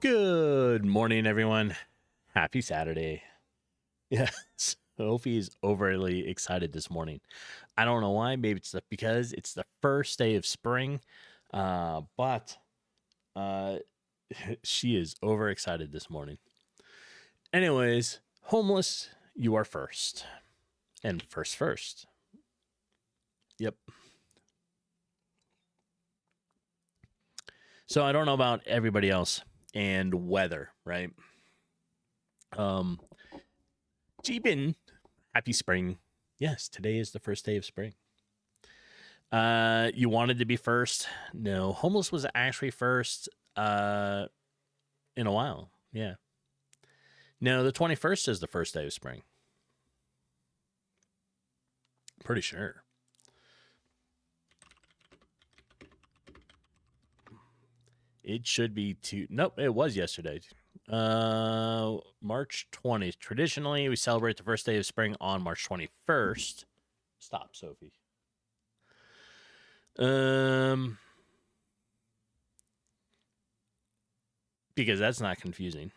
Good morning, everyone. Happy Saturday. Yeah, Sophie's overly excited this morning. I don't know why. Maybe it's because it's the first day of spring, but she is overexcited this morning. Anyways, homeless, you are first. And first. Yep. So I don't know about everybody else and weather, right? Jeepin', happy spring. Yes, today is the first day of spring. You wanted to be first? No, homeless was actually first in a while. Yeah. No, the 21st is the first day of spring. Pretty sure. It should be nope, it was yesterday. March 20th. Traditionally, we celebrate the first day of spring on March 21st. Stop, Sophie. Because that's not confusing.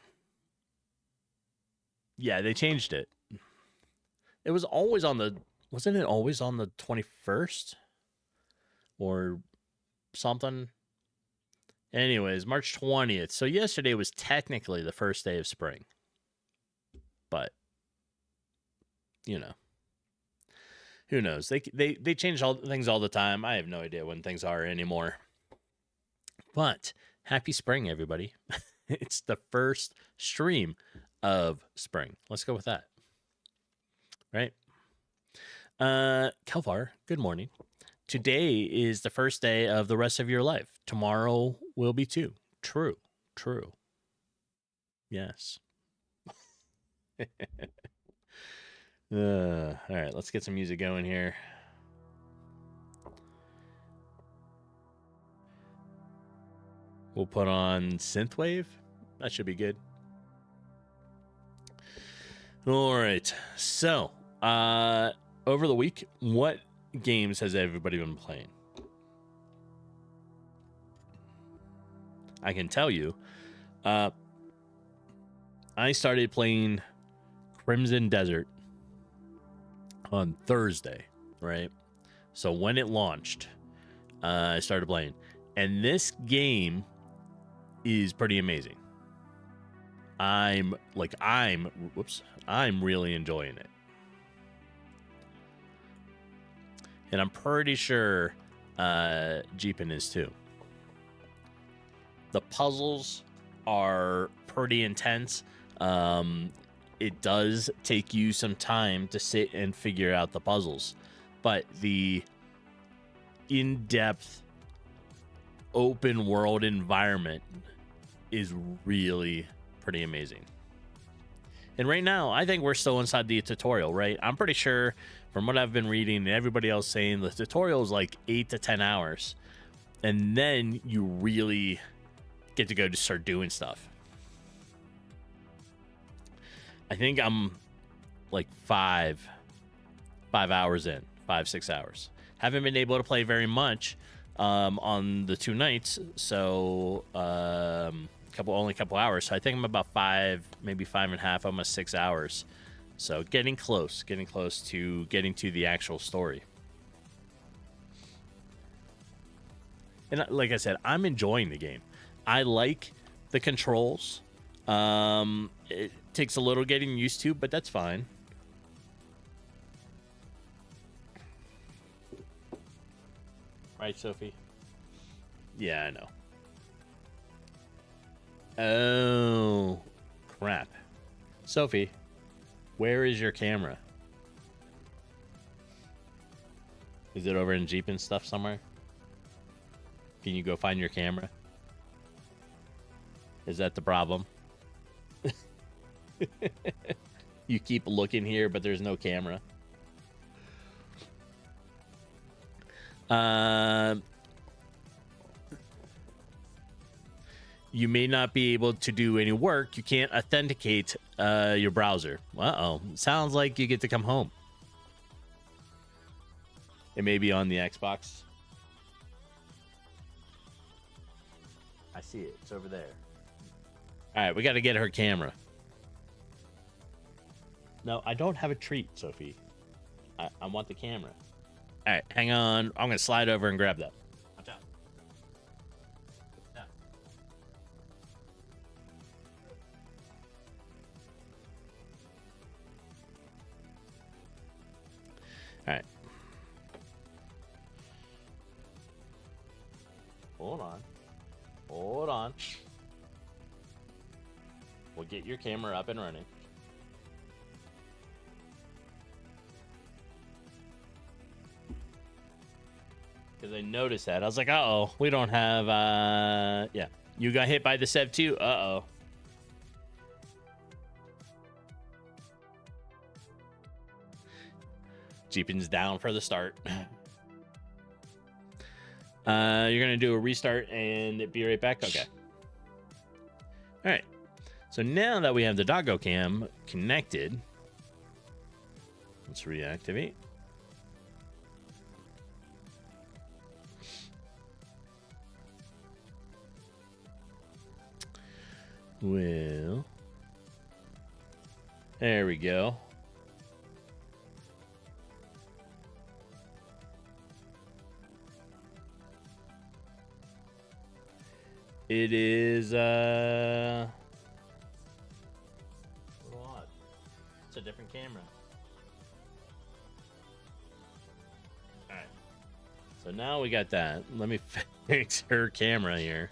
Yeah, they changed it. It was always wasn't it always on the 21st? Or something? Anyways, March 20th. So yesterday was technically the first day of spring. But, you know. Who knows? They change things all the time. I have no idea when things are anymore. But happy spring, everybody. It's the first stream of spring. Let's go with that. Right? Kelvar, good morning. Today is the first day of the rest of your life. Tomorrow will be too. True. Yes. All right, let's get some music going here. We'll put on Synthwave. That should be good. All right. So, over the week, what games has everybody been playing? I can tell you, I started playing Crimson Desert on Thursday, right? So when it launched, I started playing, and this game is pretty amazing. I'm really enjoying it. And I'm pretty sure Jeepin is too. The puzzles are pretty intense. It does take you some time to sit and figure out the puzzles, but the in-depth open world environment is really pretty amazing. And right now, I think we're still inside the tutorial, right? I'm pretty sure from what I've been reading and everybody else saying, the tutorial is like 8 to 10 hours. And then you really get to go to start doing stuff. I think I'm like 5 hours in, 6 hours. Haven't been able to play very much on the 2 nights, so only a couple hours. So I think I'm about 5, maybe 5.5, almost 6 hours. So getting close to getting to the actual story. And like I said, I'm enjoying the game. I like the controls. It takes a little getting used to, but that's fine. Right, Sophie? Yeah, I know. Oh, crap. Sophie, where is your camera? Is it over in Jeep and stuff somewhere? Can you go find your camera? Is that the problem? You keep looking here, but there's no camera. You may not be able to do any work. You can't authenticate your browser. Uh-oh. Sounds like you get to come home. It may be on the Xbox. I see it. It's over there. All right, we got to get her camera. No, I don't have a treat, Sophie. I want the camera. All right, hang on. I'm going to slide over and grab that. Watch out. Yeah. All right. Hold on. Hold on. We'll get your camera up and running. Because I noticed that. I was like, uh-oh, we don't have, yeah. You got hit by the Sev too? Uh-oh. Jeepin's down for the start. You're going to do a restart and be right back? Okay. All right. So now that we have the doggo cam connected, let's reactivate. Well, there we go. It is a little odd. It's a different camera. All right. So now we got that. Let me fix her camera here.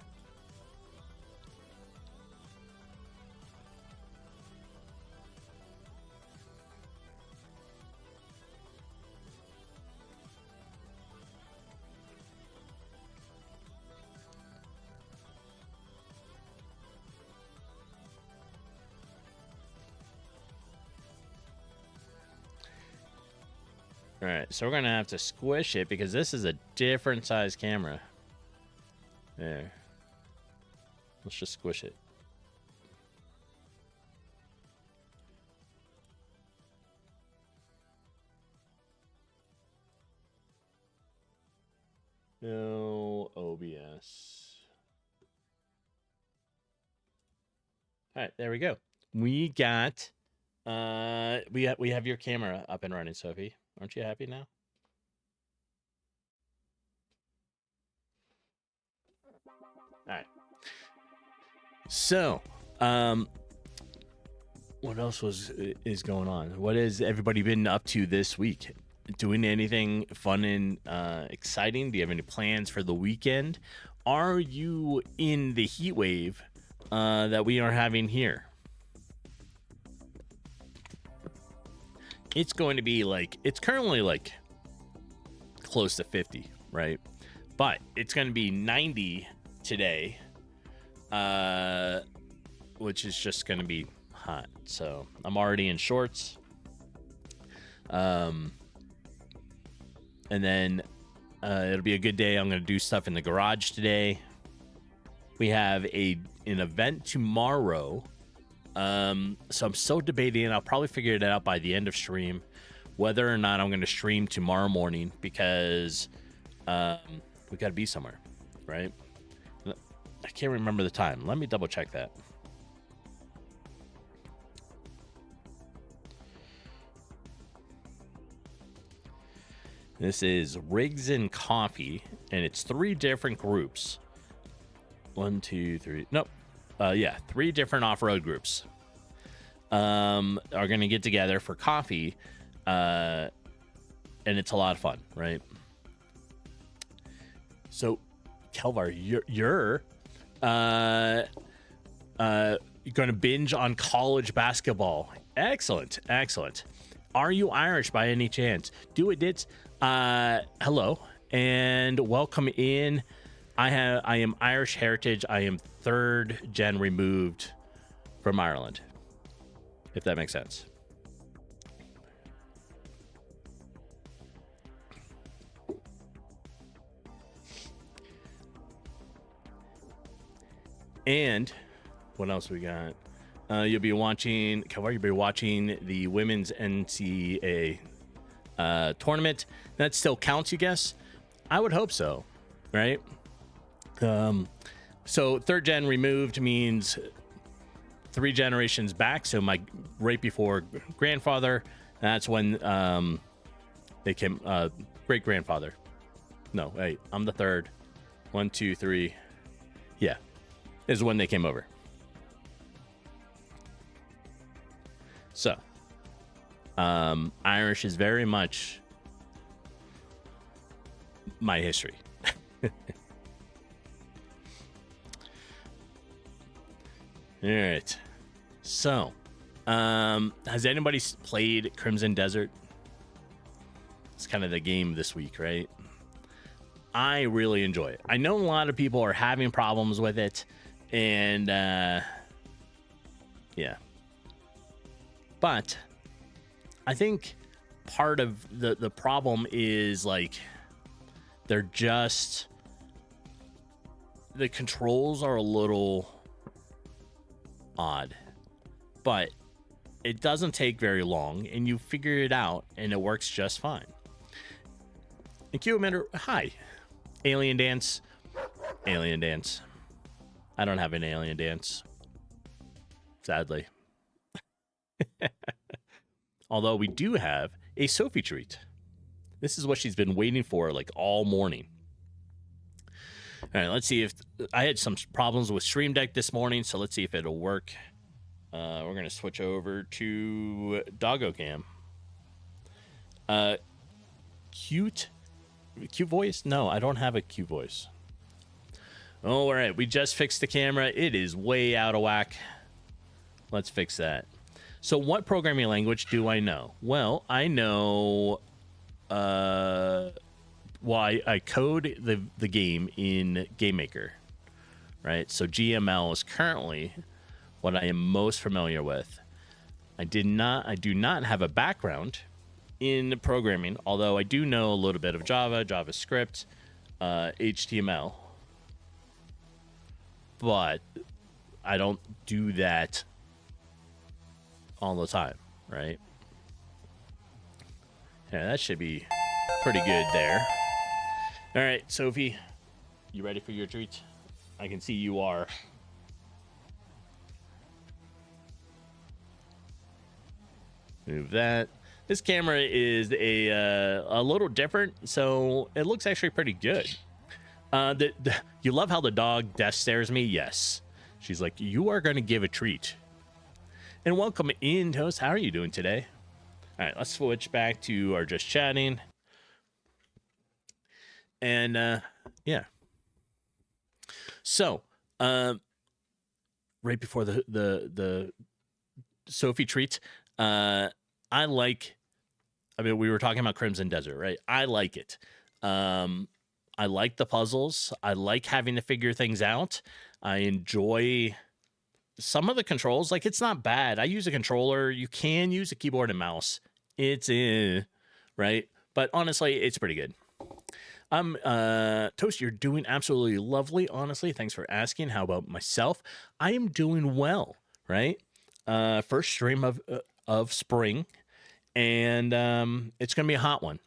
All right, so we're going to have to squish it because this is a different size camera. There. Let's just squish it. No OBS. All right, there we go. We got we have your camera up and running, Sophie. Aren't you happy now? All right. So, what else is going on? What has everybody been up to this week? Doing anything fun and exciting? Do you have any plans for the weekend? Are you in the heat wave that we are having here? It's going to be like, it's currently like close to 50, right? But it's going to be 90 today, which is just going to be hot. So I'm already in shorts. And then it'll be a good day. I'm going to do stuff in the garage today. We have an event tomorrow. So I'm still debating. I'll probably figure it out by the end of stream, whether or not I'm going to stream tomorrow morning because we got to be somewhere, right? I can't remember the time. Let me double check that. This is Rigs and Coffee, and it's 3 different groups. 1, 2, 3. Nope. Yeah, 3 different off-road groups are going to get together for coffee, and it's a lot of fun, right? So, Kelvar, you're going to binge on college basketball. Excellent, excellent. Are you Irish by any chance? Do it, Dits. Hello, and welcome in. I am Irish heritage. I am 3rd gen removed from Ireland, if that makes sense. And what else we got? You'll be watching the women's NCAA tournament. That still counts, you guess? I would hope so, right? So 3rd gen removed means 3 generations back. So my right before grandfather, that's when they came. Great grandfather. No, wait, I'm the third. 1, 2, 3. Yeah, is when they came over. So, Irish is very much my history. All right. So, has anybody played Crimson Desert? It's kind of the game this week, right? I really enjoy it. I know a lot of people are having problems with it, and yeah. But I think part of the problem is like they're just the controls are a little odd, but it doesn't take very long, and you figure it out, and it works just fine. And Q-Emitter, hi. Alien Dance. Alien Dance. I don't have an Alien Dance. Sadly. Although we do have a Sophie treat. This is what she's been waiting for like all morning. All right, let's see if... I had some problems with Stream Deck this morning, so let's see if it'll work. We're going to switch over to Doggo Cam. Cute voice? No, I don't have a cute voice. All right, we just fixed the camera. It is way out of whack. Let's fix that. So what programming language do I know? Well, I know... I code the game in GameMaker, right? So GML is currently what I am most familiar with. I do not have a background in programming, although I do know a little bit of Java, JavaScript, HTML, but I don't do that all the time, right? Yeah, that should be pretty good there. All right, Sophie, you ready for your treat? I can see you are. Move that. This camera is a little different, so it looks actually pretty good. You love how the dog death stares me? Yes. She's like, you are going to give a treat. And welcome in, Toast. How are you doing today? All right, let's switch back to our just chatting. And yeah. So, right before the Sophie treat, I mean, we were talking about Crimson Desert, right? I like it. I like the puzzles. I like having to figure things out. I enjoy some of the controls. Like, it's not bad. I use a controller. You can use a keyboard and mouse. It's right? But honestly, it's pretty good. Toast, you're doing absolutely lovely. Honestly, thanks for asking. How about myself? I am doing well, right? First stream of spring, and it's going to be a hot one.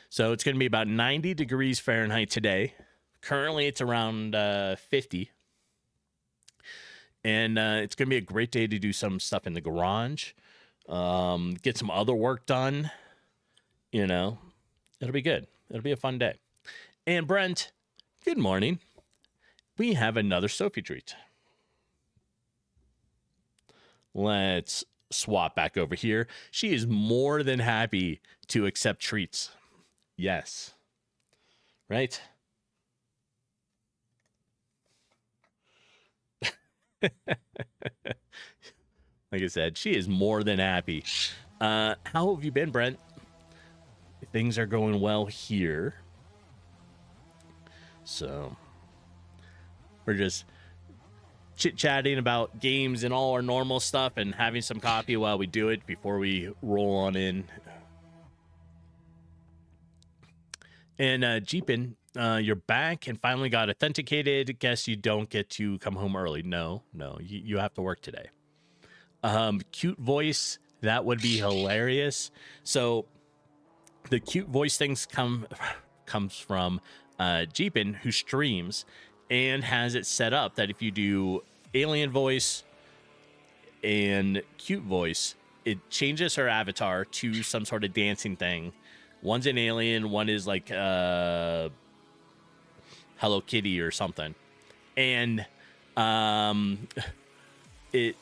So it's going to be about 90 degrees Fahrenheit today. Currently, it's around 50. And it's going to be a great day to do some stuff in the garage, get some other work done. You know, it'll be good. It'll be a fun day. And Brent, good morning. We have another Sophie treat. Let's swap back over here. She is more than happy to accept treats. Yes. Right? Like I said, she is more than happy. How have you been, Brent? Things are going well here. So we're just chit-chatting about games and all our normal stuff and having some coffee while we do it before we roll on in. And Jeepin, you're back and finally got authenticated. Guess you don't get to come home early. No, you have to work today. Cute voice, that would be hilarious. So the cute voice things comes from Jeepin, who streams and has it set up that if you do alien voice, and cute voice, it changes her avatar to some sort of dancing thing. One's an alien, one is like Hello Kitty or something. And it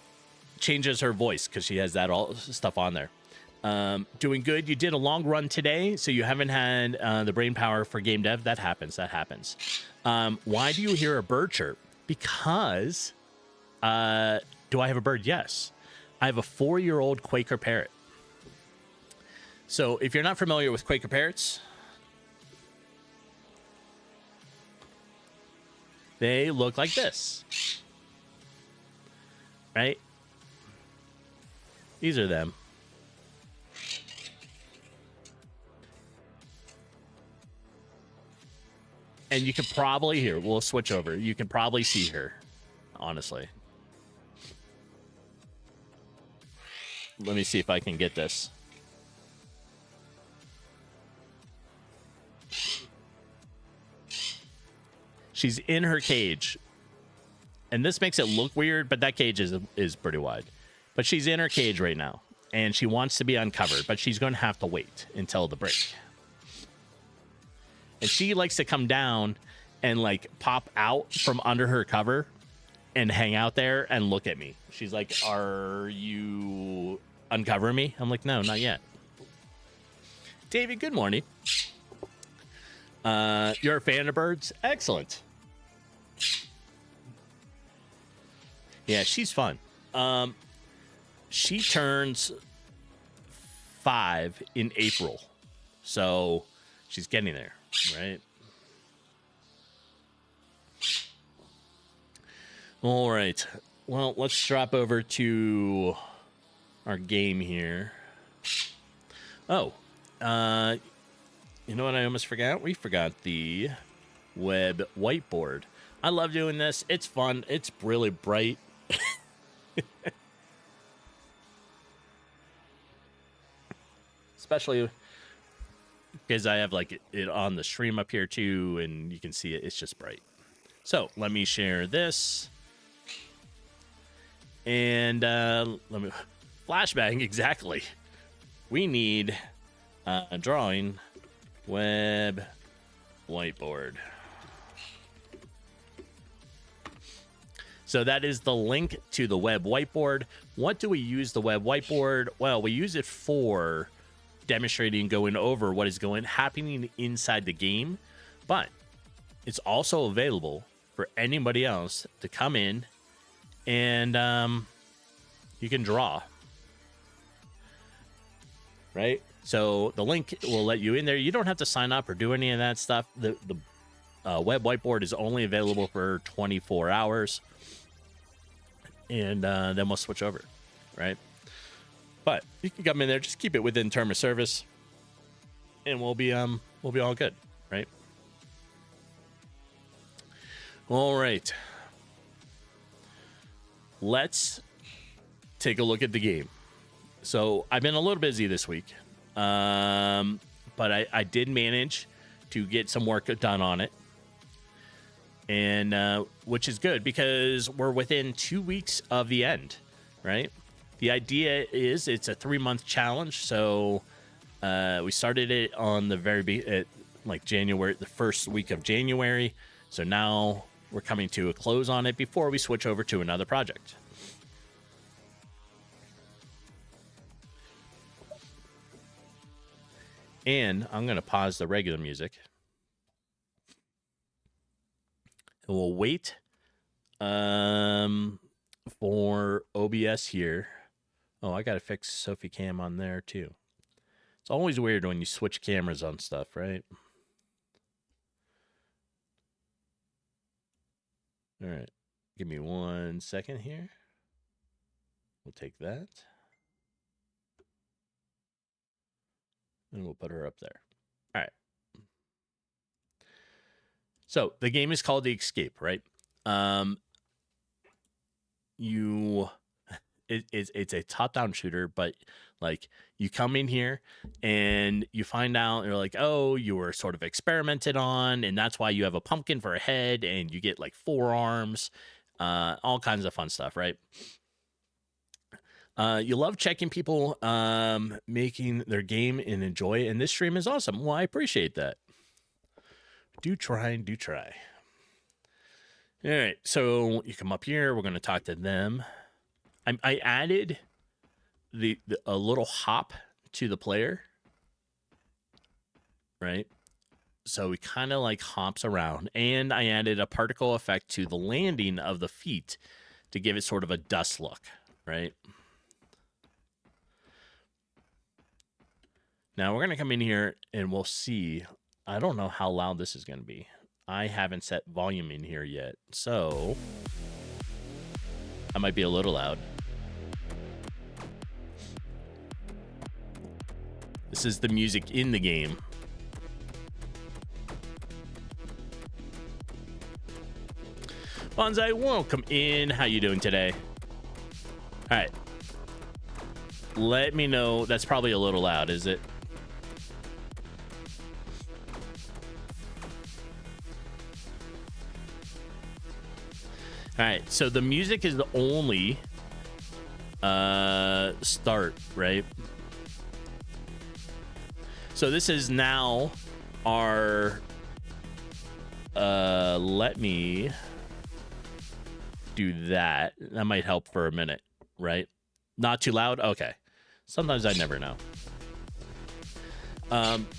changes her voice because she has that all stuff on there. Doing good. You did a long run today, so you haven't had the brain power for game dev. That happens. Why do you hear a bird chirp? Because do I have a bird? Yes. I have a 4-year-old Quaker parrot. So if you're not familiar with Quaker parrots, they look like this, right? These are them. And you can probably hear, we'll switch over. You can probably see her, honestly. Let me see if I can get this. She's in her cage. And this makes it look weird, but that cage is pretty wide. But she's in her cage right now. And she wants to be uncovered, but she's going to have to wait until the break. And she likes to come down and like pop out from under her cover and hang out there and look at me. She's like, "Are you uncovering me?" I'm like, "No, not yet." David, good morning. You're a fan of birds? Excellent. Yeah, she's fun. She turns 5 in April. So she's getting there, right? All right. Well, let's drop over to our game here. Oh, you know what I almost forgot? We forgot the web whiteboard. I love doing this. It's fun. It's really bright. Especially because I have like it on the stream up here too, and you can see it. It's just bright. So let me share this. And let me flashbang. Exactly. We need a drawing web whiteboard. So that is the link to the web whiteboard. What do we use the web whiteboard? Well, we use it for demonstrating, going over what is happening inside the game, but it's also available for anybody else to come in and you can draw, right? So the link will let you in there. You don't have to sign up or do any of that stuff. The web whiteboard is only available for 24 hours. And then we'll switch over, right? But you can come in there, just keep it within term of service, and we'll be all good, right? All right. Let's take a look at the game. So I've been a little busy this week, but I did manage to get some work done on it. And which is good because we're within 2 weeks of the end, right? The idea is it's a 3-month challenge. So we started it on the like January, the first week of January. So now we're coming to a close on it before we switch over to another project. And I'm going to pause the regular music. And we'll wait for OBS here. Oh, I got to fix Sophie Cam on there too. It's always weird when you switch cameras on stuff, right? All right. Give me 1 second here. We'll take that. And we'll put her up there. All right. So the game is called The Escape, right? It's a top-down shooter, but like you come in here and you find out you're like, oh, you were sort of experimented on, and that's why you have a pumpkin for a head, and you get like 4 arms, all kinds of fun stuff, right? You love checking people making their game and enjoy it, and this stream is awesome. Well, I appreciate that. Do try. All right, so you come up here. We're going to talk to them. I added a little hop to the player, right? So he kind of like hops around, and I added a particle effect to the landing of the feet to give it sort of a dust look, right? Now we're going to come in here and we'll see. I don't know how loud this is going to be. I haven't set volume in here yet, so I might be a little loud. This is the music in the game. Bonsai, welcome in. How you doing today? All right. Let me know. That's probably a little loud, is it? All right. So the music is the only start, right? So this is now our let me do that. That might help for a minute, right? Not too loud. Okay. Sometimes I never know.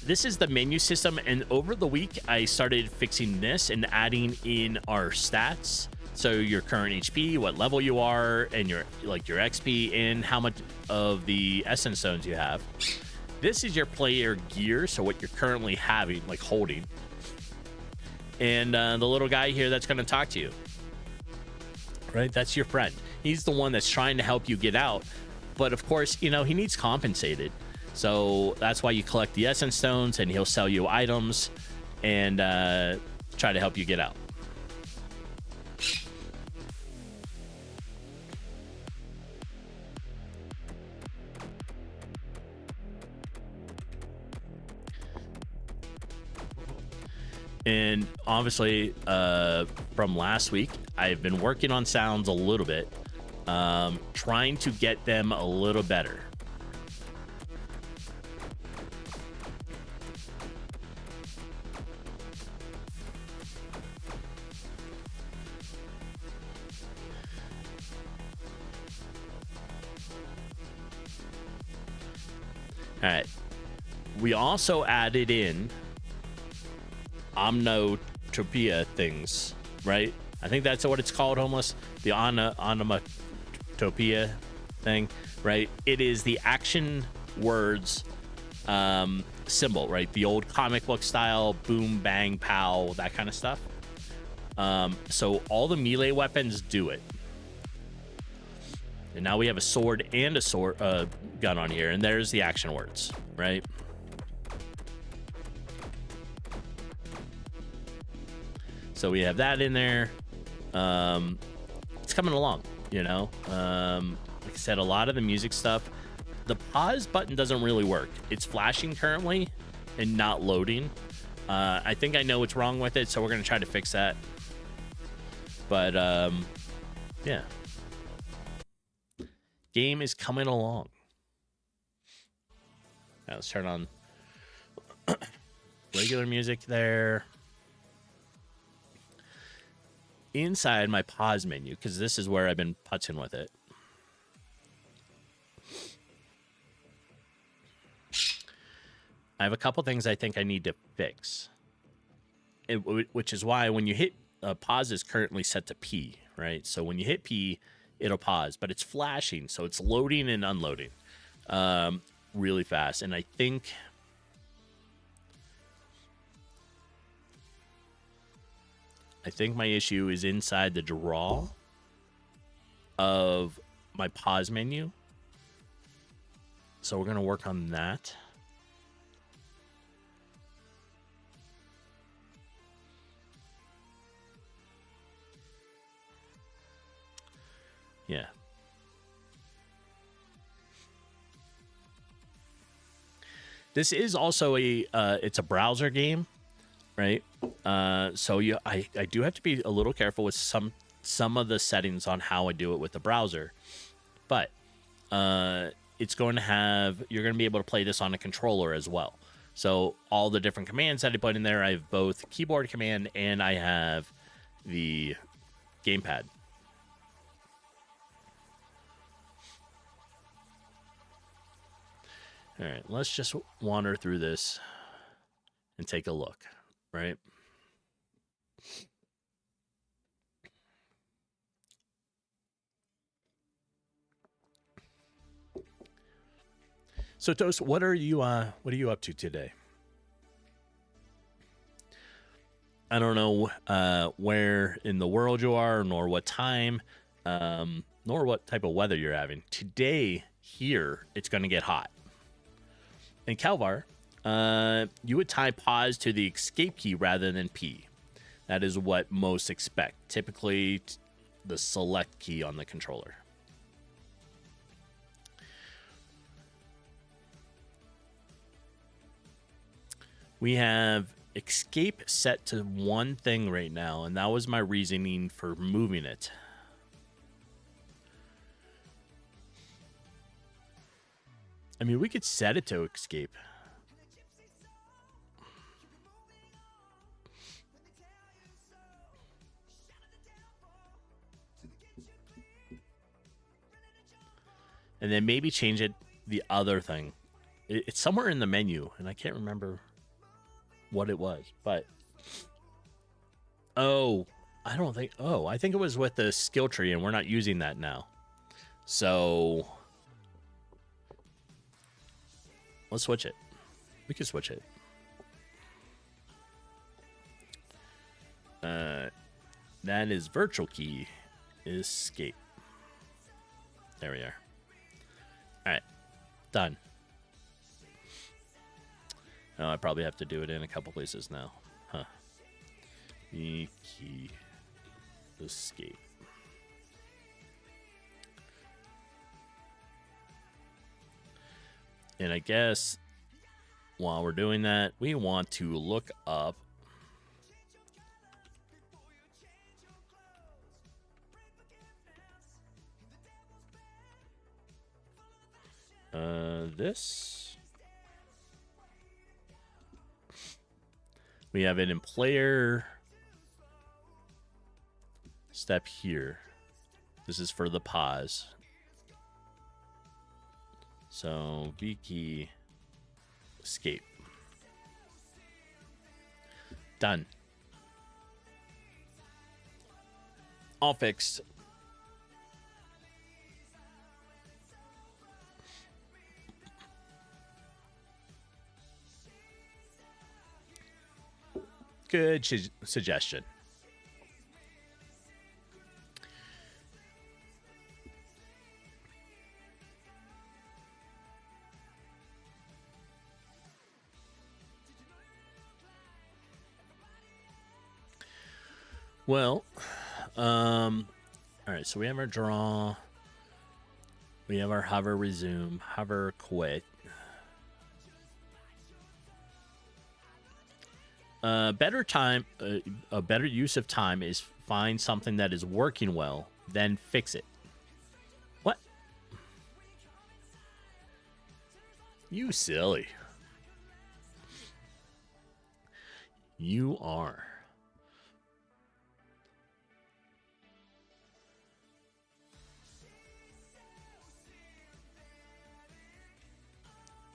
This is the menu system, and over the week I started fixing this and adding in our stats. So your current HP, what level you are, and your XP, and how much of the essence stones you have. This is your player gear, so what you're currently having, like holding. And the little guy here that's going to talk to you. Right? That's your friend. He's the one that's trying to help you get out. But of course, you know, he needs compensated. So that's why you collect the essence stones, and he'll sell you items and try to help you get out. And obviously, from last week, I've been working on sounds a little bit, trying to get them a little better. All right. We also added in omnotopia things, right? I think that's what it's called, Homeless. The onomatopoeia thing, right? It is the action words symbol, right? The old comic book style, boom, bang, pow, that kind of stuff. So all the melee weapons do it. And now we have a sword and a gun on here, and there's the action words, right? So we have that in there. It's coming along, you know. Like I said, a lot of the music stuff, the pause button doesn't really work. It's flashing currently and not loading. I think I know what's wrong with it, so we're going to try to fix that. But, yeah. Game is coming along. Now let's turn on regular music there. Inside my pause menu, because this is where I've been putzing with it. I have a couple things I think I need to fix. Which is why when you hit pause is currently set to P, right? So when you hit P, it'll pause, but it's flashing, so it's loading and unloading really fast. And I think my issue is inside the draw of my pause menu. So we're going to work on that. Yeah. This is also it's a browser game, right? So I do have to be a little careful with some of the settings on how I do it with the browser. But it's going to have, you're going to be able to play this on a controller as well. So all the different commands that I put in there, I have both keyboard command and I have the gamepad. All right, let's just wander through this and take a look, right? So, Toast, what are you up to today? I don't know where in the world you are, nor what time, nor what type of weather you're having. Today, here, it's going to get hot. In Calvar, you would tie pause to the escape key rather than P. That is what most expect. Typically, the select key on the controller. We have escape set to one thing right now, and that was my reasoning for moving it. I mean, we could set it to escape. And then maybe change it the other thing. It's somewhere in the menu, and I can't remember what it was, but I think it was with the skill tree, and we're not using that now. So let's switch it. We can switch it. That is virtual key escape. There we are. All right, done. Oh, I probably have to do it in a couple places now. Huh. The key escape. And I guess while we're doing that, we want to look up this. We have it in player step here. This is for the pause. So V key escape. Done. All fixed. Good suggestion. Well, all right, so we have our draw. We have our hover resume, hover quit. A better use of time is find something that is working well, then fix it. What? You silly. You are.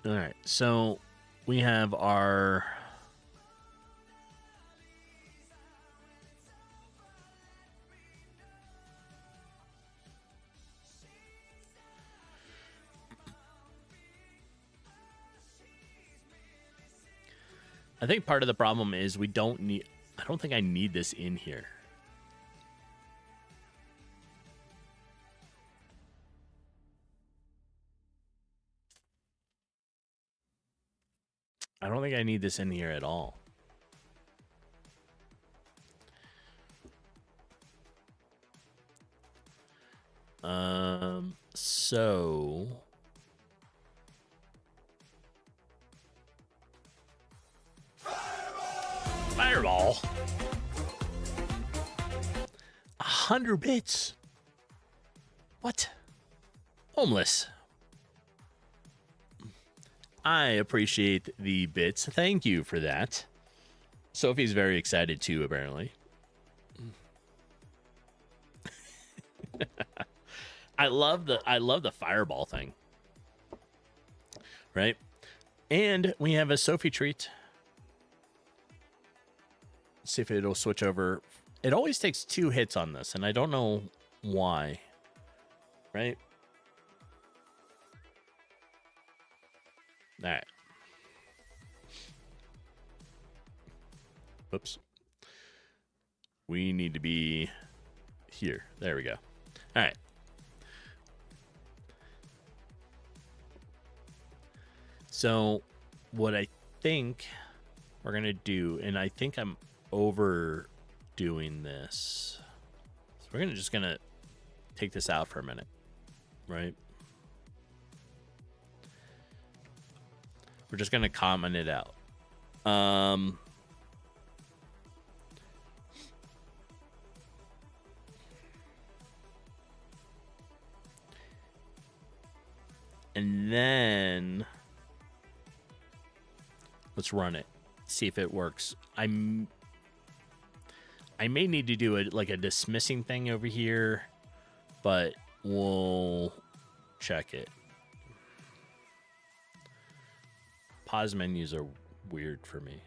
All right, so we have our I think part of the problem is we don't need, I don't think I need this in here. I don't think I need this in here at all. So Fireball. 100 bits. What? Homeless. I appreciate the bits. Thank you for that. Sophie's very excited too, apparently. I love the fireball thing. Right? And we have a Sophie treat. Let's see if it'll switch over. It always takes 2 hits on this, and I don't know why. Right? All right. Oops. We need to be here. There we go. All right. So what I think we're going to do, and I think I'm overdoing this. So we're just going to take this out for a minute, right? We're just going to comment it out. And then let's run it. See if it works. I may need to do like a dismissing thing over here, but we'll check it. Pause menus are weird for me.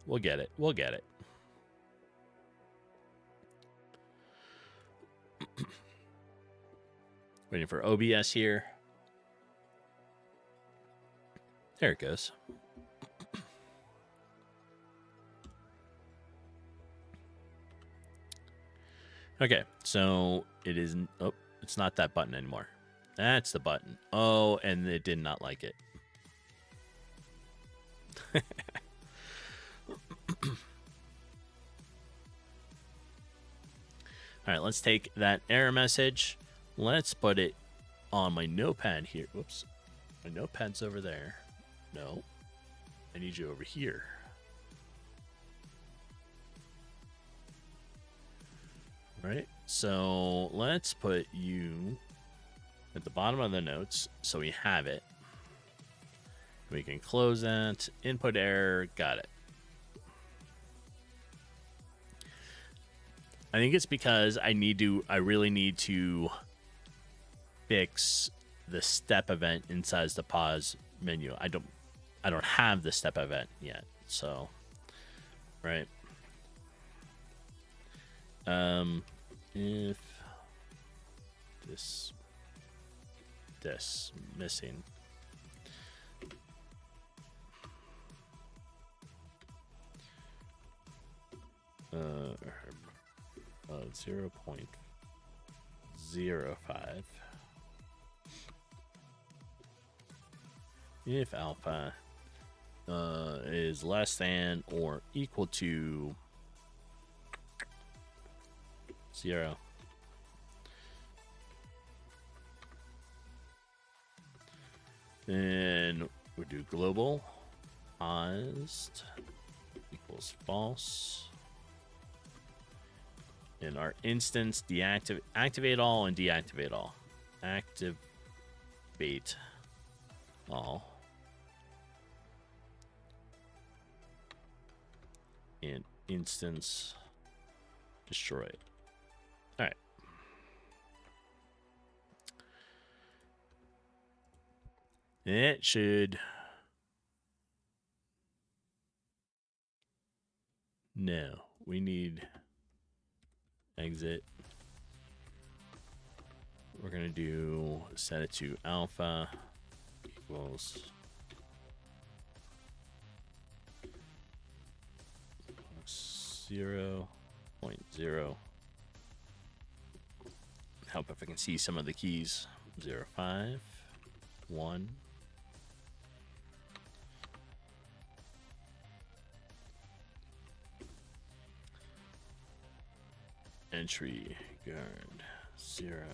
We'll get it. We'll get it. Waiting for OBS here. There it goes. Okay, so it is. Oh, it's not that button anymore. That's the button. Oh, and it did not like it. All right, let's take that error message. Let's put it on my notepad here. Whoops. My notepad's over there. No. I need you over here. Right? So let's put you at the bottom of the notes so we have it. We can close that. Input error. Got it. I think it's because I really need to fix the step event inside the pause menu. I don't have the step event yet. So, right. If this missing. 0.05. If alpha is less than or equal to 0. Then we do global paused equals false. In our instance, activate all and deactivate all. Activate all. And instance destroy it. All right. It should. No, we need exit. We're going to do set it to alpha equals 0.0. Help if I can see some of the keys. 0, 5, 1. Entry guard 0.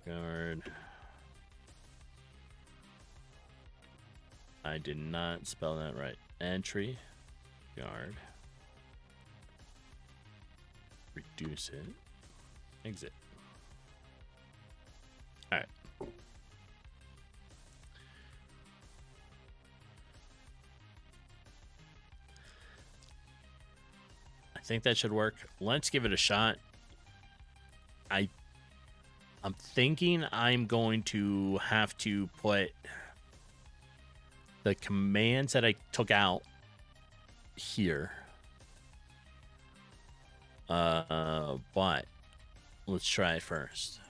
Guard. I did not spell that right. Entry guard reduce it. Exit. All right. I think that should work. Let's give it a shot. I'm thinking I'm going to have to put the commands that I took out here. But let's try it first.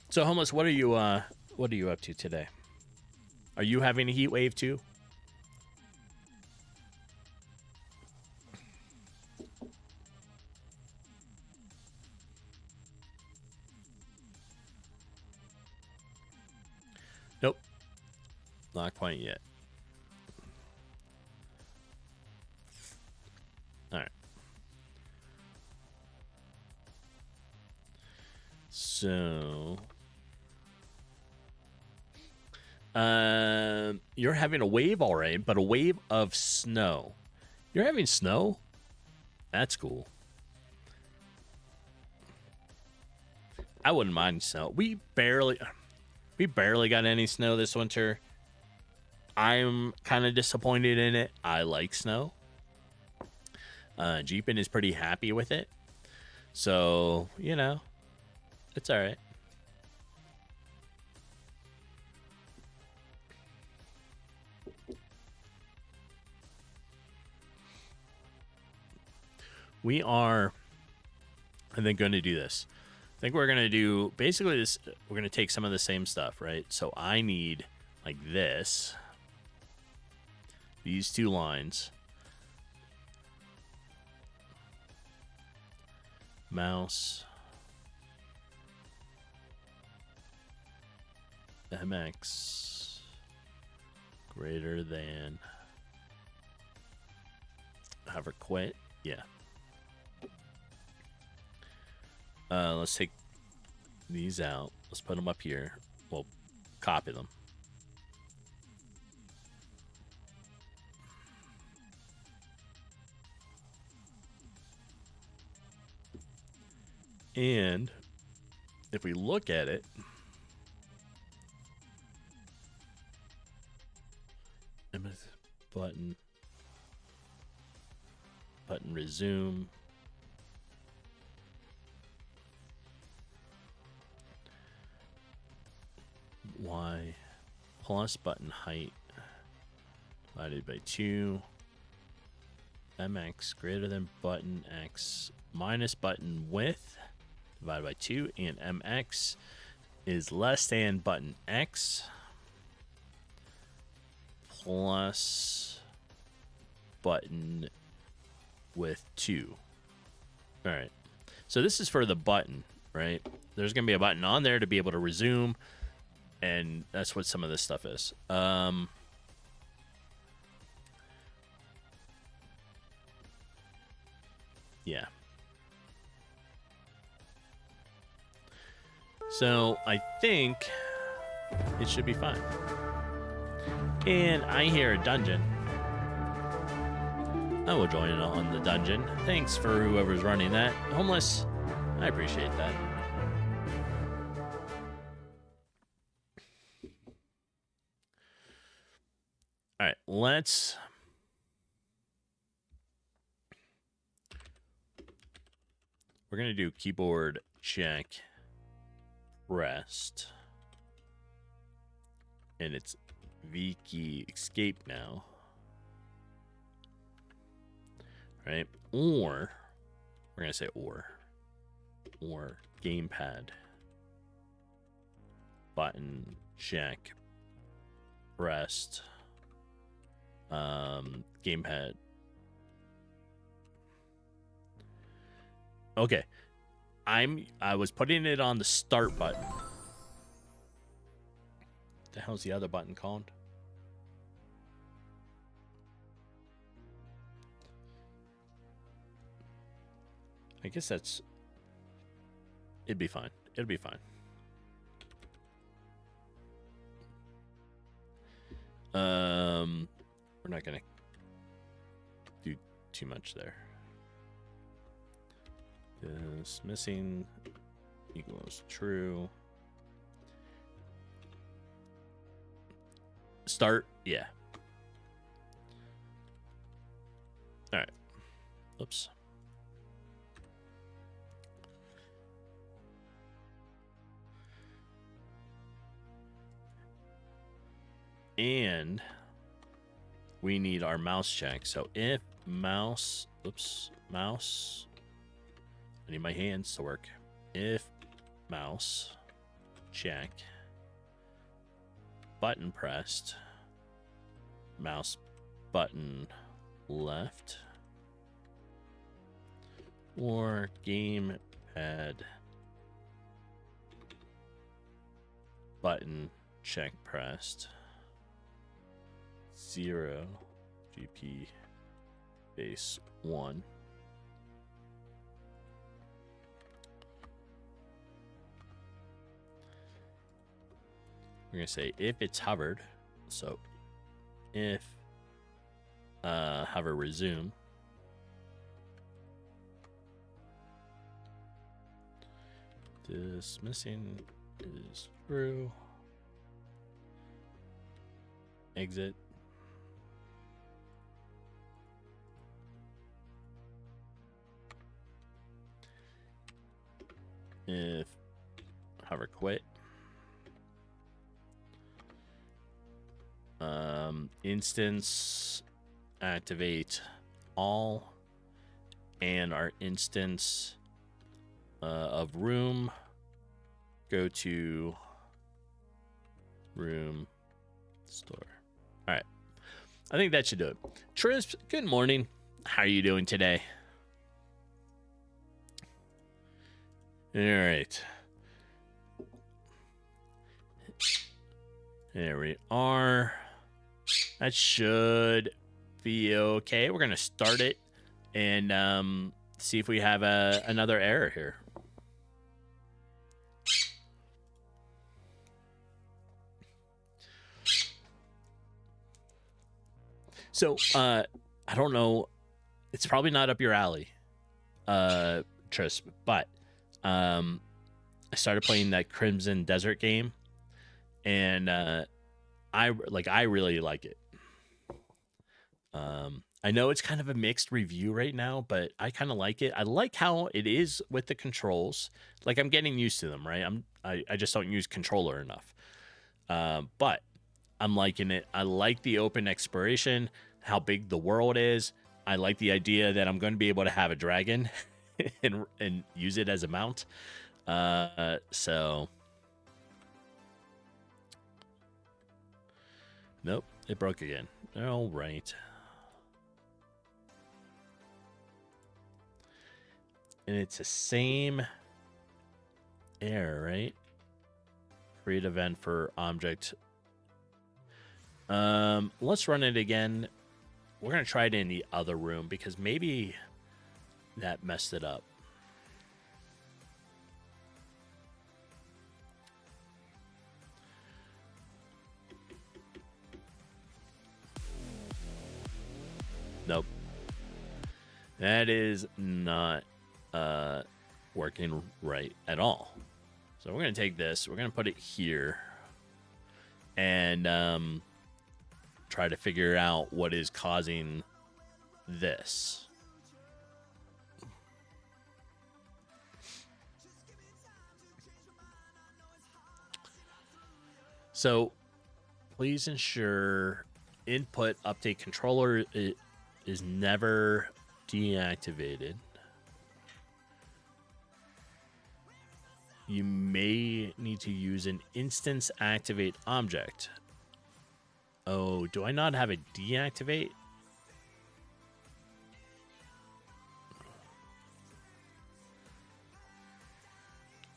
So, Homeless, what are you up to today? Are you having a heat wave too? Nope. Not quite yet. All right. So, you're having a wave, all right, but a wave of snow. You're having snow? That's cool. I wouldn't mind snow. We barely got any snow this winter. I'm kind of disappointed in it. I like snow. Jeepin is pretty happy with it. So, you know, it's all right. We are, I think, going to do this. I think we're going to do basically this. We're going to take some of the same stuff, right? So I need like this, these two lines, mouse, MX greater than, hover quit. Yeah. Let's take these out. Let's put them up here. We'll copy them. And if we look at it, button resume. Y plus button height divided by 2. MX greater than button X minus button width divided by 2. And MX is less than button X plus button width 2. All right. So this is for the button, right? There's going to be a button on there to be able to resume. And that's what some of this stuff is. Yeah. So I think it should be fine. And I hear a dungeon. I will join on the dungeon. Thanks for whoever's running that. Homeless, I appreciate that. All right, we're going to do keyboard check rest. And it's V key escape now. Right? Or, we're going to say or gamepad button check rest. Gamepad. Okay. I was putting it on the start button. The hell's the other button called? I guess that's... It'd be fine. It'll be fine. We're not gonna do too much there. Dismissing equals true. Start, yeah. All right. Oops. And we need our mouse check. So if mouse, oops, mouse, I need my hands to work. If mouse check, button pressed, mouse button left, or gamepad button check pressed, 0 GP base 1. We're gonna say if it's hovered, so if hover resume, dismissing is true, exit, if hover quit, instance activate all, and our instance of room go to room store. All right, I think that should do it. Tris, good morning. How are you doing today? All right. There we are. That should be okay. We're going to start it and see if we have another error here. So, I don't know. It's probably not up your alley, Tris, but I started playing that Crimson Desert game, and I really like it. I know it's kind of a mixed review right now, but I kind of like it. I like how it is with the controls. Like, I'm getting used to them, right? I just don't use controller enough. But I'm liking it. I like the open exploration, how big the world is. I like the idea that I'm going to be able to have a dragon and use it as a mount. So nope, it broke again. All right. And it's the same error, right? Create event for object. Let's run it again. We're going to try it in the other room because maybe that messed it up. Nope. That is not working right at all. So we're going to take this. We're going to put it here and try to figure out what is causing this. So please ensure input update controller is never deactivated. You may need to use an instance activate object. Oh, do I not have a deactivate?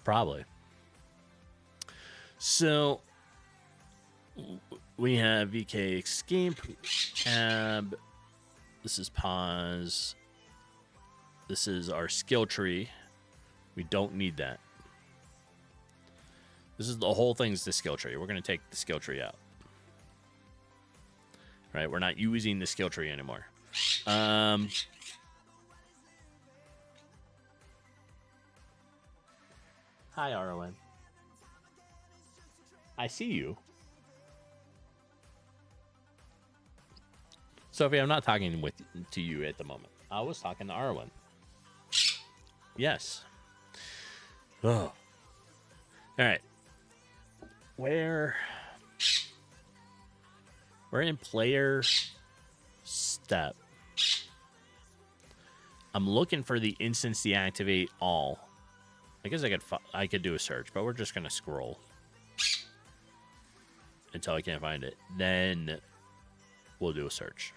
Probably. So we have VK escape, tab. This is pause. This is our skill tree. We don't need that. This is the whole thing's the skill tree. We're going to take the skill tree out. Right? We're not using the skill tree anymore. Hi, Arwen. I see you. Sophie, I'm not talking to you at the moment. I was talking to Arwen. Yes. Oh. All right. We're in player step. I'm looking for the instance deactivate all. I guess I could do a search, but we're just gonna scroll until I can't find it. Then we'll do a search.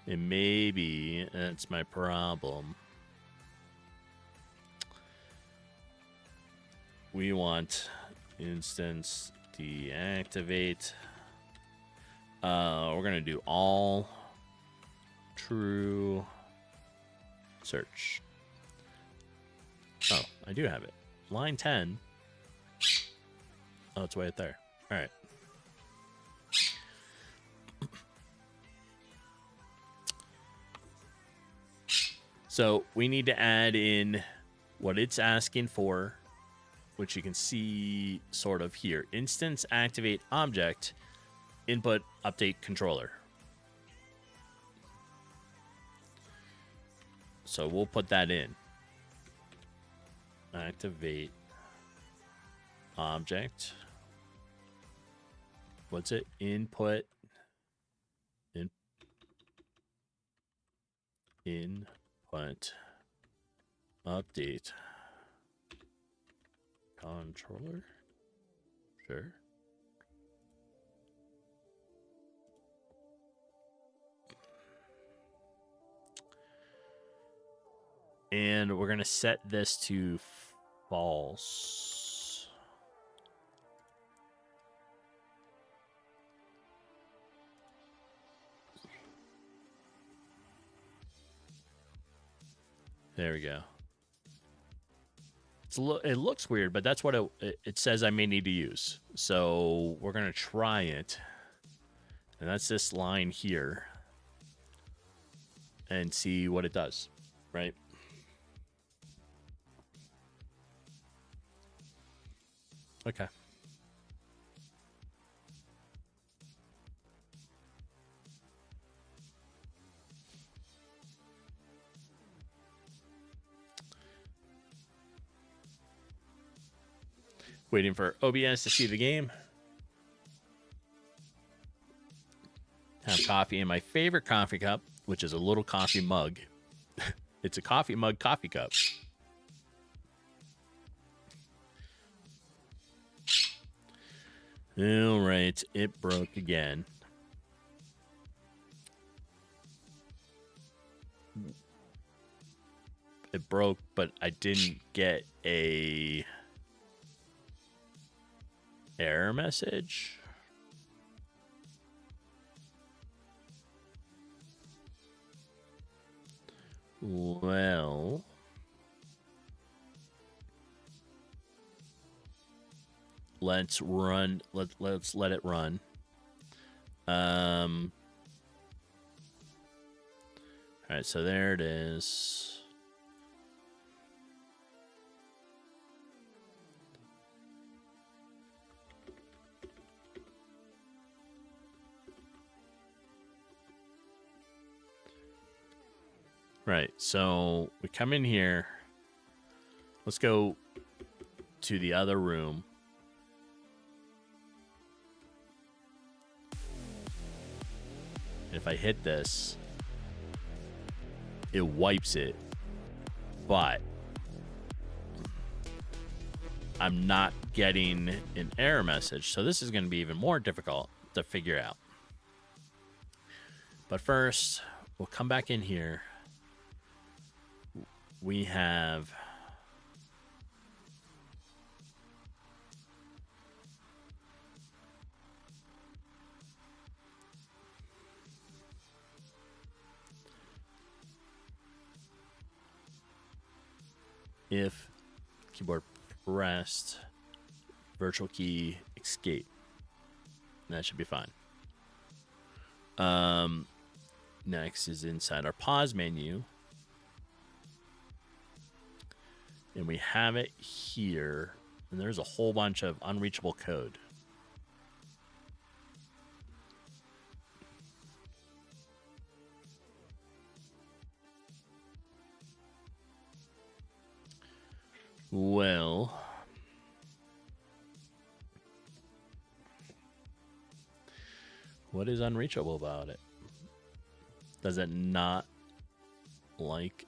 And maybe that's my problem. We want instance deactivate. We're gonna do all true search. Oh, I do have it. Line 10. Oh, it's way up there. All right. So we need to add in what it's asking for, which you can see sort of here. Instance activate object input update controller. So we'll put that in. Activate object. What's it? Input. Input update controller. Sure. And we're going to set this to false. There we go. It looks weird, but that's what it says I may need to use. So we're going to try it. And that's this line here. And see what it does, right? Okay. Waiting for OBS to see the game. Have coffee in my favorite coffee cup, which is a little coffee mug. It's a coffee mug coffee cup. All right, it broke again. It broke, but I didn't get a error message. Well, let's run. Let's let it run. All right, so there it is. Right, so we come in here. Let's go to the other room. If I hit this, it wipes it, but I'm not getting an error message. So this is going to be even more difficult to figure out. But first, we'll come back in here. We have if keyboard pressed virtual key escape. That should be fine. next is inside our pause menu. And we have it here. And there's a whole bunch of unreachable code. Well, what is unreachable about it? Does it not like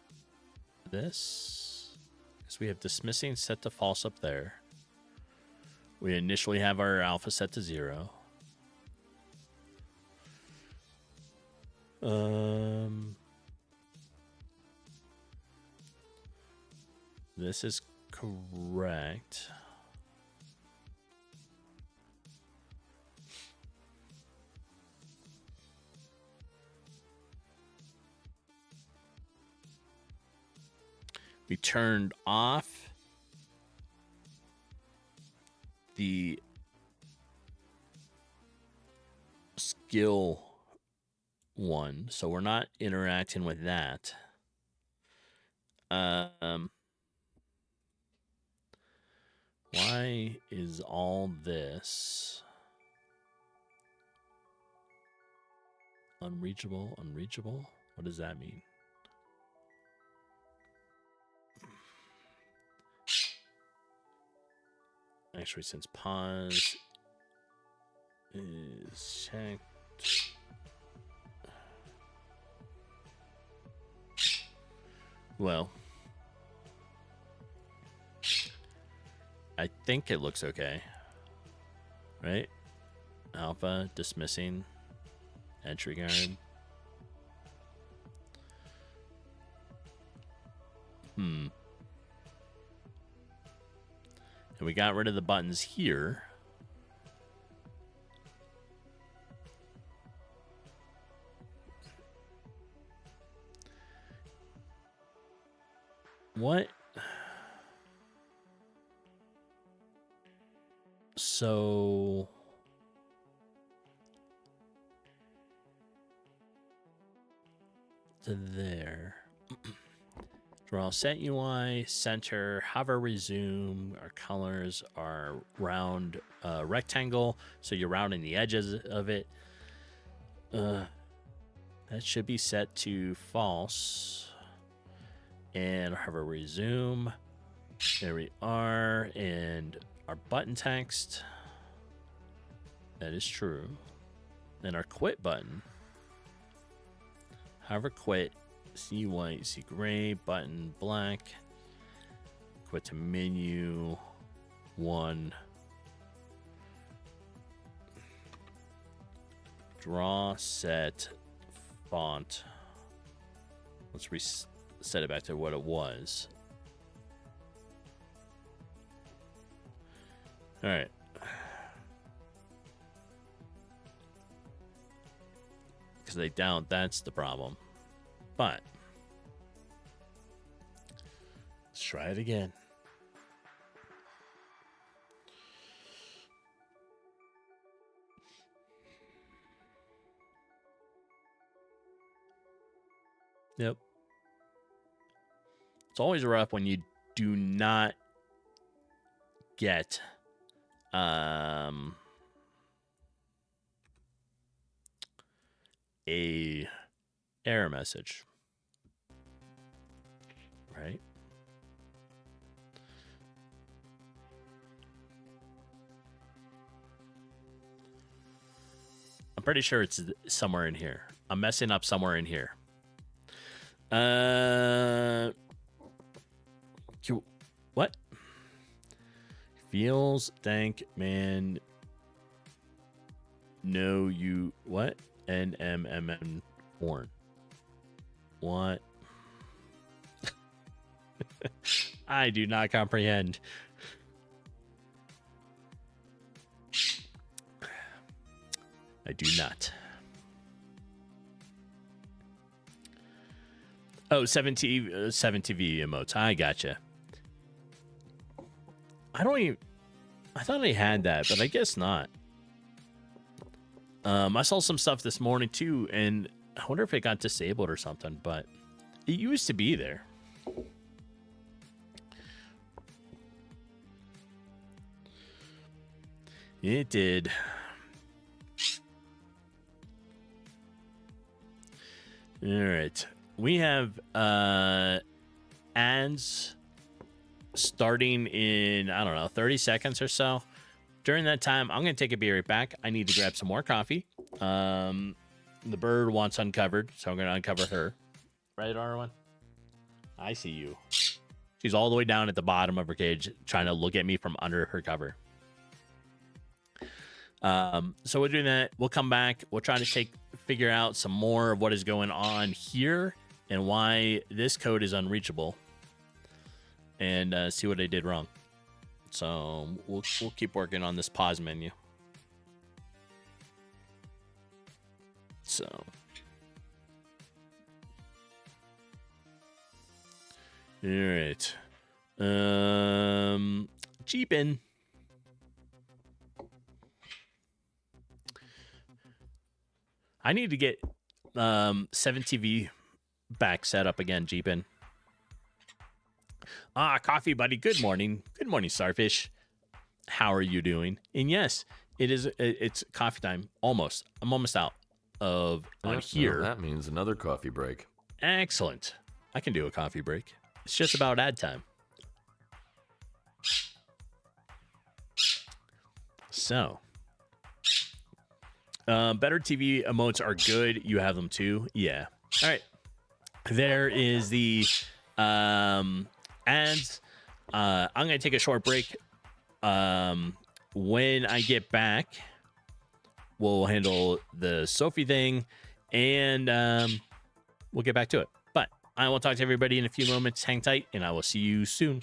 this? Because we have dismissing set to false up there. We initially have our alpha set to 0. This is correct. We turned off the skill one, so we're not interacting with that. Why is all this unreachable? Unreachable? What does that mean? Actually, since pause is checked, well, I think it looks okay, right? Alpha, dismissing, entry guard. And we got rid of the buttons here. What? So to there. Draw set UI, center, hover, resume. Our colors are round, rectangle, so you're rounding the edges of it. That should be set to false. And hover, resume. There we are. And our button text. That is true. And our quit button. Hover, quit. See white, see gray, button black. Quit to menu 1. Draw set font. Let's reset it back to what it was. All right. Because they down, that's the problem. But let's try it again. Yep. It's always rough when you do not get a error message, right? I'm pretty sure it's somewhere in here. I'm messing up somewhere in here. What? Feels, thank, man. No, you, what? NMMN porn. What? I do not comprehend. I do not. Oh, 7TV emotes. I gotcha. I don't even... I thought I had that, but I guess not. I saw some stuff this morning, too, and I wonder if it got disabled or something, but it used to be there. It did. All right. We have ads starting in, I don't know, 30 seconds or so. During that time, I'm going to take a beer right back. I need to grab some more coffee. The bird wants uncovered, so I'm going to uncover her. Right, Arwen? I see you. She's all the way down at the bottom of her cage, trying to look at me from under her cover. So we're doing that. We'll come back. We'll try to figure out some more of what is going on here and why this code is unreachable, and see what I did wrong. So we'll keep working on this pause menu. So all right. Jeepin'. I need to get 7TV back set up again, Jeepin'. Coffee buddy. Good morning. Good morning, Starfish. How are you doing? And yes, it's coffee time. Almost. I'm almost out of on here. That means another coffee break. Excellent. I can do a coffee break. It's just about ad time. So, better TV emotes are good. You have them too. Yeah. All right. There is the ads. I'm going to take a short break. When I get back, we'll handle the Sophie thing, and we'll get back to it. But I will talk to everybody in a few moments. Hang tight, and I will see you soon.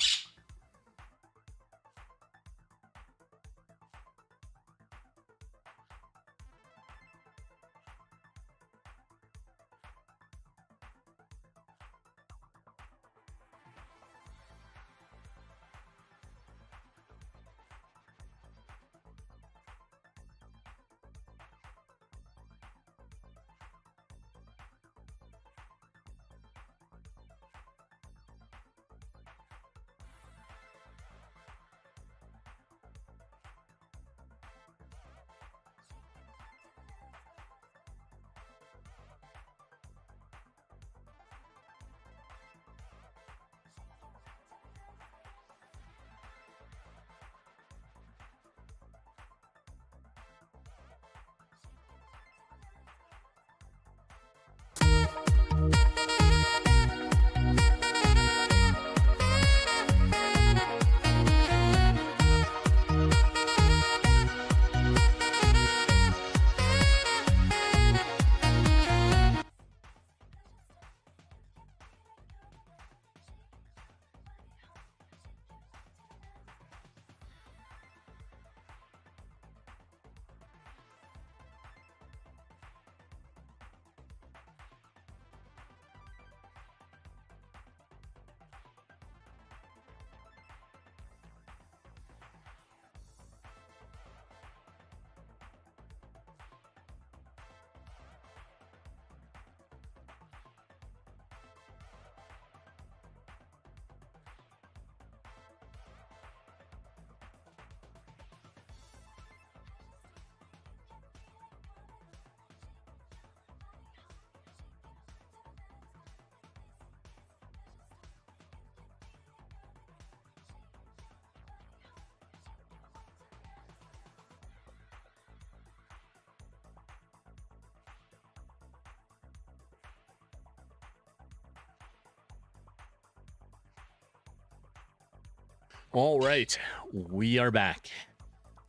All right, we are back.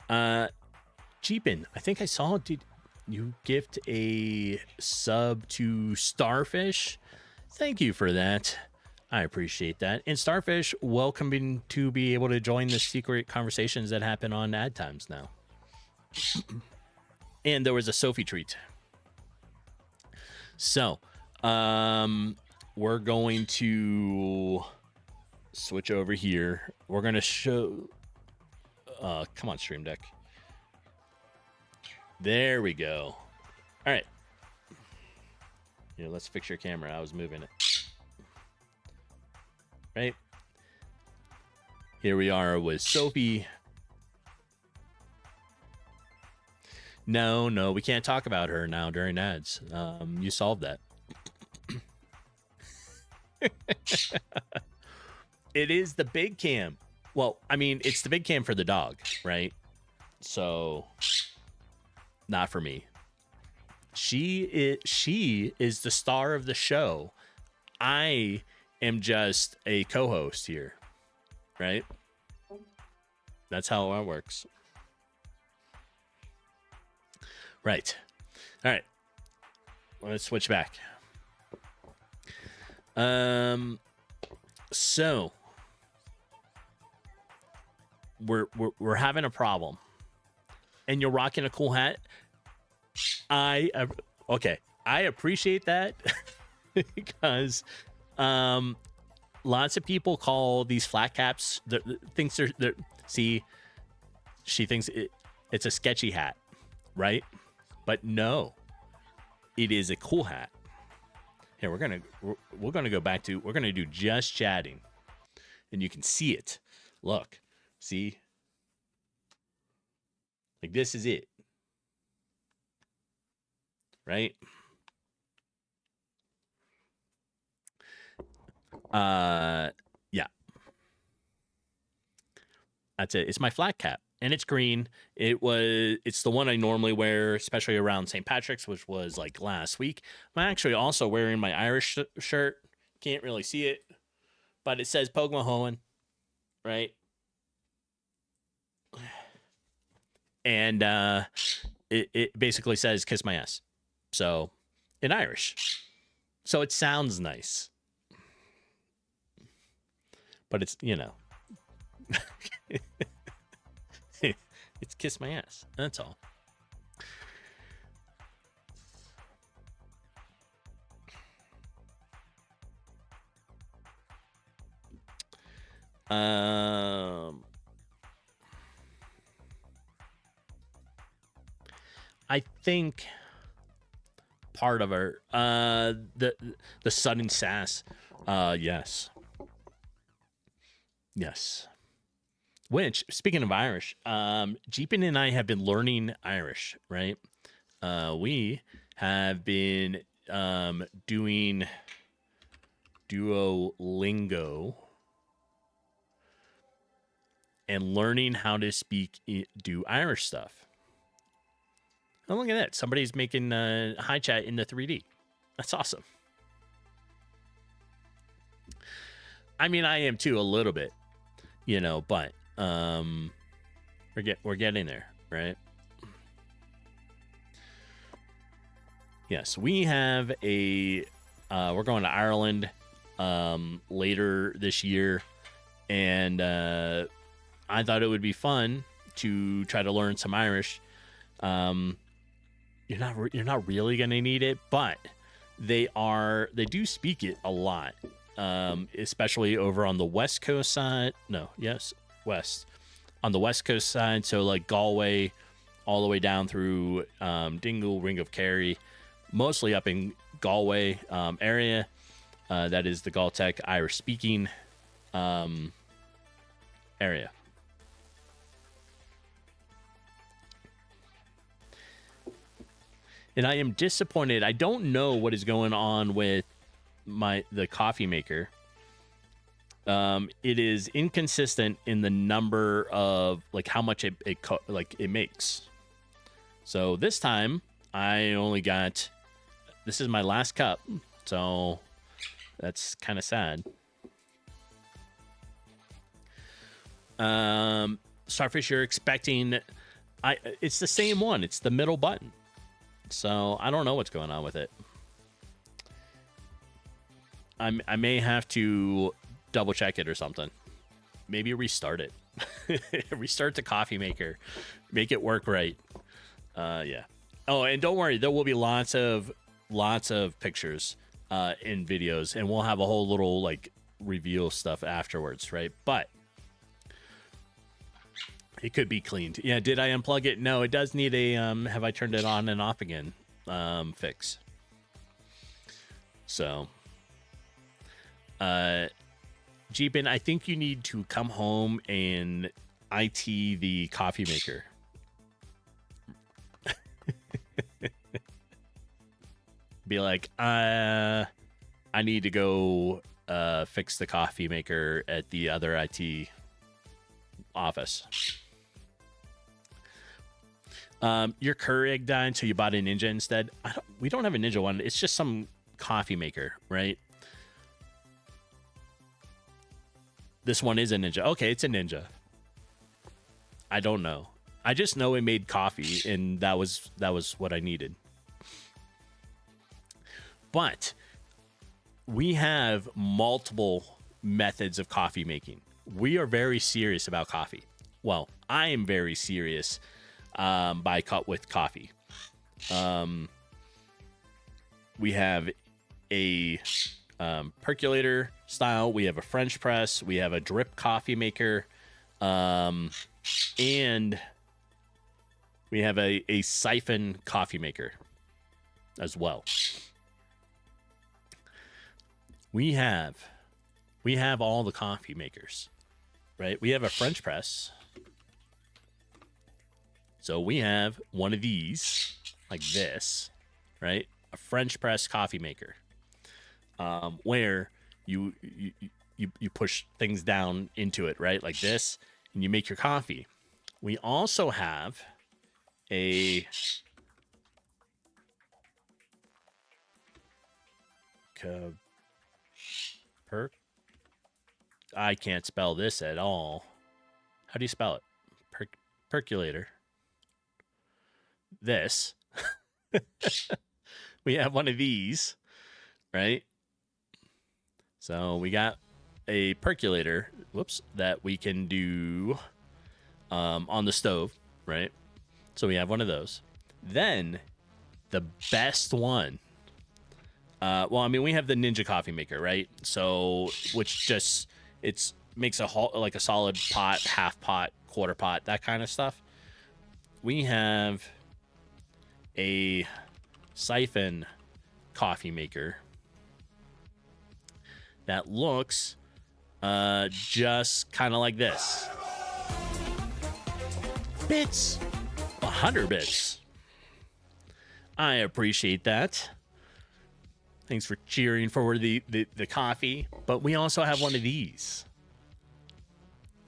Jeepin', I think I saw, did you gift a sub to Starfish? Thank you for that. I appreciate that. And Starfish, welcoming to be able to join the secret conversations that happen on ad times now. And there was a Sophie treat. So, we're going to switch over here. We're going to show... come on, Stream Deck. There we go. All right. Here, let's fix your camera. I was moving it. Right? Here we are with Sophie. No, we can't talk about her now during ads. You solved that. It is the big cam. Well, I mean, it's the big cam for the dog, right? So, not for me. She is the star of the show. I am just a co-host here, right? That's how it works. Right. All right. Let's switch back. So we're having a problem, and you're rocking a cool hat. I appreciate that because lots of people call these flat caps. She thinks it's a sketchy hat, right? But no, it is a cool hat. Here we're gonna go back to, we're gonna do just chatting, and you can see it. Look, see, like this is it, right? Yeah, that's it. It's my flat cap, and it's green. It's the one I normally wear, especially around St. Patrick's, which was like last week. I'm actually also wearing my Irish shirt. Can't really see it, but it says Pogue Mahone, right? And it basically says "kiss my ass," so in Irish. So it sounds nice, but it's, you know, it's "kiss my ass." That's all. I think part of her, the sudden sass, yes. Which, speaking of Irish, Jeepin and I have been learning Irish, right? We have been doing Duolingo and learning how to do Irish stuff. Oh, look at that. Somebody's making high chat in the 3D. That's awesome. I mean, I am too, a little bit, you know, but we're getting there, right? Yes, we have we're going to Ireland later this year, and I thought it would be fun to try to learn some Irish. You're not really gonna need it, but they do speak it a lot, especially over on the west coast side. West, on the west coast side. So like Galway, all the way down through Dingle, Ring of Kerry, mostly up in Galway area. That is the Gaeltacht Irish speaking area. And I am disappointed. I don't know what is going on with the coffee maker. It is inconsistent in the number of like how much it makes. So this time I only got, this is my last cup, so that's kind of sad. Starfish, you're expecting, it's the same one. It's the middle button. So I don't know what's going on with it. I may have to double check it or something. Maybe restart it. Restart the coffee maker. Make it work right. Yeah. Oh, and don't worry, there will be lots of pictures in videos, and we'll have a whole little like reveal stuff afterwards, right? But it could be cleaned. Yeah, did I unplug it? No, it does need a have I turned it on and off again fix. So, Jeepin, I think you need to come home and IT the coffee maker. Be like, I need to go fix the coffee maker at the other IT office. Your Keurig died, so you bought a Ninja instead. We don't have a Ninja one. It's just some coffee maker, right? This one is a Ninja. Okay, it's a Ninja. I don't know. I just know it made coffee, and that was what I needed. But we have multiple methods of coffee making. We are very serious about coffee. Well, I am very serious with coffee. We have a percolator style. We have a French press. We have a drip coffee maker. And we have a siphon coffee maker as well. We have all the coffee makers, right? We have a French press. So we have one of these, like this, right? A French press coffee maker, where you push things down into it, right? Like this, and you make your coffee. We also have a I can't spell this at all. How do you spell it? Percolator. This. We have one of these, right? So we got a percolator, that we can do on the stove, right? So we have one of those. Then the best one. We have the Ninja coffee maker, right? So, which just makes a solid pot, half pot, quarter pot, that kind of stuff. We have a siphon coffee maker that looks just kind of like this. Bits, 100 bits. I appreciate that. Thanks for cheering for the coffee. But we also have one of these,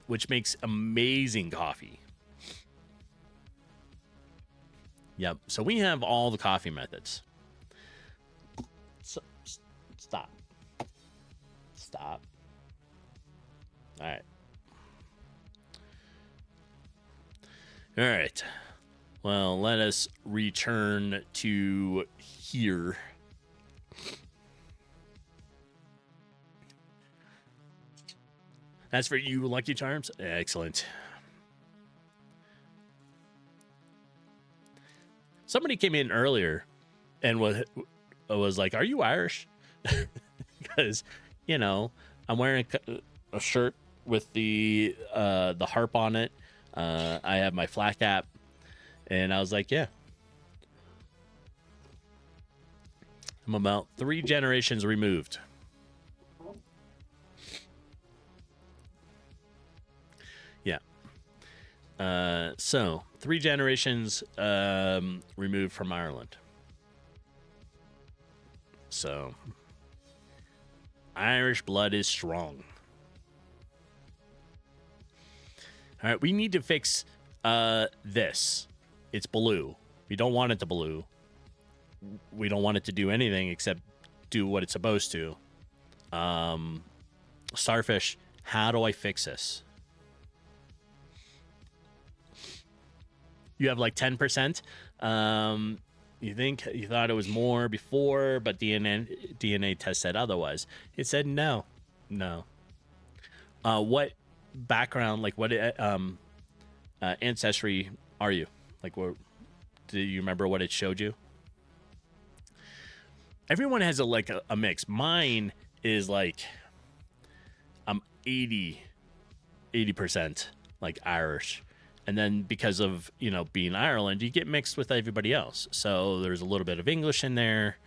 which makes amazing coffee. Yep. So we have all the coffee methods. So, stop. All right. Well, let us return to here. That's for you, Lucky Charms. Excellent. Somebody came in earlier and was like, "Are you Irish?" Because, I'm wearing a shirt with the harp on it. I have my flat cap, and I was like, "Yeah." I'm about 3 generations removed. Yeah. So 3 generations removed from Ireland. So Irish blood is strong. All right, we need to fix this. It's blue. We don't want it to blue. We don't want it to do anything except do what it's supposed to. Starfish, how do I fix this? You have like 10%. You thought it was more before, but DNA test said otherwise. It said no. What background, like what ancestry are you? Like, what do you remember what it showed you? Everyone has a mix. Mine is like I'm 80% like Irish. And then because of, being Ireland, you get mixed with everybody else. So there's a little bit of English in there.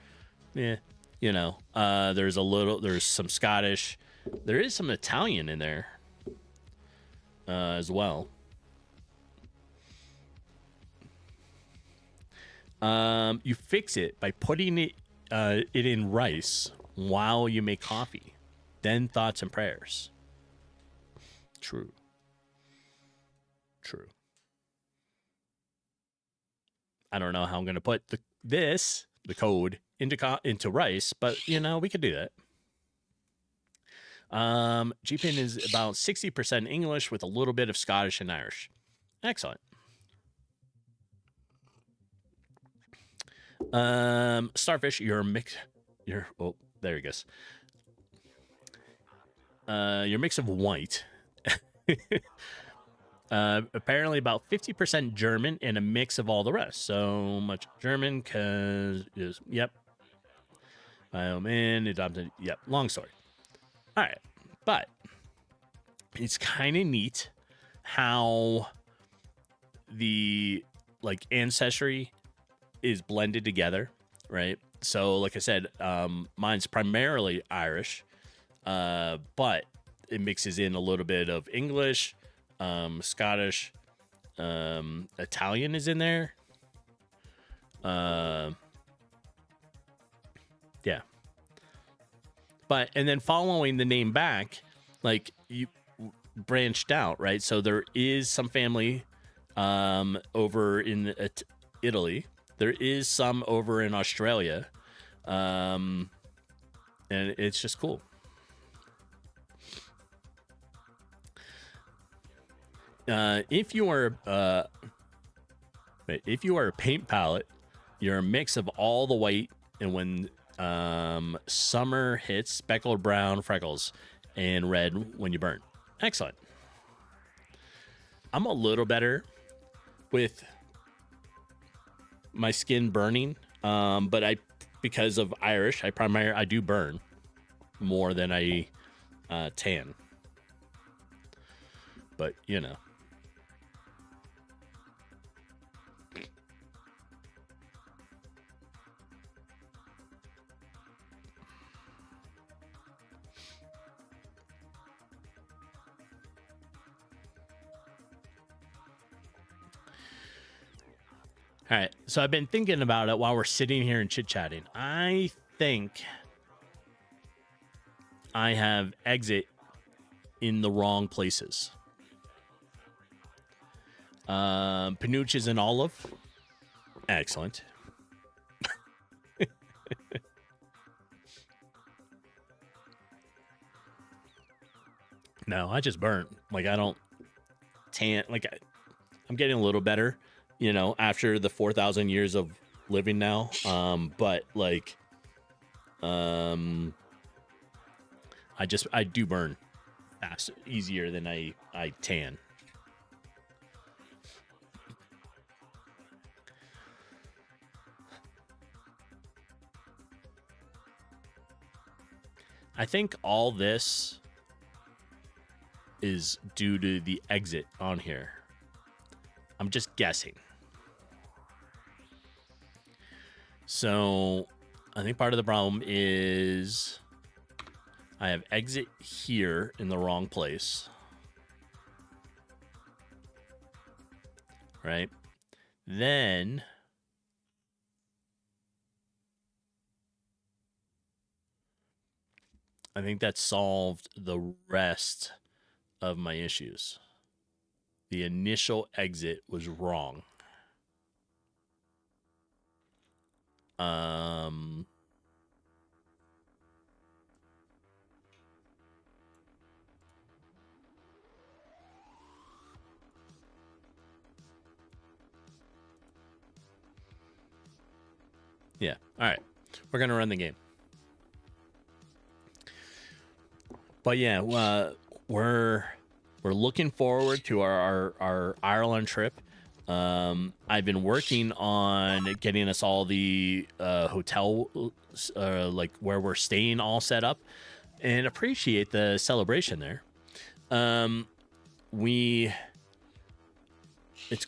Yeah. You know, there's some Scottish, there is some Italian in there as well. You fix it by putting it in rice while you make coffee, then thoughts and prayers. True. I don't know how I'm going to put the code into rice, but you know, we could do that. GPIN is about 60% English with a little bit of Scottish and Irish. Excellent. Starfish, you're there he goes. Your mix of white. Apparently about 50% German and a mix of all the rest. So much German because yep. Oh man, adopted. Yep. Long story. All right, but it's kind of neat how the like ancestry is blended together, right? So like I said, mine's primarily Irish, but it mixes in a little bit of English, Scottish, Italian is in there. Yeah. But and then following the name back, like you branched out, right? So there is some family over in Italy. There is some over in Australia. And it's just cool. If you are a paint palette, you're a mix of all the white, and when summer hits, speckled brown, freckles, and red when you burn. Excellent. I'm a little better with my skin burning, but because of Irish, I do burn more than I tan. But you know. All right, so I've been thinking about it while we're sitting here and chit-chatting. I think I have exit in the wrong places. Panuch is an olive. Excellent. No, I just burnt. Like, I don't tan. Like, I'm getting a little better, you know, after the 4,000 years of living now. But like, I do burn fast, easier than I tan. I think all this is due to the exit on here. I'm just guessing. So I think part of the problem is I have exit here in the wrong place. Right? Then I think that solved the rest of my issues. The initial exit was wrong. Yeah. All right. We're going to run the game. But yeah, we're looking forward to our Ireland trip. I've been working on getting us all the hotel, like where we're staying, all set up, and appreciate the celebration there. We're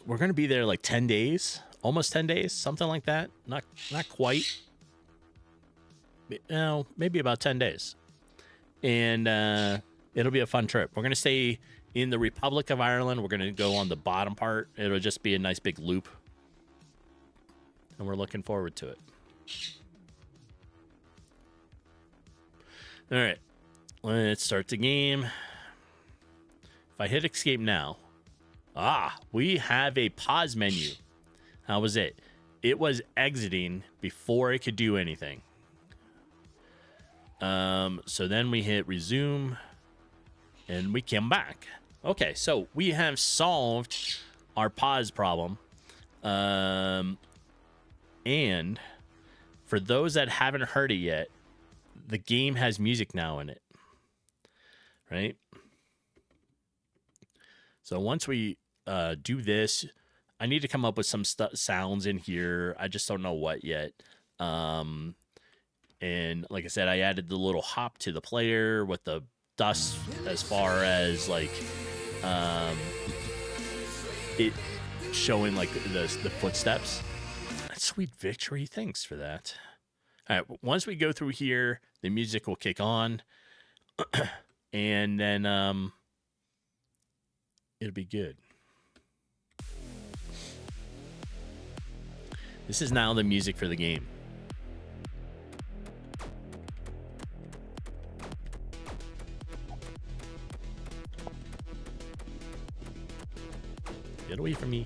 going to be there like 10 days, almost 10 days, something like that. Not quite. maybe about 10 days. And it'll be a fun trip. We're going to stay in the Republic of Ireland. We're going to go on the bottom part. It'll just be a nice big loop. And we're looking forward to it. All right. Let's start the game. If I hit escape now. We have a pause menu. How was it? It was exiting before it could do anything. So then we hit resume. And we came back. Okay, so we have solved our pause problem. And for those that haven't heard it yet, the game has music now in it. Right? So once we do this, I need to come up with some sounds in here. I just don't know what yet. And like I said, I added the little hop to the player with the dust as far as like it showing like the footsteps. Sweet victory, thanks for that. All right, once we go through here, the music will kick on. And then it'll be good. This is now the music for the game. Get away from me.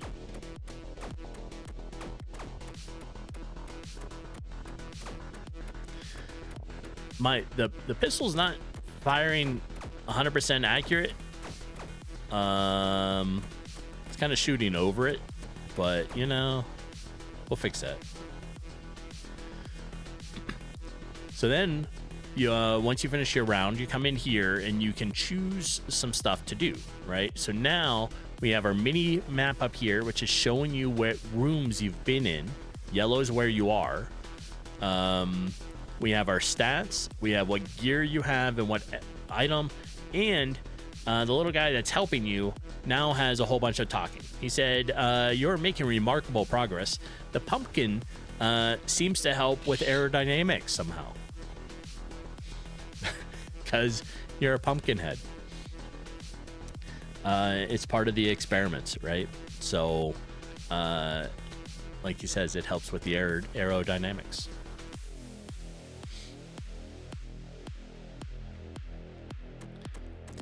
The pistol's not firing 100% accurate. It's kind of shooting over it, but you know, we'll fix that. So then you once you finish your round, you come in here and you can choose some stuff to do, right? So now we have our mini map up here, which is showing you what rooms you've been in. Yellow is where you are. We have our stats. We have what gear you have and what item. And the little guy that's helping you now has a whole bunch of talking. He said, you're making remarkable progress. The pumpkin seems to help with aerodynamics somehow. Because you're a pumpkin head. It's part of the experiments, right? So, like he says, it helps with the aerodynamics.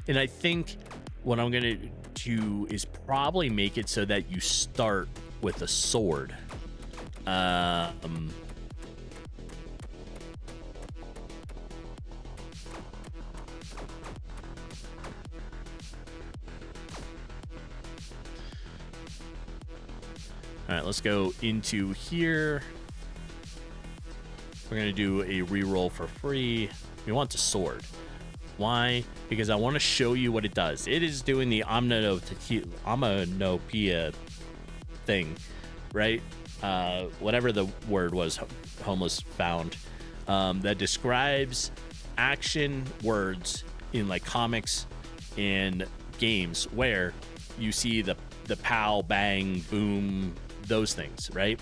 And I think what I'm going to do is probably make it so that you start with a sword. All right, let's go into here. We're going to do a reroll for free. We want the sword. Why? Because I want to show you what it does. It is doing the omnopia thing, right? Whatever the word was Homeless found, that describes action words in like comics and games where you see the pow, bang, boom, those things, right?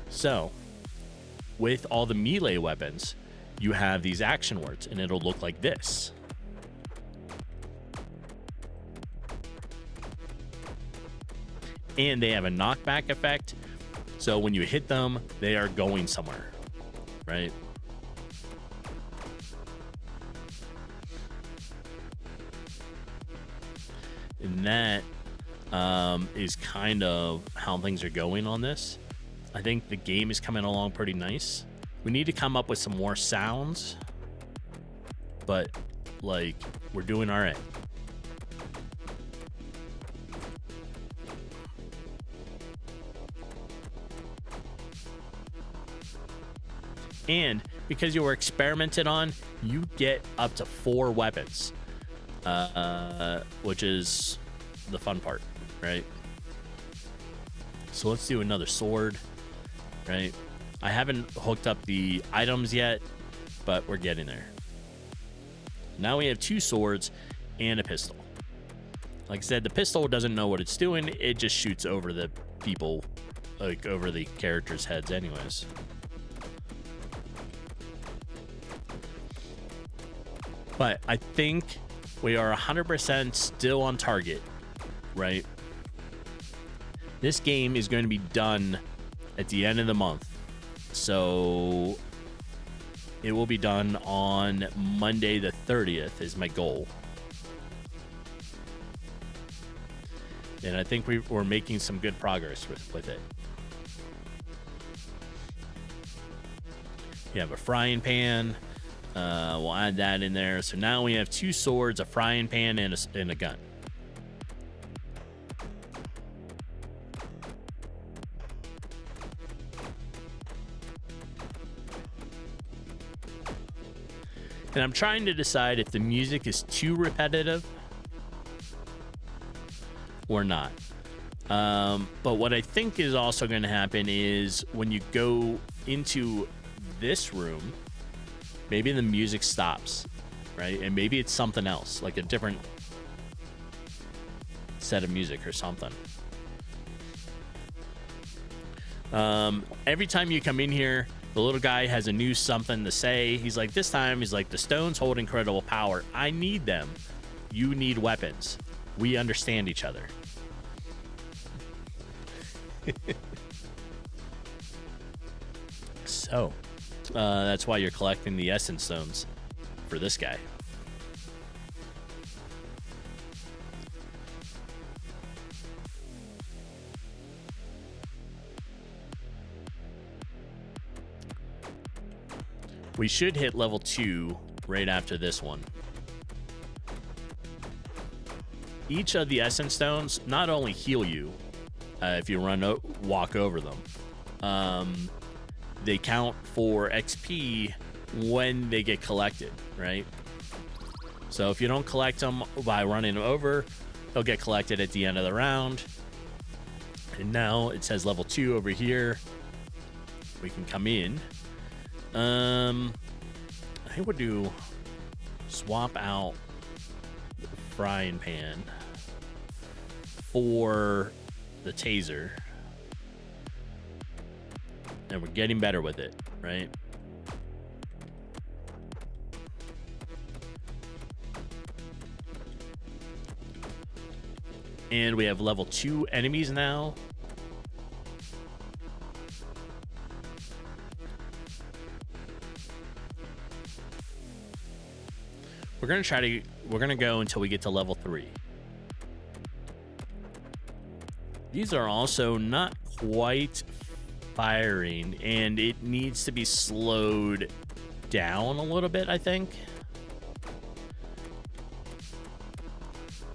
So with all the melee weapons, you have these action words, and it'll look like this. And they have a knockback effect, so when you hit them, they are going somewhere, right? And that is kind of how things are going on this. I think the game is coming along pretty nice. We need to come up with some more sounds, but like we're doing all right. And because you were experimented on, you get up to 4 weapons, which is the fun part, right? So let's do another sword, right? I haven't hooked up the items yet, but we're getting there. Now we have 2 swords and a pistol. Like I said, the pistol doesn't know what it's doing. It just shoots over the people, like over the characters' heads anyways. But I think we are 100% still on target, right? This game is going to be done at the end of the month. So it will be done on Monday the 30th is my goal. And I think we're making some good progress with it. You have a frying pan. We'll add that in there. So now we have 2 swords, a frying pan, and a gun. And I'm trying to decide if the music is too repetitive or not. But what I think is also going to happen is when you go into this room, maybe the music stops, right? And maybe it's something else, like a different set of music or something. Every time you come in here, the little guy has a new something to say. He's like, this time, he's like, the stones hold incredible power. I need them. You need weapons. We understand each other. So, that's why you're collecting the essence stones for this guy. We should hit level 2 right after this one. Each of the essence stones not only heal you if you walk over them, they count for XP when they get collected, right? So if you don't collect them by running them over, they'll get collected at the end of the round. And now it says level 2 over here. We can come in. I think we'll do swap out the frying pan for the taser. And we're getting better with it, right? And we have level 2 enemies now. We're gonna go until we get to level 3. These are also not quite firing, and it needs to be slowed down a little bit, I think.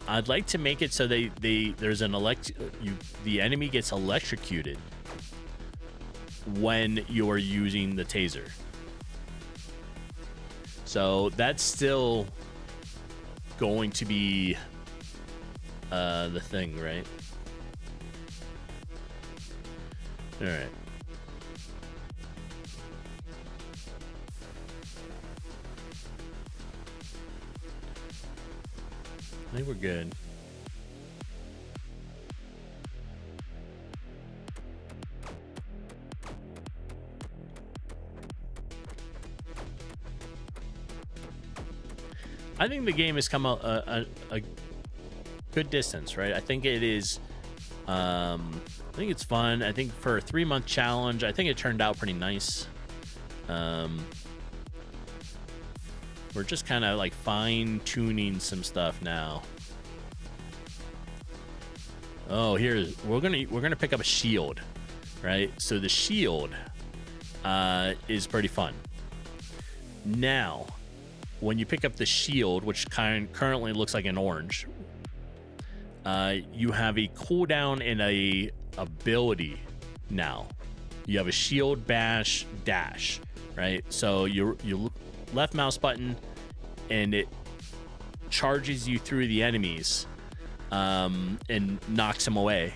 I'd like to make it so there's an the enemy gets electrocuted when you're using the taser. So that's still going to be the thing, right? All right. I think we're good. I think the game has come a good distance, right? I think it is. I think it's fun. I think for a 3-month challenge, I think it turned out pretty nice. We're just kind of like fine-tuning some stuff now. Oh, we're gonna pick up a shield, right? So the shield is pretty fun. Now, when you pick up the shield, which currently looks like an orange, you have a cooldown and a ability now. You have a shield, bash, dash, right? So you left mouse button, and it charges you through the enemies and knocks them away.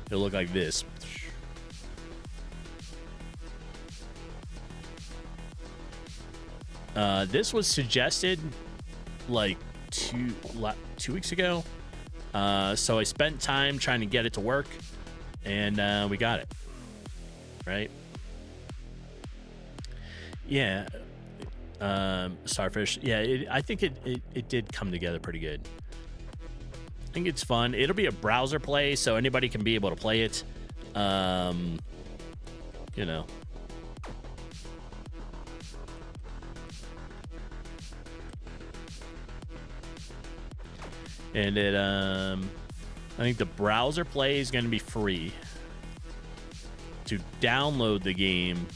It'll look like this. This was suggested like two weeks ago. So I spent time trying to get it to work, and we got it. Right? Yeah. Starfish. Yeah, I think it did come together pretty good. I think it's fun. It'll be a browser play, so anybody can be able to play it. You know. And I think the browser play is going to be free. To download the game,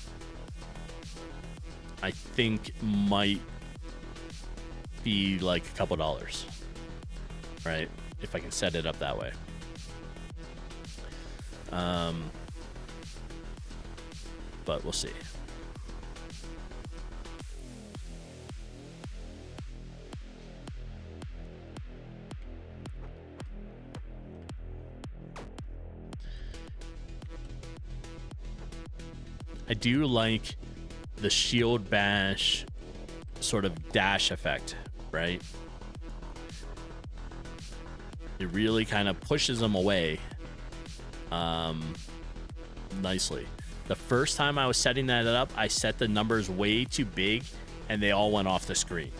I think might be like a couple dollars, right? If I can set it up that way. But we'll see. I do like the shield bash sort of dash effect, right? It really kind of pushes them away nicely. The first time I was setting that up, I set the numbers way too big and they all went off the screen.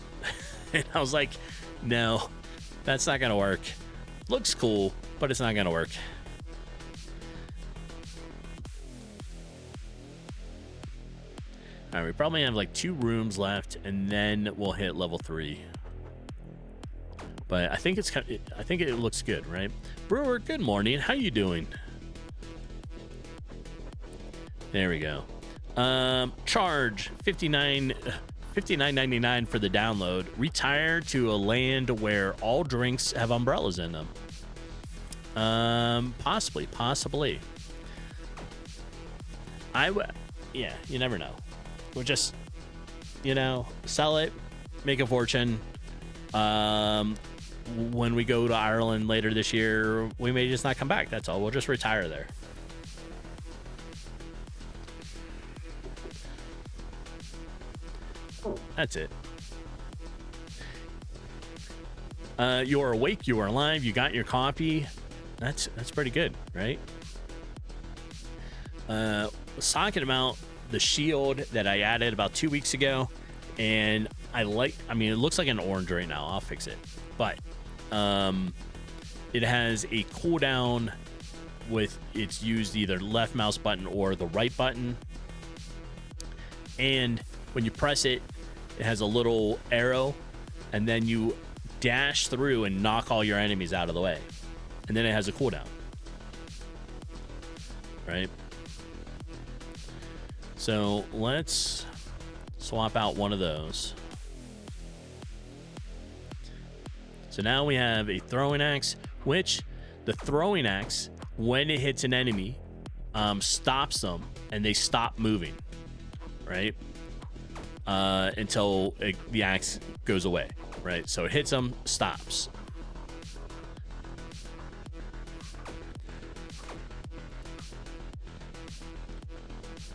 And I was like, no, that's not gonna work. Looks cool, but it's not gonna work. All right, we probably have like 2 rooms left, and then we'll hit level 3. But I think I think it looks good, right? Brewer, good morning. How you doing? There we go. Charge $59.99 for the download. Retire to a land where all drinks have umbrellas in them. Possibly. Yeah, you never know. We'll just, sell it, make a fortune. When we go to Ireland later this year, we may just not come back. That's all. We'll just retire there. That's it. You're awake. You are alive. You got your coffee. That's pretty good, right? Was talking about the shield that I added about 2 weeks ago, and it looks like an orange right now. I'll fix it, but it has a cooldown with it's used either left mouse button or the right button, and when you press it, it has a little arrow, and then you dash through and knock all your enemies out of the way, and then it has a cooldown, right? So let's swap out one of those. So now we have a throwing axe, which the throwing axe, when it hits an enemy, stops them and they stop moving, right? Until the axe goes away, right? So it hits them, stops.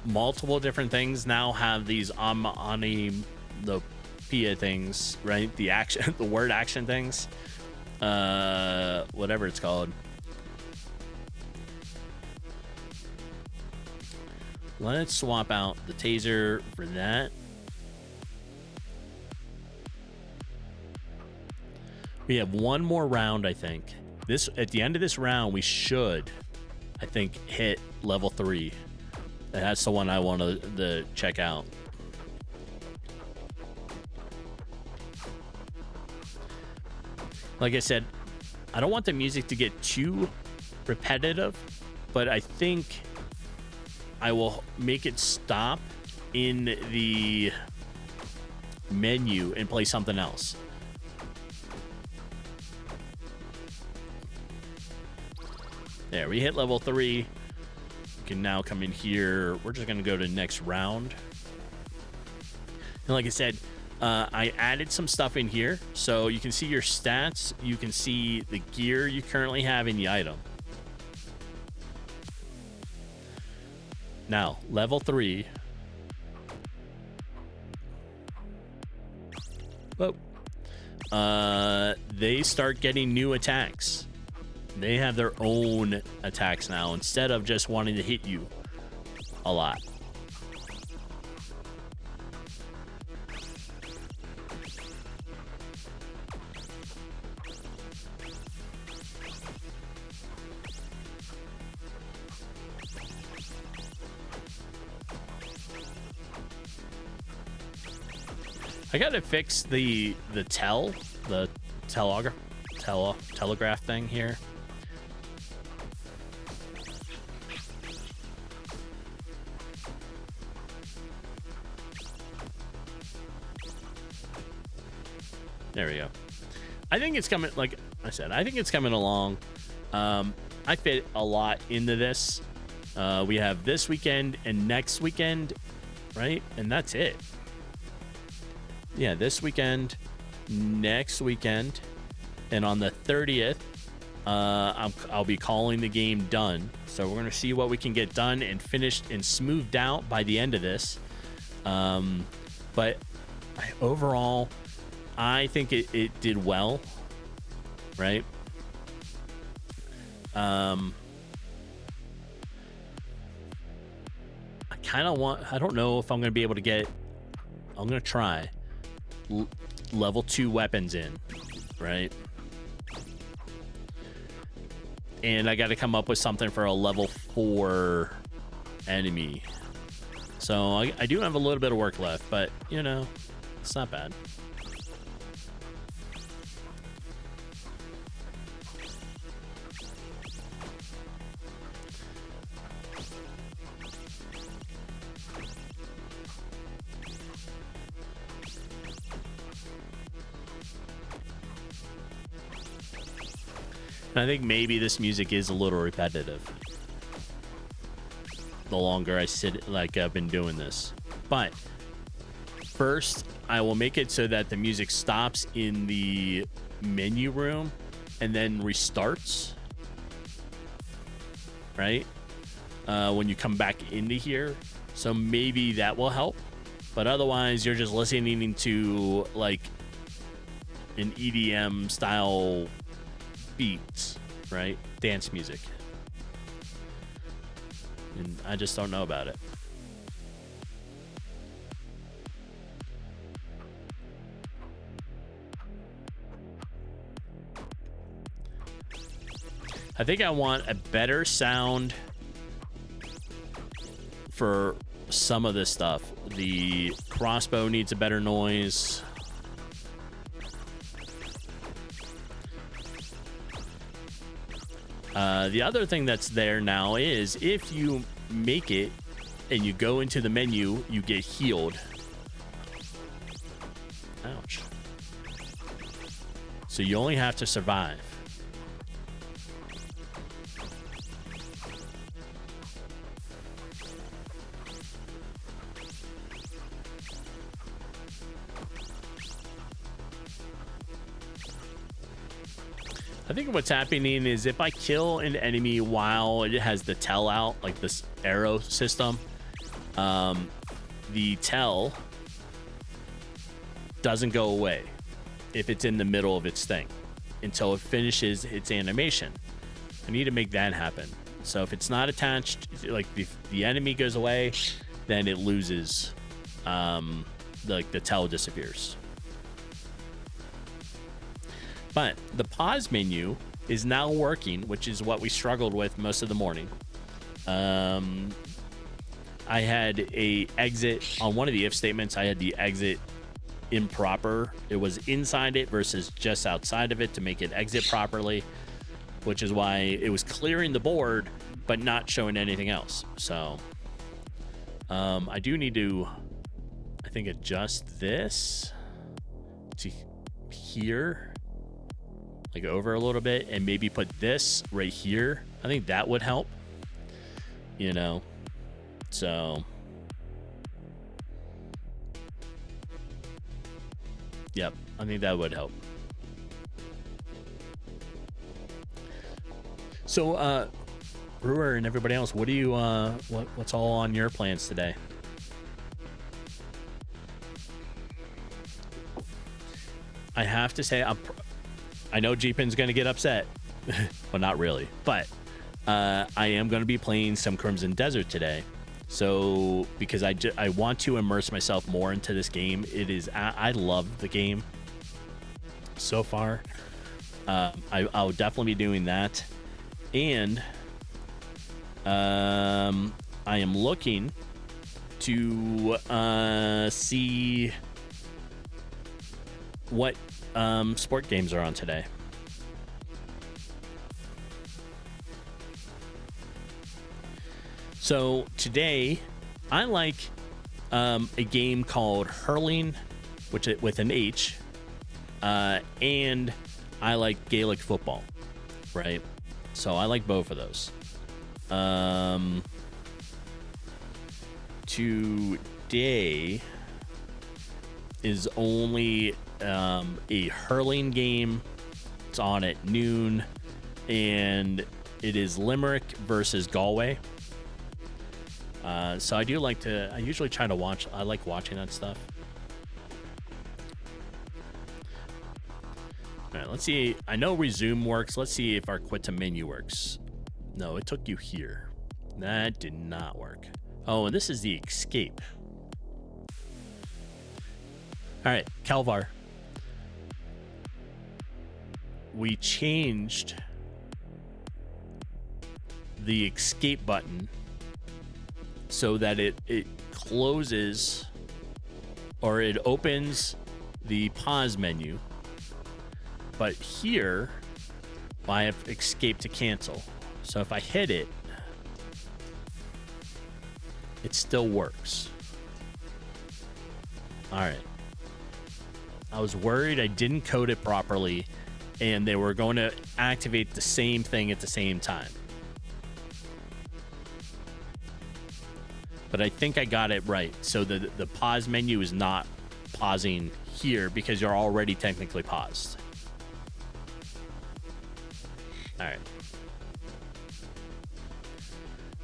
Multiple different things now have these the Pia things, right? The action, the word action things, whatever it's called. Let's swap out the taser for that. We have one more round, I think. At the end of this round, we should, I think, hit level 3. That's the one I want to check out. Like I said, I don't want the music to get too repetitive, but I think I will make it stop in the menu and play something else. There, we hit level 3. Can now come in here. We're just gonna go to next round, and like I said, I added some stuff in here so you can see your stats, you can see the gear you currently have in the item. Now level 3. Whoa. They start getting new attacks. They have their own attacks now instead of just wanting to hit you a lot. I gotta fix the telegraph thing here. There we go. I think it's coming, like I said, I think it's coming along. I fit a lot into this. We have this weekend and next weekend, right? And that's it. Yeah, this weekend, next weekend, and on the 30th, I'll be calling the game done. So we're going to see what we can get done and finished and smoothed out by the end of this. But overall, I think it did well, right? I kind of want, I don't know if I'm going to be able to get, I'm going to try level 2 weapons in, right? And I got to come up with something for a level 4 enemy. So I do have a little bit of work left, but you know, it's not bad. I think maybe this music is a little repetitive the longer I sit, like I've been doing this. But first, I will make it so that the music stops in the menu room and then restarts, right? When you come back into here. So maybe that will help. But otherwise, you're just listening to like an EDM style beats, right? Dance music. And I just don't know about it. I think I want a better sound for some of this stuff. The crossbow needs a better noise. The other thing that's there now is if you make it and you go into the menu, you get healed. Ouch. So you only have to survive. I think what's happening is if I kill an enemy while it has the tell out, like this arrow system, the tell doesn't go away if it's in the middle of its thing until it finishes its animation. I need to make that happen. So if it's not attached, like the enemy goes away, then it loses, like the tell disappears. But the pause menu is now working, which is what we struggled with most of the morning. I had a exit on one of the if statements. I had the exit improper. It was inside it versus just outside of it to make it exit properly, which is why it was clearing the board but not showing anything else. So I do need to, I think, adjust this to here, like over a little bit, and maybe put this right here. I think that would help, you know. So yep, I think that would help. So Brewer and everybody else, what do you what's all on your plans today? I have to say, I know Jeepin's going to get upset. Well, not really, but I am going to be playing some Crimson Desert today. So because I want to immerse myself more into this game. It is, I love the game so far. I'll definitely be doing that. And I am looking to see what sport games are on today. So today, I like a game called Hurling, with an H, and I like Gaelic football, right? So I like both of those. Today is only a hurling game. It's on at noon, and it is Limerick versus Galway. So I usually try to watch. I like watching that stuff. All right, let's see. I know resume works. Let's see if our quit to menu works. No, it took you here. That did not work. Oh, and this is the escape. All right, Calvar. We changed the escape button so that it closes, or it opens the pause menu. But here, I have escape to cancel. So if I hit it, it still works. All right. I was worried I didn't code it properly, and they were going to activate the same thing at the same time. But I think I got it right. So the pause menu is not pausing here because you're already technically paused. All right.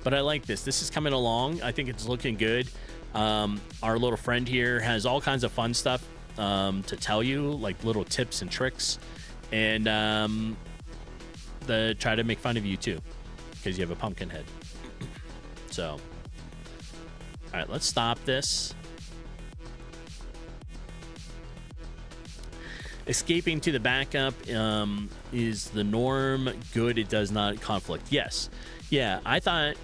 But I like this. This is coming along. I think it's looking good. Our little friend here has all kinds of fun stuff to tell you, like little tips and tricks. And try to make fun of you too, because you have a pumpkin head. So, all right, let's stop this. Escaping to the backup is the norm. Good, it does not conflict. Yes. Yeah, I thought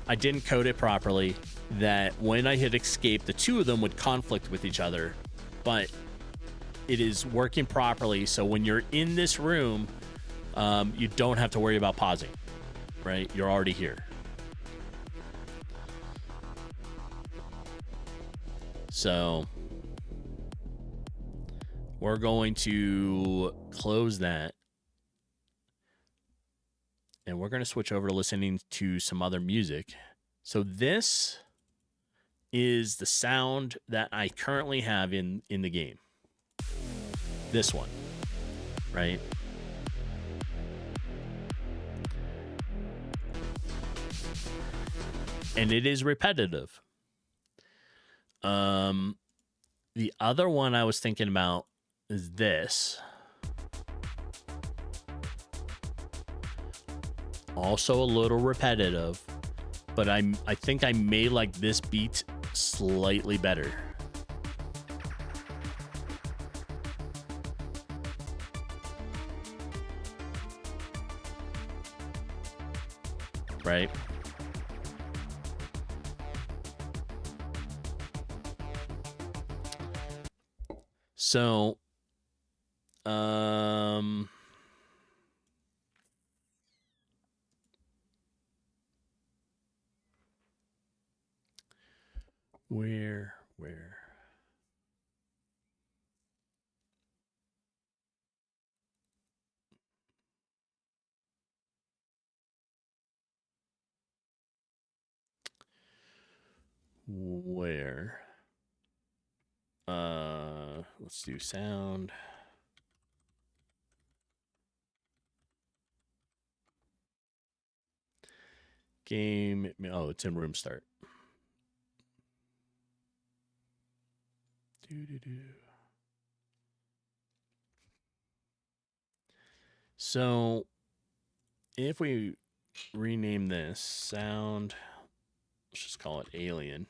I didn't code it properly, that when I hit escape, the two of them would conflict with each other, but it is working properly. So when you're in this room, you don't have to worry about pausing, right? You're already here. So we're going to close that, and we're going to switch over to listening to some other music. So this is the sound that I currently have in the game. This one, right? And it is repetitive. The other one I was thinking about is this. Also a little repetitive, but I think I may like this beat slightly better. Right? So, where? Let's do sound. Game. Oh, it's in room start. So if we rename this sound, let's just call it alien,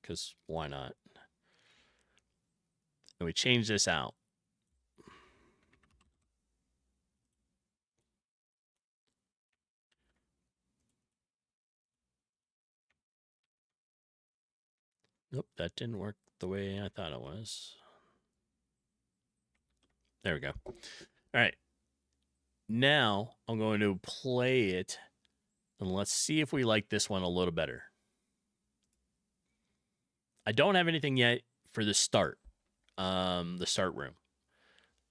because why not? And we change this out. Nope, that didn't work the way I thought it was. There we go. All right. Now I'm going to play it, and let's see if we like this one a little better. I don't have anything yet for the start room.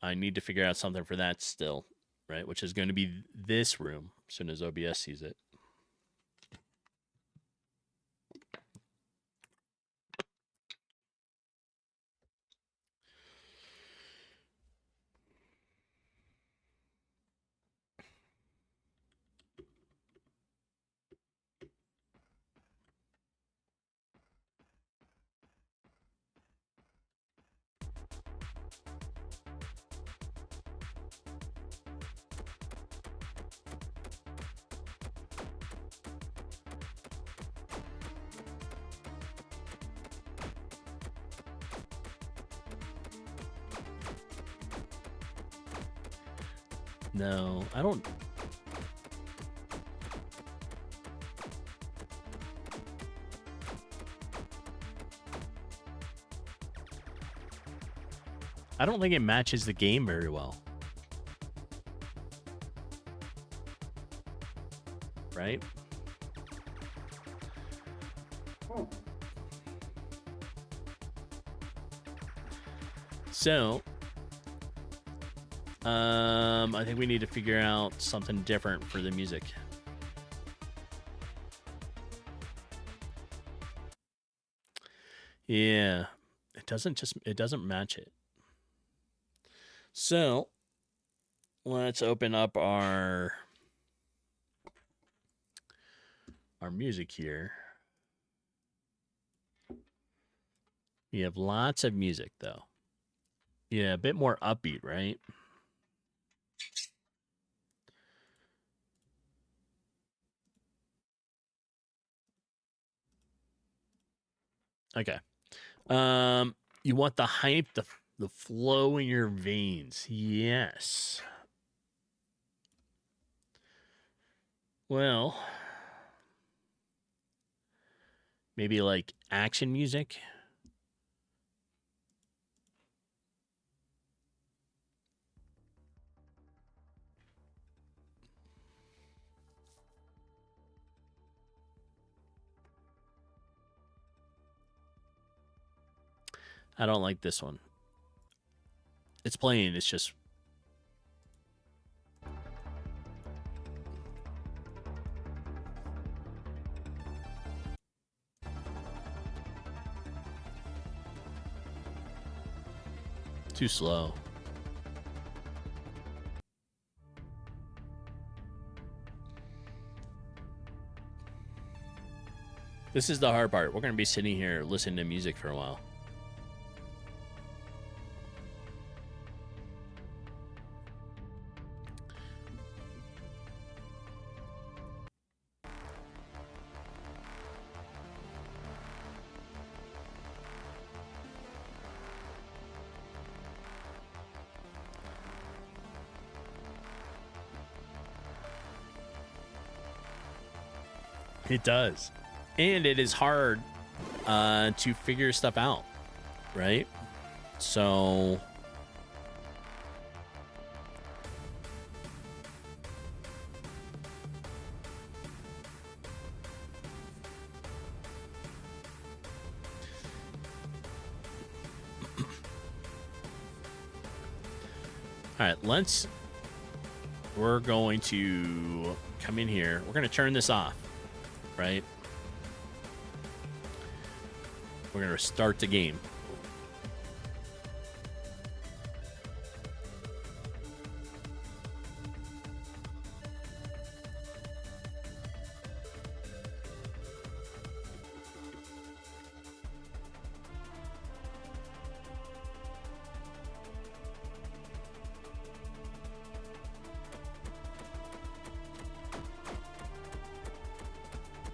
I need to figure out something for that still, right? Which is going to be this room as soon as OBS sees it. No, I don't. I don't think it matches the game very well. Right? So, I think we need to figure out something different for the music. Yeah, it doesn't match it. So, let's open up our music here. We have lots of music though. Yeah, a bit more upbeat, right? Okay. You want the hype, the flow in your veins. Yes. Well, maybe like action music. I don't like this one. It's playing, it's just too slow. This is the hard part. We're going to be sitting here listening to music for a while. It does. And it is hard to figure stuff out, right? So all right, we're going to come in here. We're going to turn this off, right? We're going to start the game.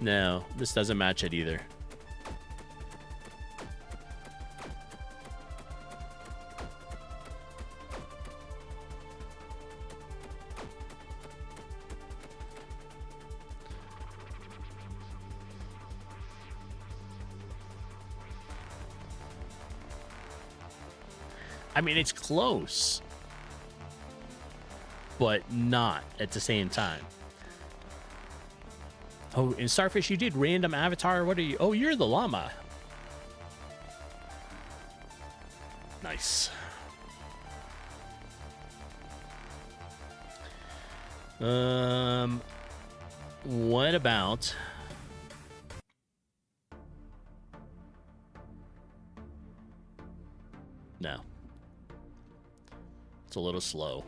No, this doesn't match it either. I mean, it's close. but not at the same time. Oh, in Starfish, you did random avatar. What are you? Oh, you're the llama. Nice. What about... No. It's a little slow.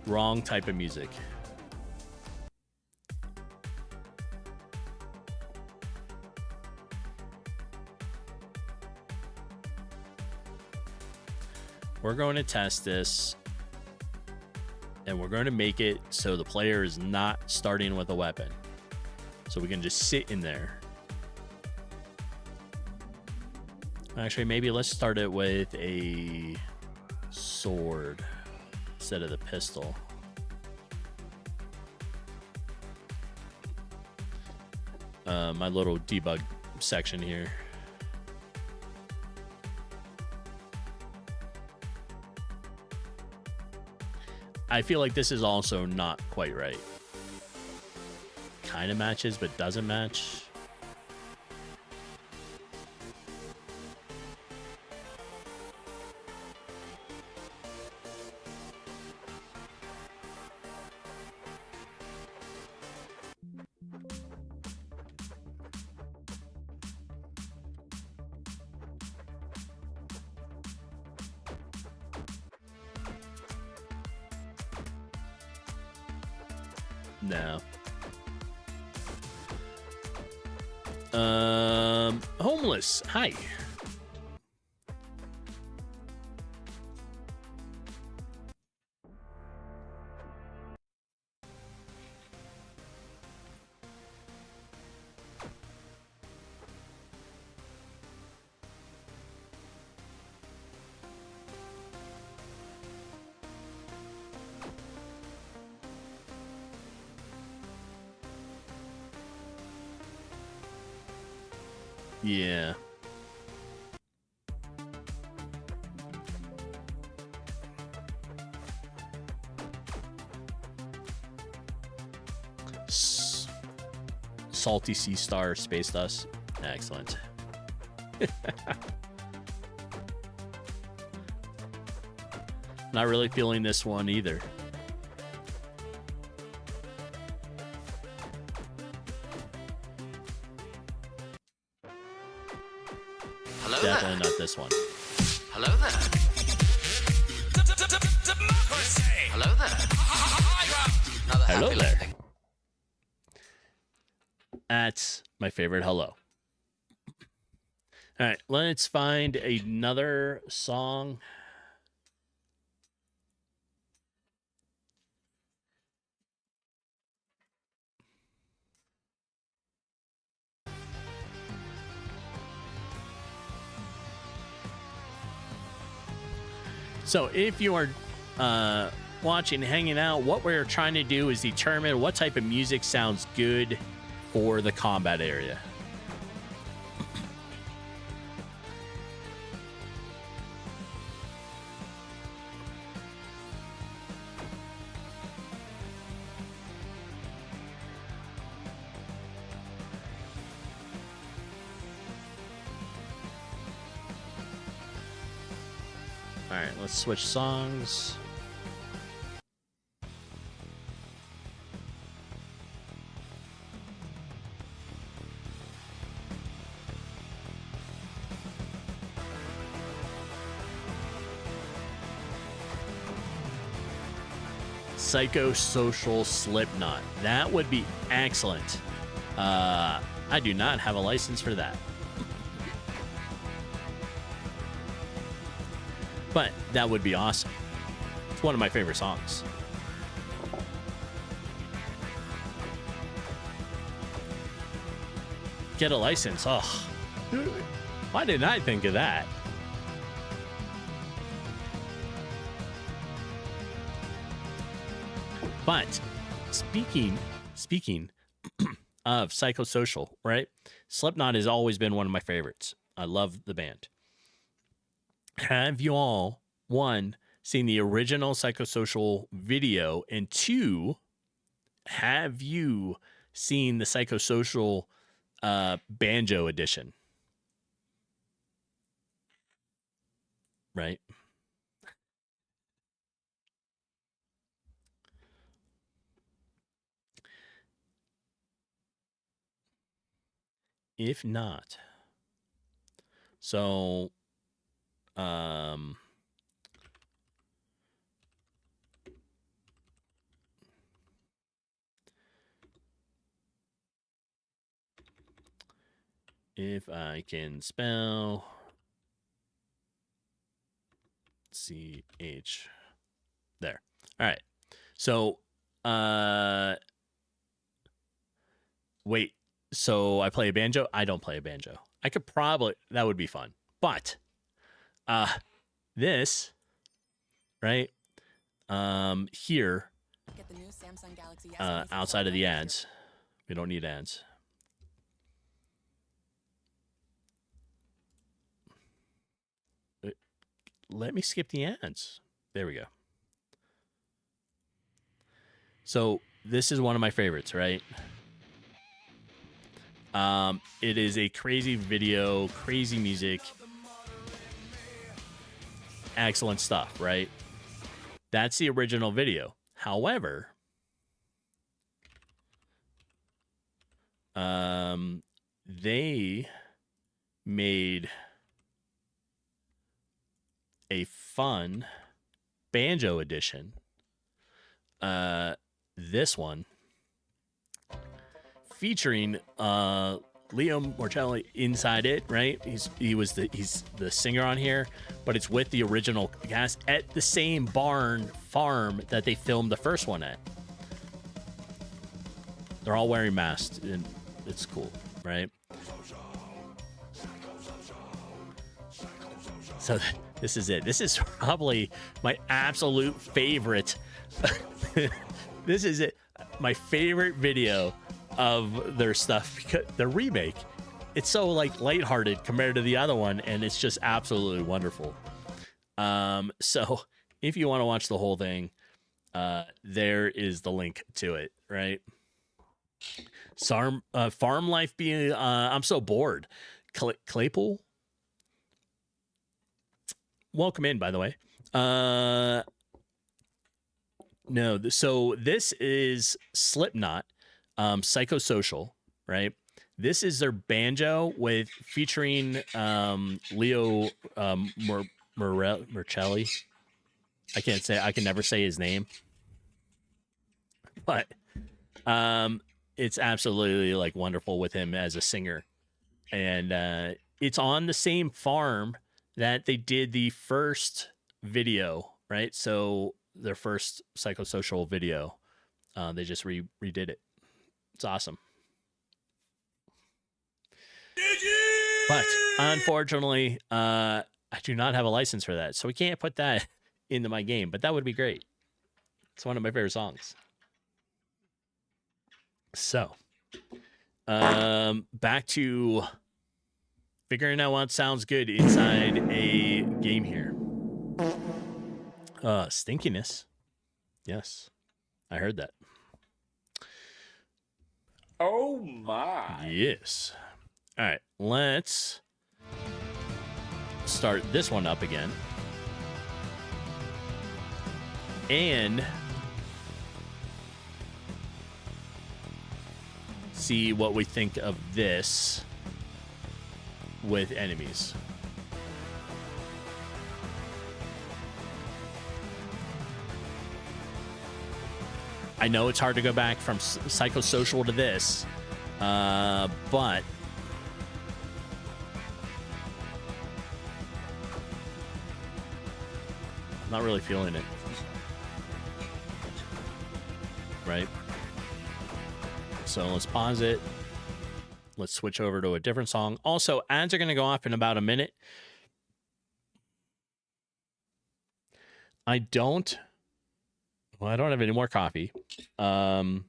Wrong type of music. We're going to test this, and we're going to make it so the player is not starting with a weapon. So we can just sit in there. Actually, maybe let's start it with a sword instead of the pistol. My little debug section here. I feel like this is also not quite right. Kind of matches, but doesn't match. No. Homeless. Hi. Yeah. Salty Sea Star Space Dust. Excellent. Not really feeling this one either. Hello Definitely there. not this one. Hello there. Hello there. Another Hello happy there. landing. That's my favorite hello. All right, let's find another song. So if you are watching, hanging out, what we're trying to do is determine what type of music sounds good for the combat area. All right, let's switch songs. Psychosocial Slipknot. That would be excellent. I do not have a license for that. But that would be awesome. It's one of my favorite songs. Get a license. Oh, why didn't I think of that? But speaking of psychosocial, right? Slipknot has always been one of my favorites. I love the band. Have you all, one, seen the original Psychosocial video? And 2, have you seen the Psychosocial banjo edition? Right? If not, so if I can spell CH there. All right. So wait, so I play a banjo? I don't play a banjo. I could probably, that would be fun. But this, right? Here, Get the new Samsung Galaxy outside of the ads. We don't need ads. Let me skip the ads. There we go. So this is one of my favorites, right? It is a crazy video, crazy music, excellent stuff, right? That's the original video. However, they made a fun banjo edition. This one featuring Leo Morcelli inside it, right? He's the singer on here, but it's with the original cast at the same farm that they filmed the first one at. They're all wearing masks, and it's cool, right? So this is it. This is probably my absolute favorite. This is it. My favorite video of their stuff, because the remake, it's so like lighthearted compared to the other one, and it's just absolutely wonderful. So if you want to watch the whole thing, there is the link to it, right? Farm life being I'm so bored. Claypool, welcome in, by the way. No, so this is Slipknot, Psychosocial, right? This is their banjo with featuring Leo Morcelli. I can never say his name, but it's absolutely like wonderful with him as a singer, and it's on the same farm that they did the first video, right? So their first Psychosocial video, they just redid it. It's awesome. But unfortunately, I do not have a license for that, so we can't put that into my game, but that would be great. It's one of my favorite songs. So, back to figuring out what sounds good inside a game here. Stinkiness. Yes, I heard that. Oh my. Yes. All right, let's start this one up again. And see what we think of this with enemies. I know it's hard to go back from Psychosocial to this, but I'm not really feeling it. Right? So let's pause it. Let's switch over to a different song. Also, ads are going to go off in about a minute. I don't have any more coffee. I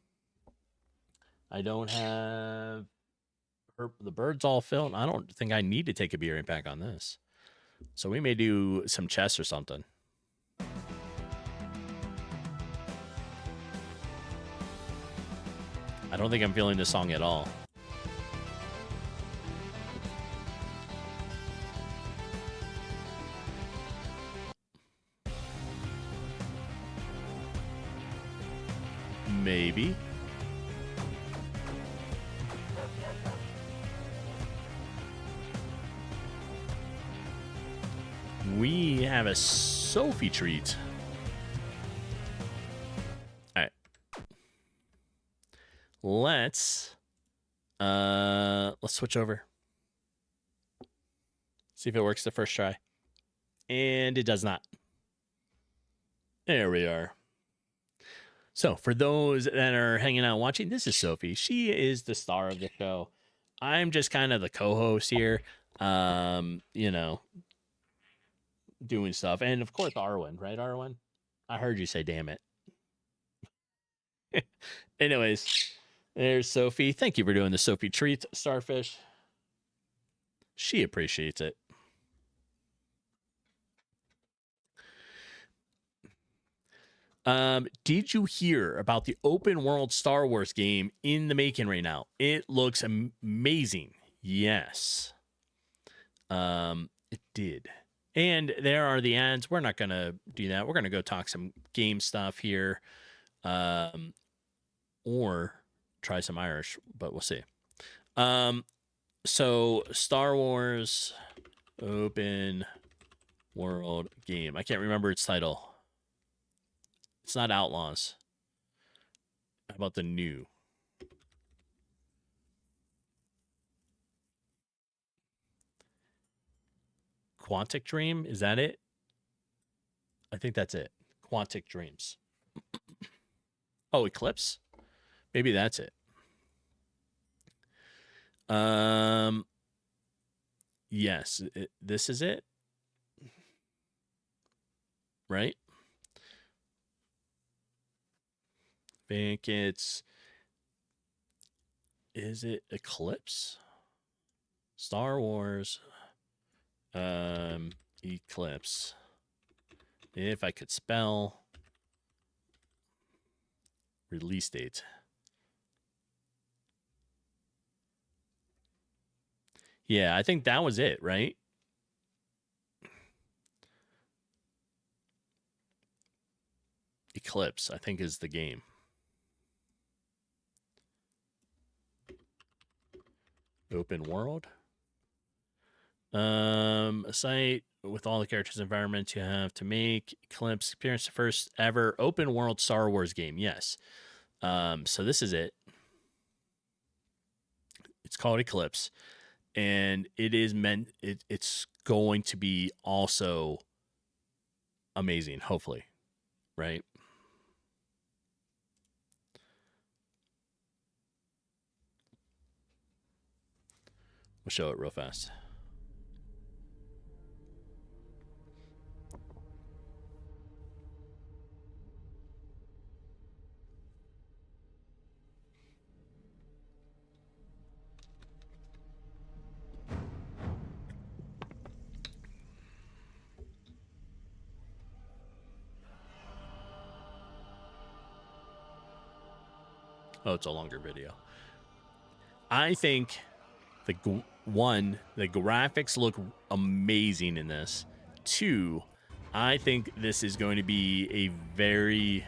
don't have the bird's all filled. I don't think I need to take a beer back on this. So we may do some chess or something. I don't think I'm feeling this song at all. Maybe. We have a Sophie treat. All right. Let's switch over. See if it works the first try. And it does not. There we are. So, for those that are hanging out watching, this is Sophie. She is the star of the show. I'm just kind of the co-host here. You know, doing stuff. And of course, Arwen, right, Arwen? I heard you say damn it. Anyways, there's Sophie. Thank you for doing the Sophie treat, Starfish. She appreciates it. Did you hear about the open world Star Wars game in the making right now? It looks amazing. Yes. It did. And there are the ads. We're not going to do that. We're going to go talk some game stuff here. Or try some Irish, but we'll see. So Star Wars open world game. I can't remember its title. It's not Outlaws. How about the new? Quantic Dream? Is that it? I think that's it. Quantic Dreams. Oh, Eclipse? Maybe that's it. Yes, this is it. Right? I think it's... Is it Eclipse? Star Wars... Eclipse. If I could spell release date. Yeah, I think that was it, right? Eclipse, I think, is the game. Open world. A site with all the characters and environments you have to make. Eclipse experience the first ever open world Star Wars game. Yes. So this is it. It's called Eclipse, and it is meant. It's going to be also amazing. Hopefully, right? We'll show it real fast. Oh, it's a longer video. I think the graphics look amazing in this. 2, I think this is going to be a very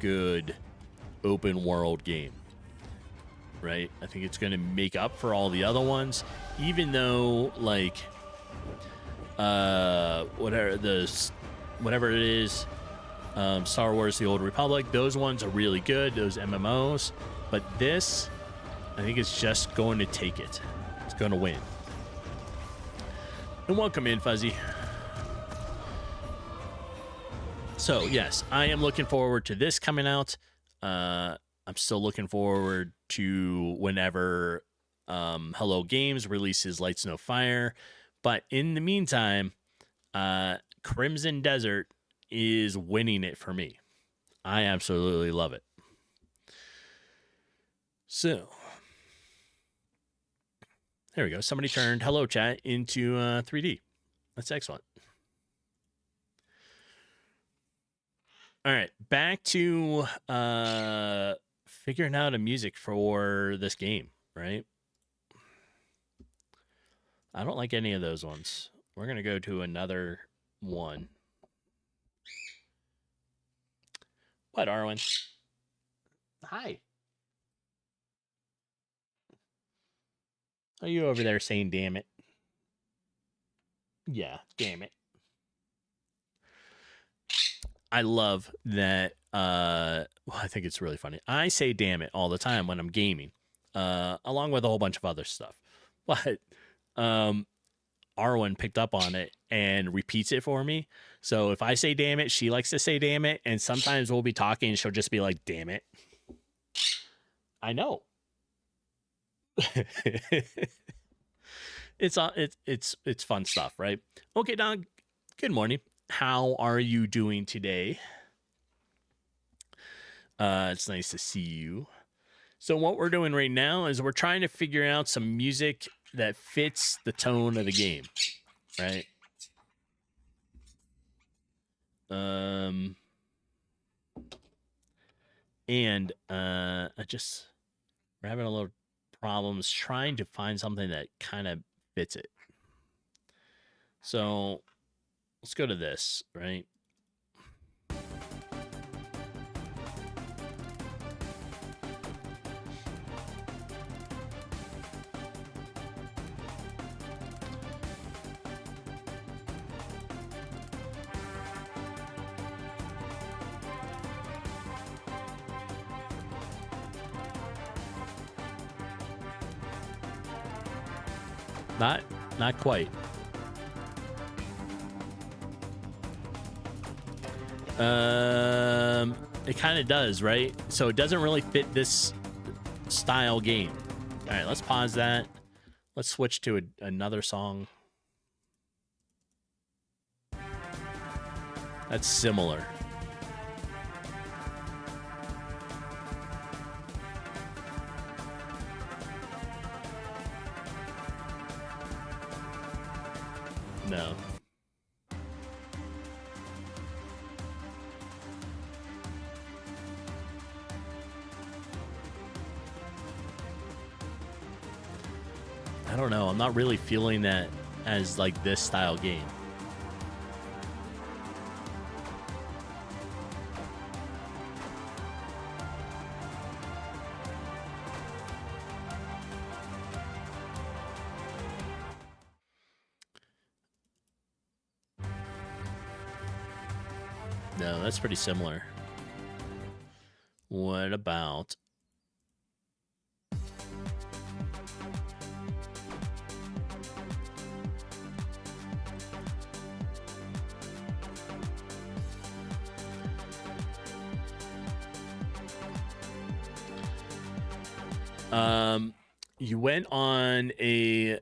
good open world game. Right? I think it's going to make up for all the other ones, even though like whatever it is, Star Wars: The Old Republic, those ones are really good, those MMOs. But this, I think it's just going to take it. It's going to win. And welcome in, Fuzzy. So, yes, I am looking forward to this coming out. I'm still looking forward to whenever Hello Games releases Lights No Fire. But in the meantime, Crimson Desert is winning it for me. I absolutely love it. So, there we go. Somebody turned Hello Chat into 3D. That's excellent. All right, back to figuring out a music for this game, right? I don't like any of those ones. We're going to go to another one. What, Arwen? Hi. Are you over there saying damn it? Yeah, damn it. I love that. Well, I think it's really funny. I say damn it all the time when I'm gaming, along with a whole bunch of other stuff. But Arwen picked up on it and repeats it for me. So if I say damn it, she likes to say damn it. And sometimes we'll be talking and she'll just be like, damn it. I know. It's fun stuff, right? Okay, Don. Good morning. How are you doing today? It's nice to see you. So what we're doing right now is we're trying to figure out some music that fits the tone of the game, right? We're having a little problems trying to find something that kind of fits it. So let's go to this, right? Not quite. It kind of does, right? So it doesn't really fit this style game. All right, let's pause that. Let's switch to another song. That's similar. No. I don't know. I'm not really feeling that as like this style game. No, that's pretty similar. What about... you went on a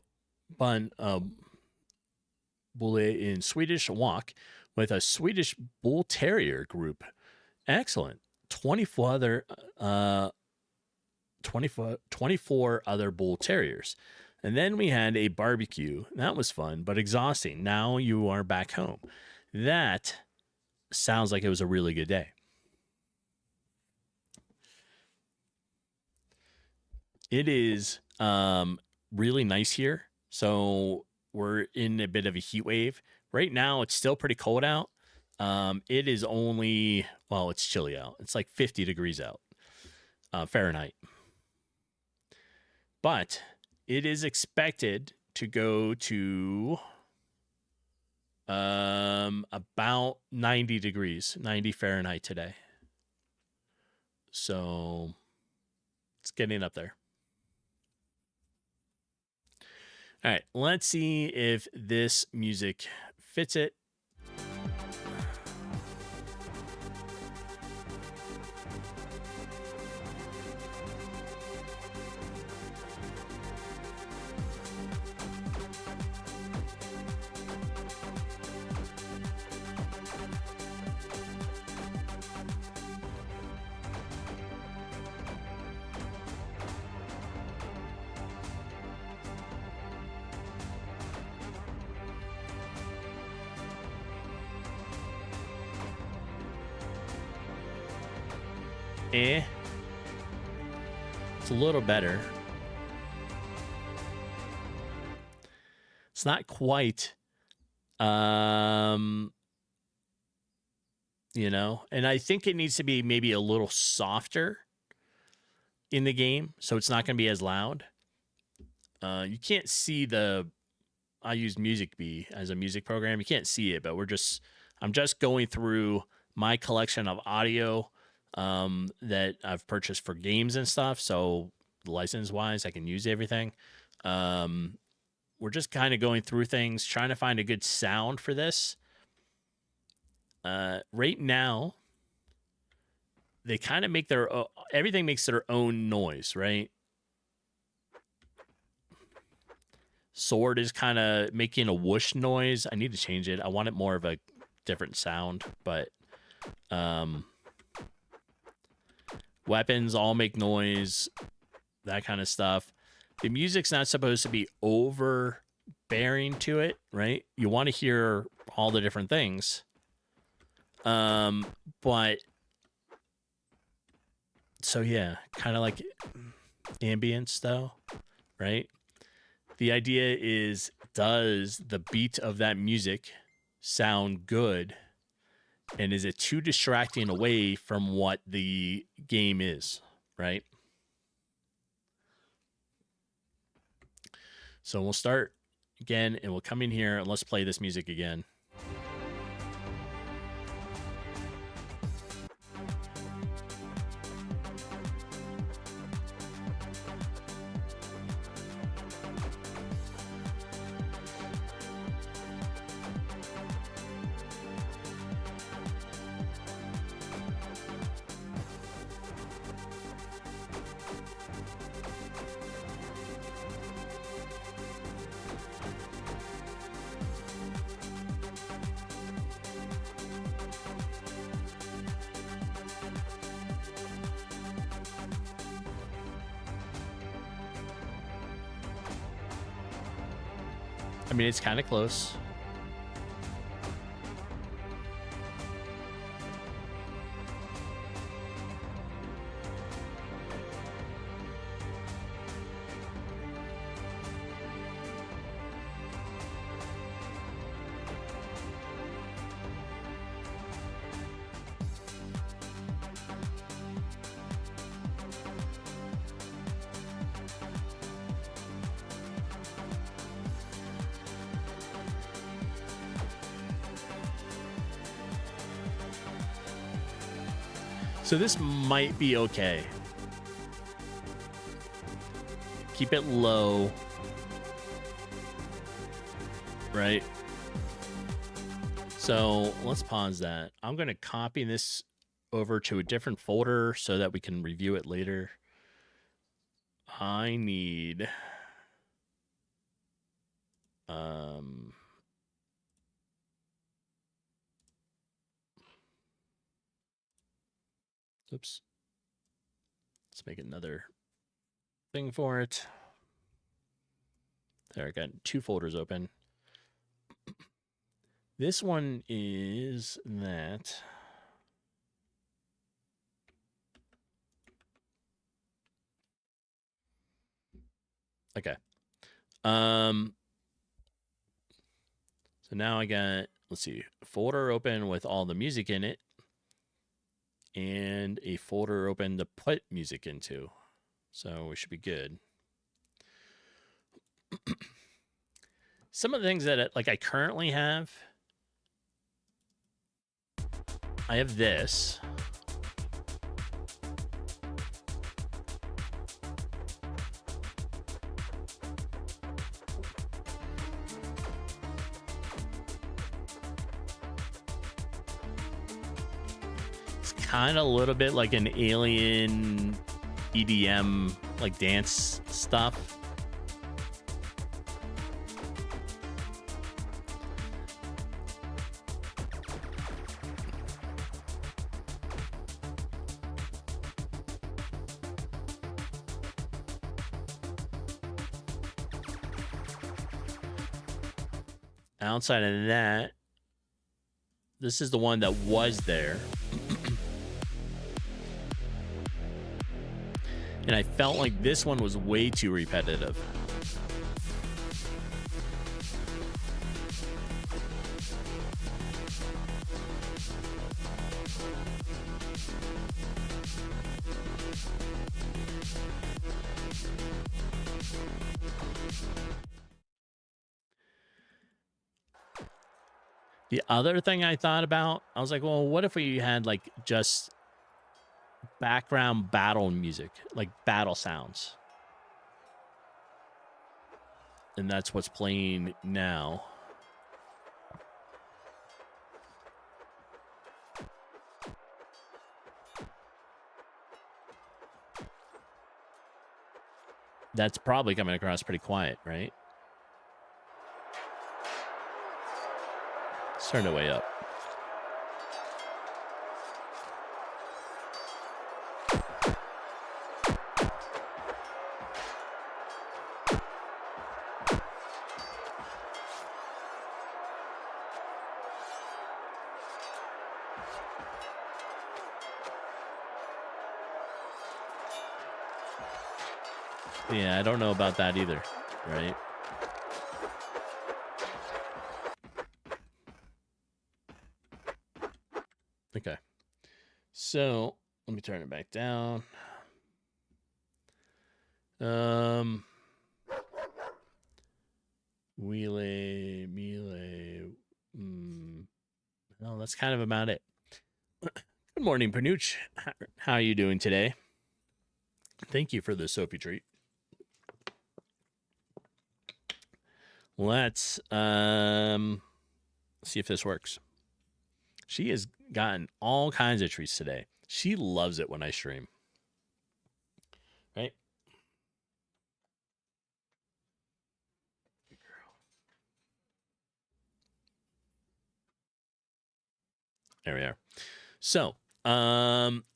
bulle in Swedish walk with a Swedish Bull Terrier group. Excellent. 24 other Bull Terriers. And then we had a barbecue. That was fun, but exhausting. Now you are back home. That sounds like it was a really good day. It is really nice here. So we're in a bit of a heat wave. Right now, it's still pretty cold out. It is only, well, it's chilly out. It's like 50 degrees out, Fahrenheit. But it is expected to go to about 90 degrees, 90 Fahrenheit today. So it's getting up there. All right, let's see if this music fits it. a little better. It's not quite, you know, and I think it needs to be maybe a little softer in the game, so it's not going to be as loud. You can't see I use Music Bee as a music program. You can't see it, but I'm just going through my collection of audio that I've purchased for games and stuff. So license-wise, I can use everything. We're just kind of going through things, trying to find a good sound for this. Right now, they kind of make everything makes their own noise, right? Sword is kind of making a whoosh noise. I need to change it. I want it more of a different sound, but weapons all make noise, that kind of stuff. The music's not supposed to be overbearing to it, right? You want to hear all the different things. But so yeah, kind of like ambience though, right? The idea is, does the beat of that music sound good? And is it too distracting away from what the game is, right? So we'll start again, and we'll come in here, and let's play this music again. I mean, it's kind of close. So this might be okay. Keep it low. Right? So let's pause that. I'm going to copy this over to a different folder so that we can review it later. I need... Oops. Let's make another thing for it. There, I got 2 folders open. This one is that. Okay. So now I got, let's see, a folder open with all the music in it, and a folder open to put music into. So we should be good. Some of the things that I currently have, I have this. Kind of a little bit like an alien EDM, like dance stuff. Outside of that, this is the one that was there. And I felt like this one was way too repetitive. The other thing I thought about, I was like, well, what if we had like just background battle music, like battle sounds? And that's what's playing now. That's probably coming across pretty quiet, right? Let's turn it way up. Yeah, I don't know about that either, right? Okay. So, let me turn it back down. Melee. No, that's kind of about it. Good morning, Panuch. How are you doing today? Thank you for the soapy treat. Let's see if this works. She has gotten all kinds of treats today. She loves it when I stream. Right? There we are. So,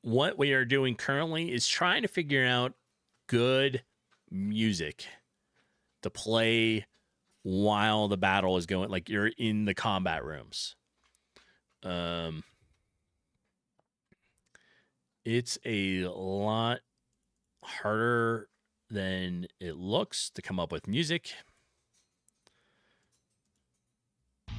what we are doing currently is trying to figure out good music to play while the battle is going, like you're in the combat rooms. It's a lot harder than it looks to come up with music. I'm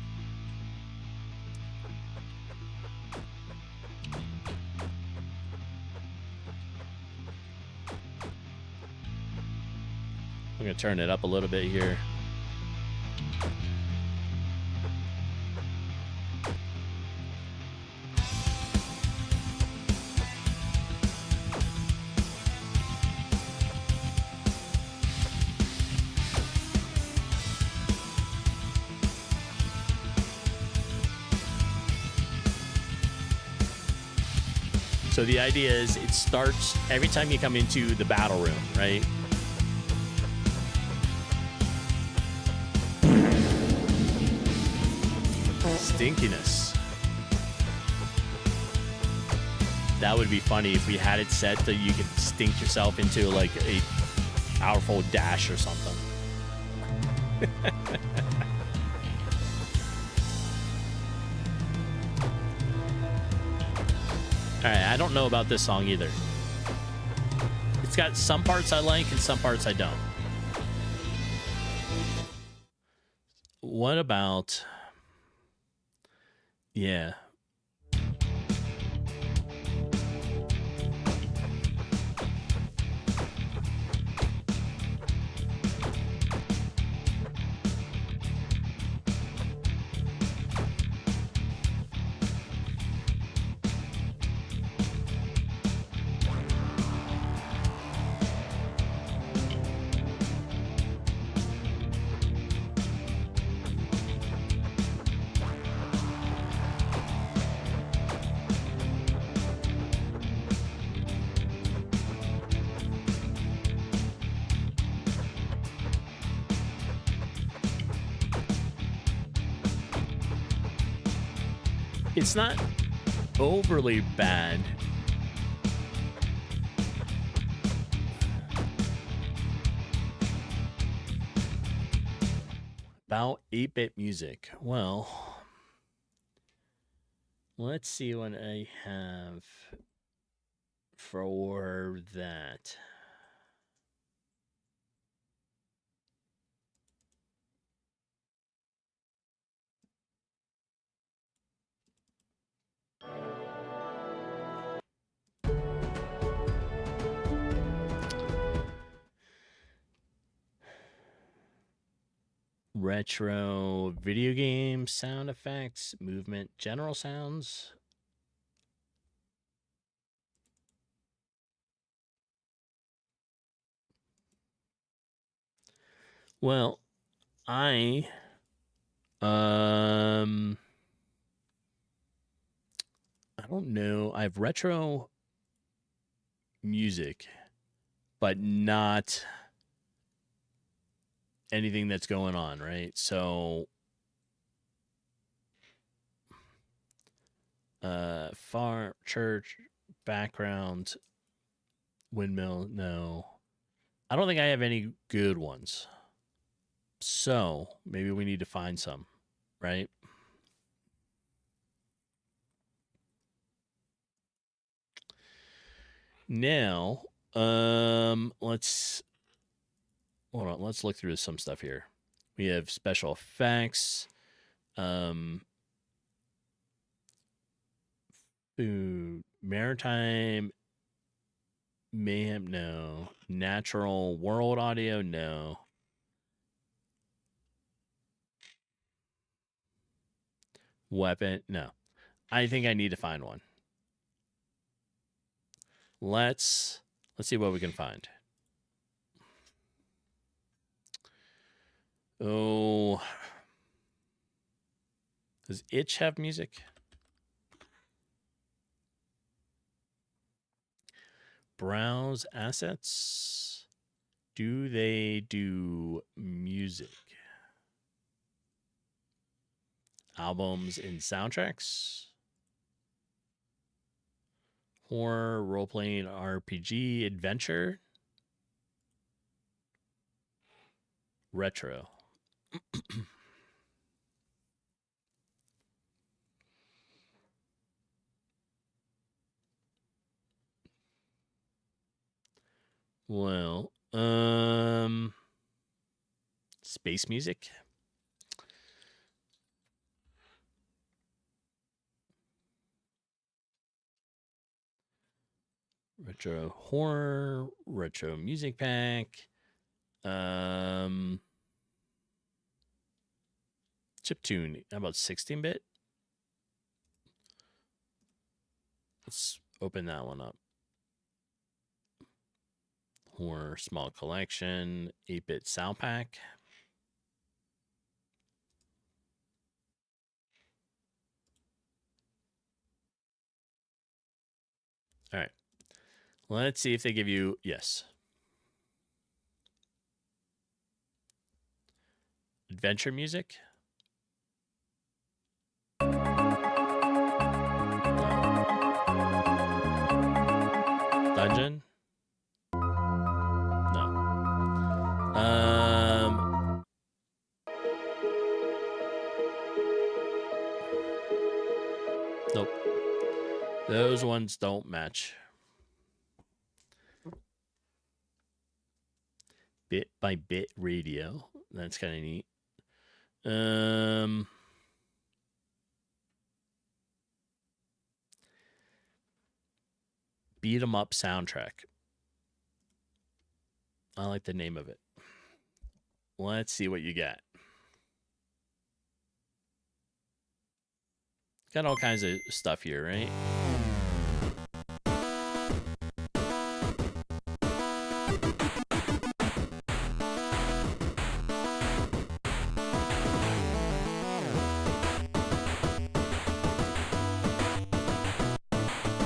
going to turn it up a little bit here. So the idea is it starts every time you come into the battle room, right? Stinkiness. That would be funny if we had it set that you could stink yourself into like a powerful dash or something. All right, I don't know about this song either. It's got some parts I like and some parts I don't. What about... Yeah. It's not overly bad. About 8-bit music. Well, let's see what I have for that. Retro video game sound effects, movement, general sounds. Well, I don't know. I have retro music, but not anything that's going on, right? So farm, church, background, windmill, no. I don't think I have any good ones. So maybe we need to find some, right? Now, let's hold on. Let's look through some stuff here. We have special effects, food, maritime, mayhem, no. Natural world audio, no. Weapon, no. I think I need to find one. Let's see what we can find. Oh, does Itch have music? Browse assets. Do they do music? Albums and soundtracks? Horror, role-playing, RPG, adventure? Retro. Well, space music. Retro horror, retro music pack. Chiptune. How about 16-bit? Let's open that one up. Horror small collection, 8-bit sound pack. All right. Let's see if they give you yes. Adventure music. Dungeon. No. Nope. Those ones don't match. Bit by bit radio. That's kind of neat. Beat 'em up soundtrack. I like the name of it. Let's see what you got. Got all kinds of stuff here, right?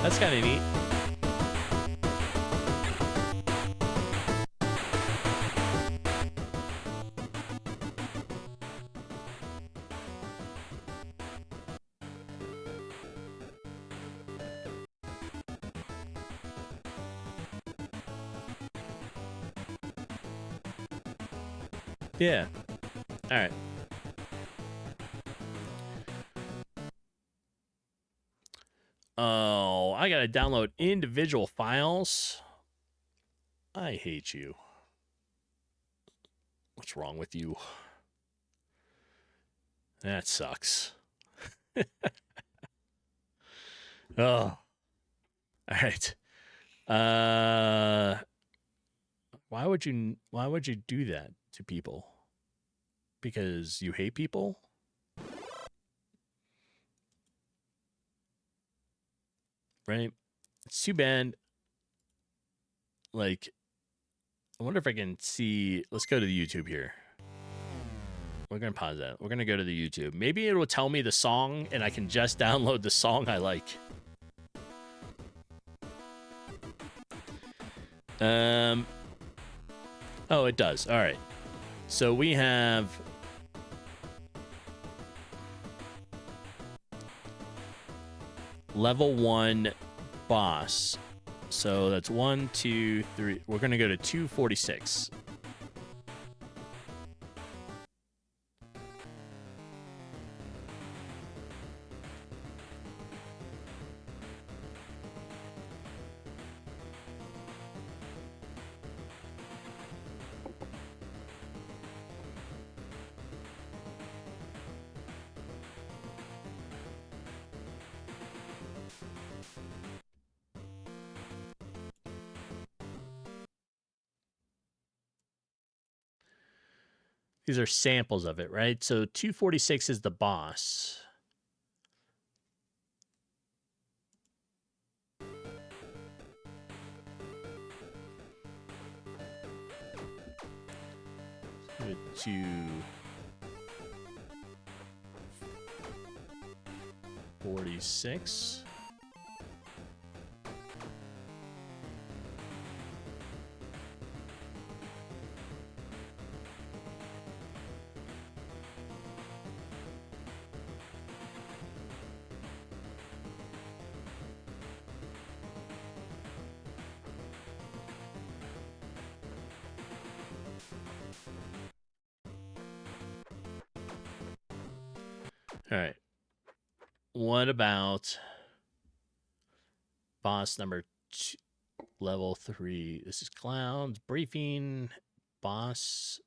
That's kind of neat. Yeah. All right. Oh, I got to download individual files. I hate you. What's wrong with you? That sucks. Oh. All right. Why would you do that to people? because you hate people? Right? It's too bad. Like, I wonder if I can see. Let's go to the YouTube here. We're going to pause that. We're going to go to the YouTube. Maybe it will tell me the song and I can just download the song I like. Oh, it does. All right. So we have level 1 boss. So that's 1, 2, 3. We're going to go to 246. These are samples of it, right? So 246 is the boss. So 246. All right. What about boss number 2, level 3? This is clowns briefing boss.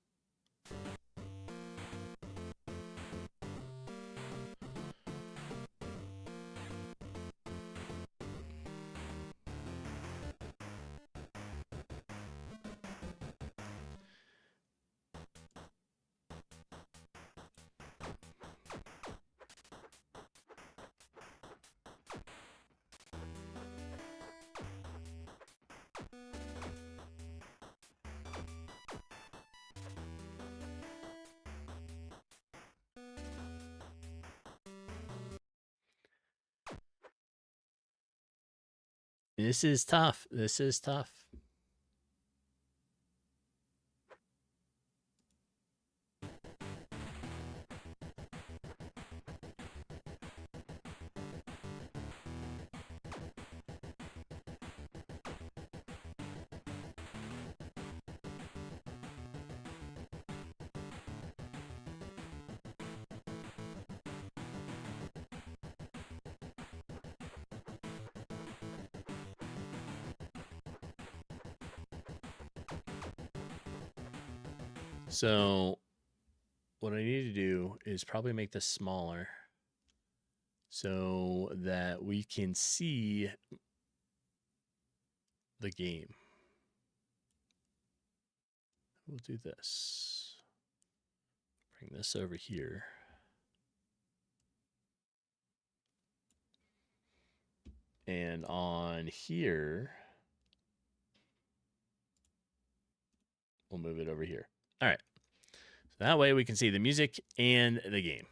This is tough. This is tough. So what I need to do is probably make this smaller so that we can see the game. We'll do this. Bring this over here. And on here, we'll move it over here. All right. So that way we can see the music and the game.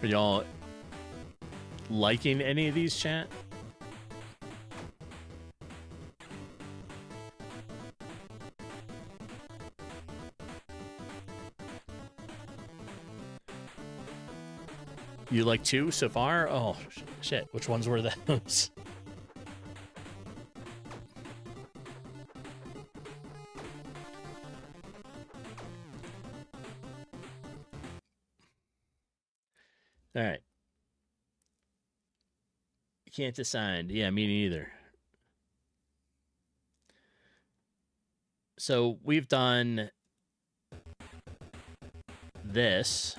Are y'all liking any of these, chat? You like 2 so far? Oh, shit. Which ones were those? All right. Can't decide. Yeah, me neither. So we've done this.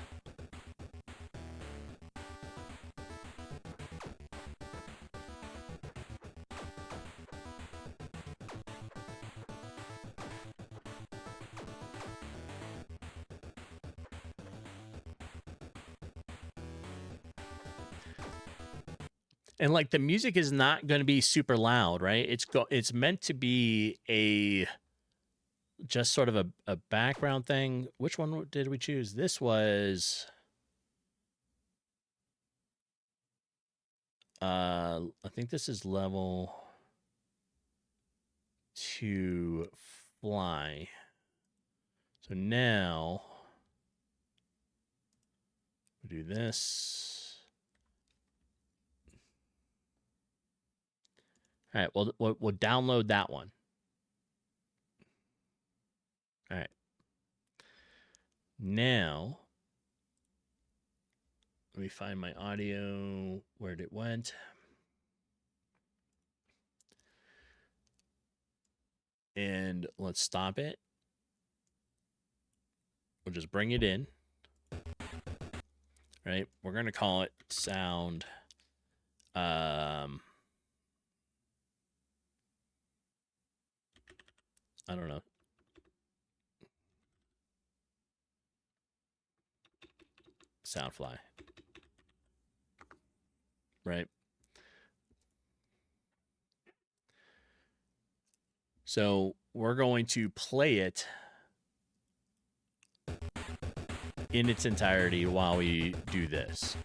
And like the music is not going to be super loud, right? It's meant to be a just sort of a background thing. Which one did we choose? This was I think this is level 2 fly. So now we do this. All right, we'll download that one. All right. Now, let me find my audio, where it went. And let's stop it. We'll just bring it in. Right? We're going to call it sound. I don't know. Soundfly. Right? So we're going to play it in its entirety while we do this.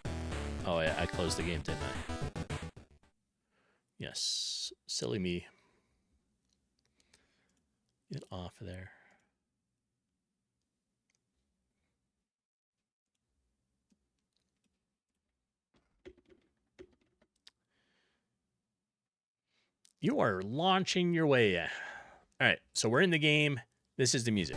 Oh, I closed the game, didn't I? Yes. Silly me. Get off of there. You are launching your way. All right, so we're in the game. This is the music.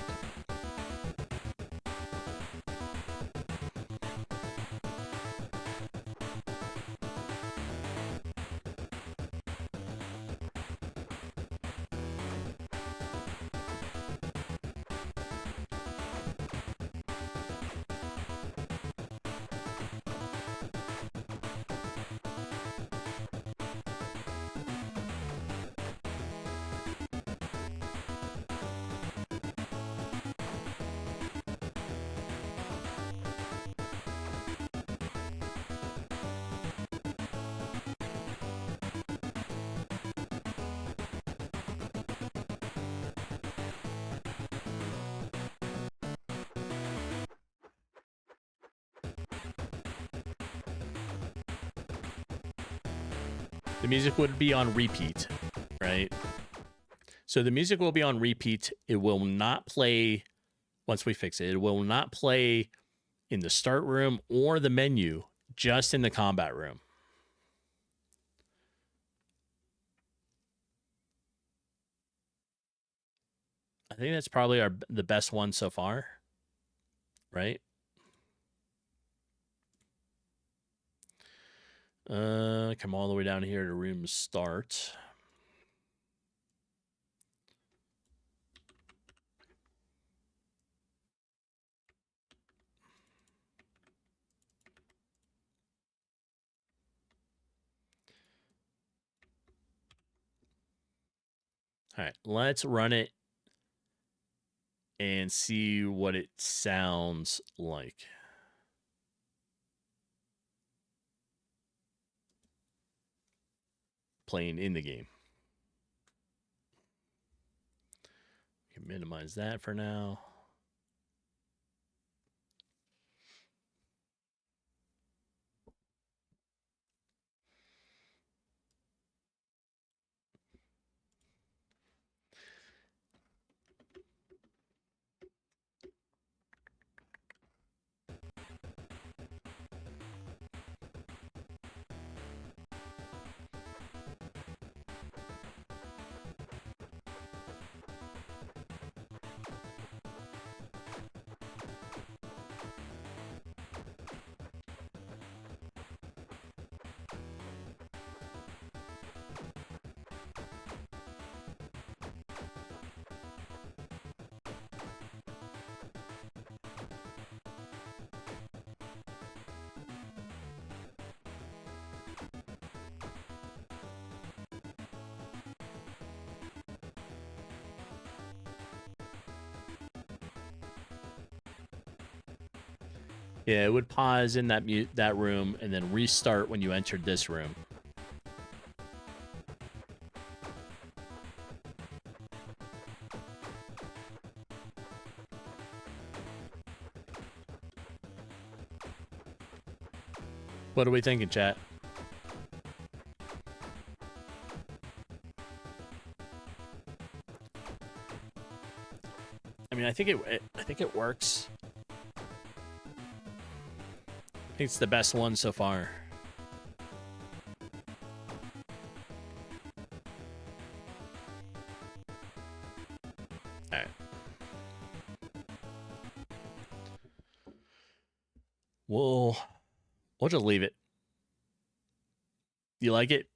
The music would be on repeat, right? So the music will be on repeat. It will not play once we fix it. It will not play in the start room or the menu, just in the combat room. I think that's probably the best one so far, right? Come all the way down here to room start. All right, let's run it and see what it sounds like. Playing in the game. We can minimize that for now. Yeah, it would pause in that room and then restart when you entered this room. What are we thinking, chat? I mean, I think it works. I think it's the best one so far. All right. We'll just leave it. You like it?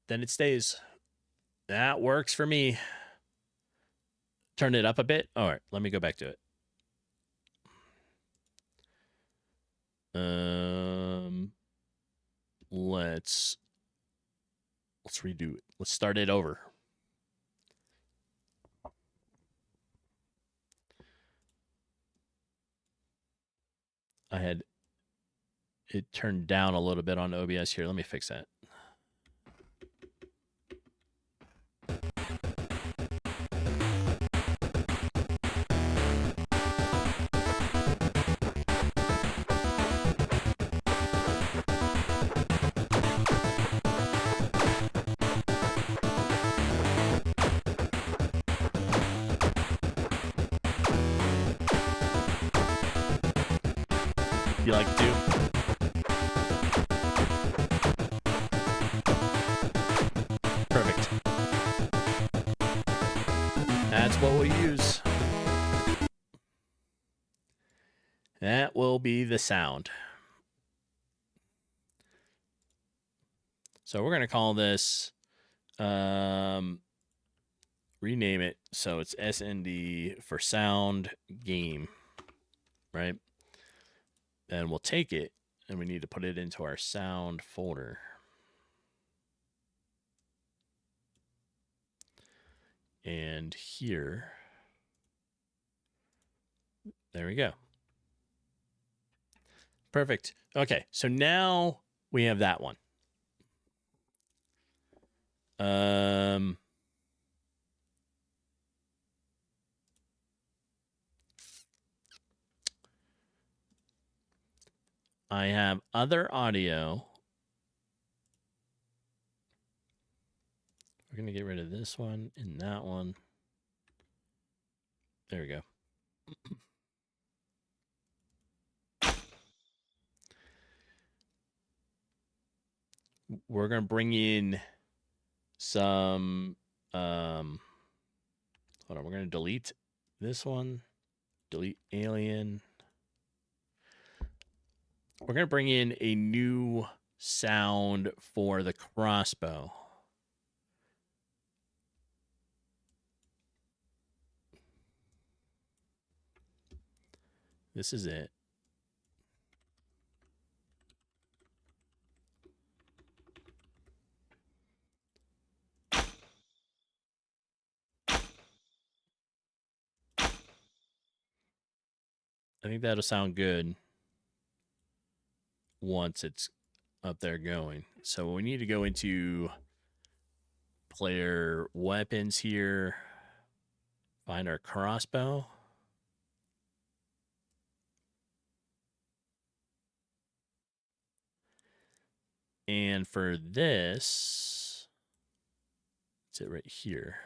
Then it stays. That works for me. Turn it up a bit. All right, let me go back to it. Let's redo it. Let's start it over. I had it turned down a little bit on OBS here. Let me fix that. You like it too? Perfect. That's what we'll use. That will be the sound. So we're going to call this, rename it so it's SND for sound game, right? And we'll take it and we need to put it into our sound folder. And here, there we go. Perfect. Okay, so now we have that one. I have other audio. We're going to get rid of this one and that one. There we go. We're going to bring in some, hold on, we're going to delete this one, delete alien. We're going to bring in a new sound for the crossbow. This is it. I think that'll sound good once it's up there going. So we need to go into player weapons here, find our crossbow. And for this, it's it right here.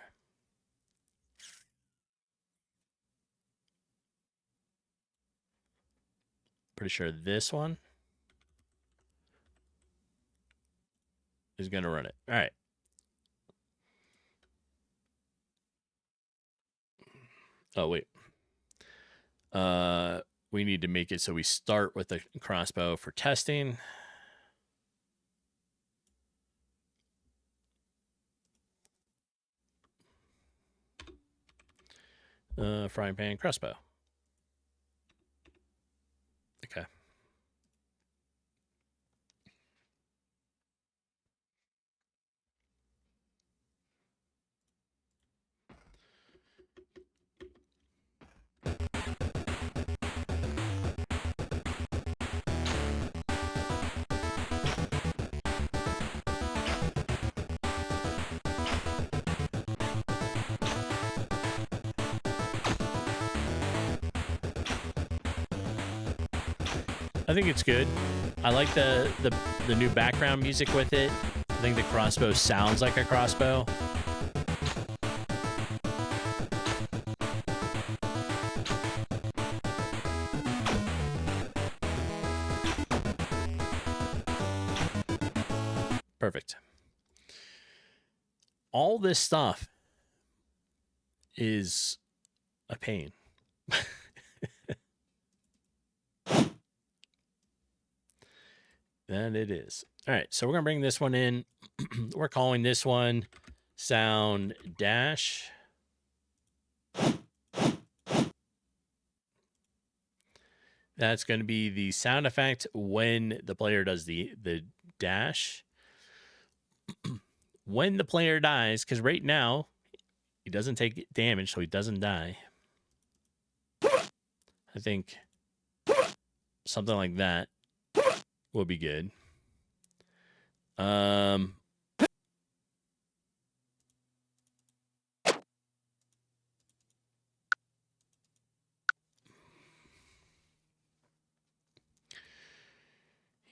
Pretty sure this one is going to run it. All right. Oh, wait. We need to make it so we start with the crossbow for testing. Frying pan crossbow. Okay. I think it's good. I like the new background music with it. I think the crossbow sounds like a crossbow. Perfect. All this stuff is a pain. That it is. All right, so we're going to bring this one in. We're calling this one Sound Dash. That's going to be the sound effect when the player does the dash. When the player dies, because right now he doesn't take damage, so he doesn't die. I think something like that will be good.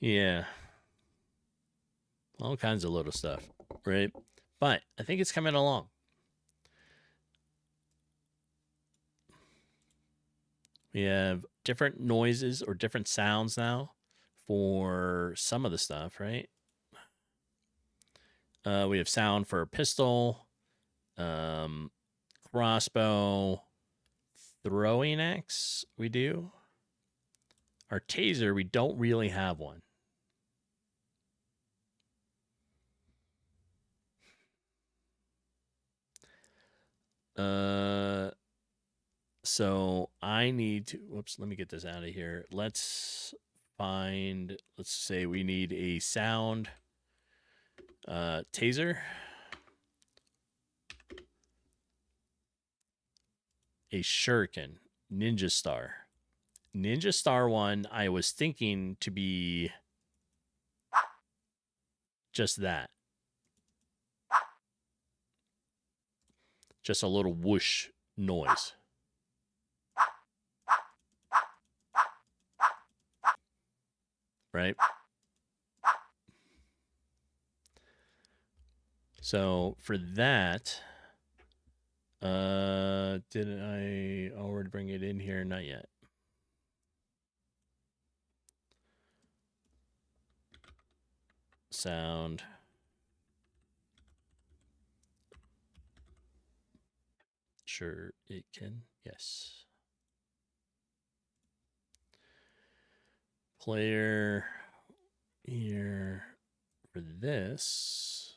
Yeah. All kinds of little stuff, right? But I think it's coming along. We have different noises or different sounds now for some of the stuff, right? We have sound for a pistol, crossbow, throwing axe, we do. Our taser, we don't really have one. So I need to, whoops, let me get this out of here. Let's say we need a sound taser, a shuriken, ninja star. Ninja star one, I was thinking to be just that. Just a little whoosh noise. Right? So for that, did I already bring it in here? Not yet. Sound. Sure, it can. Yes. Player here for this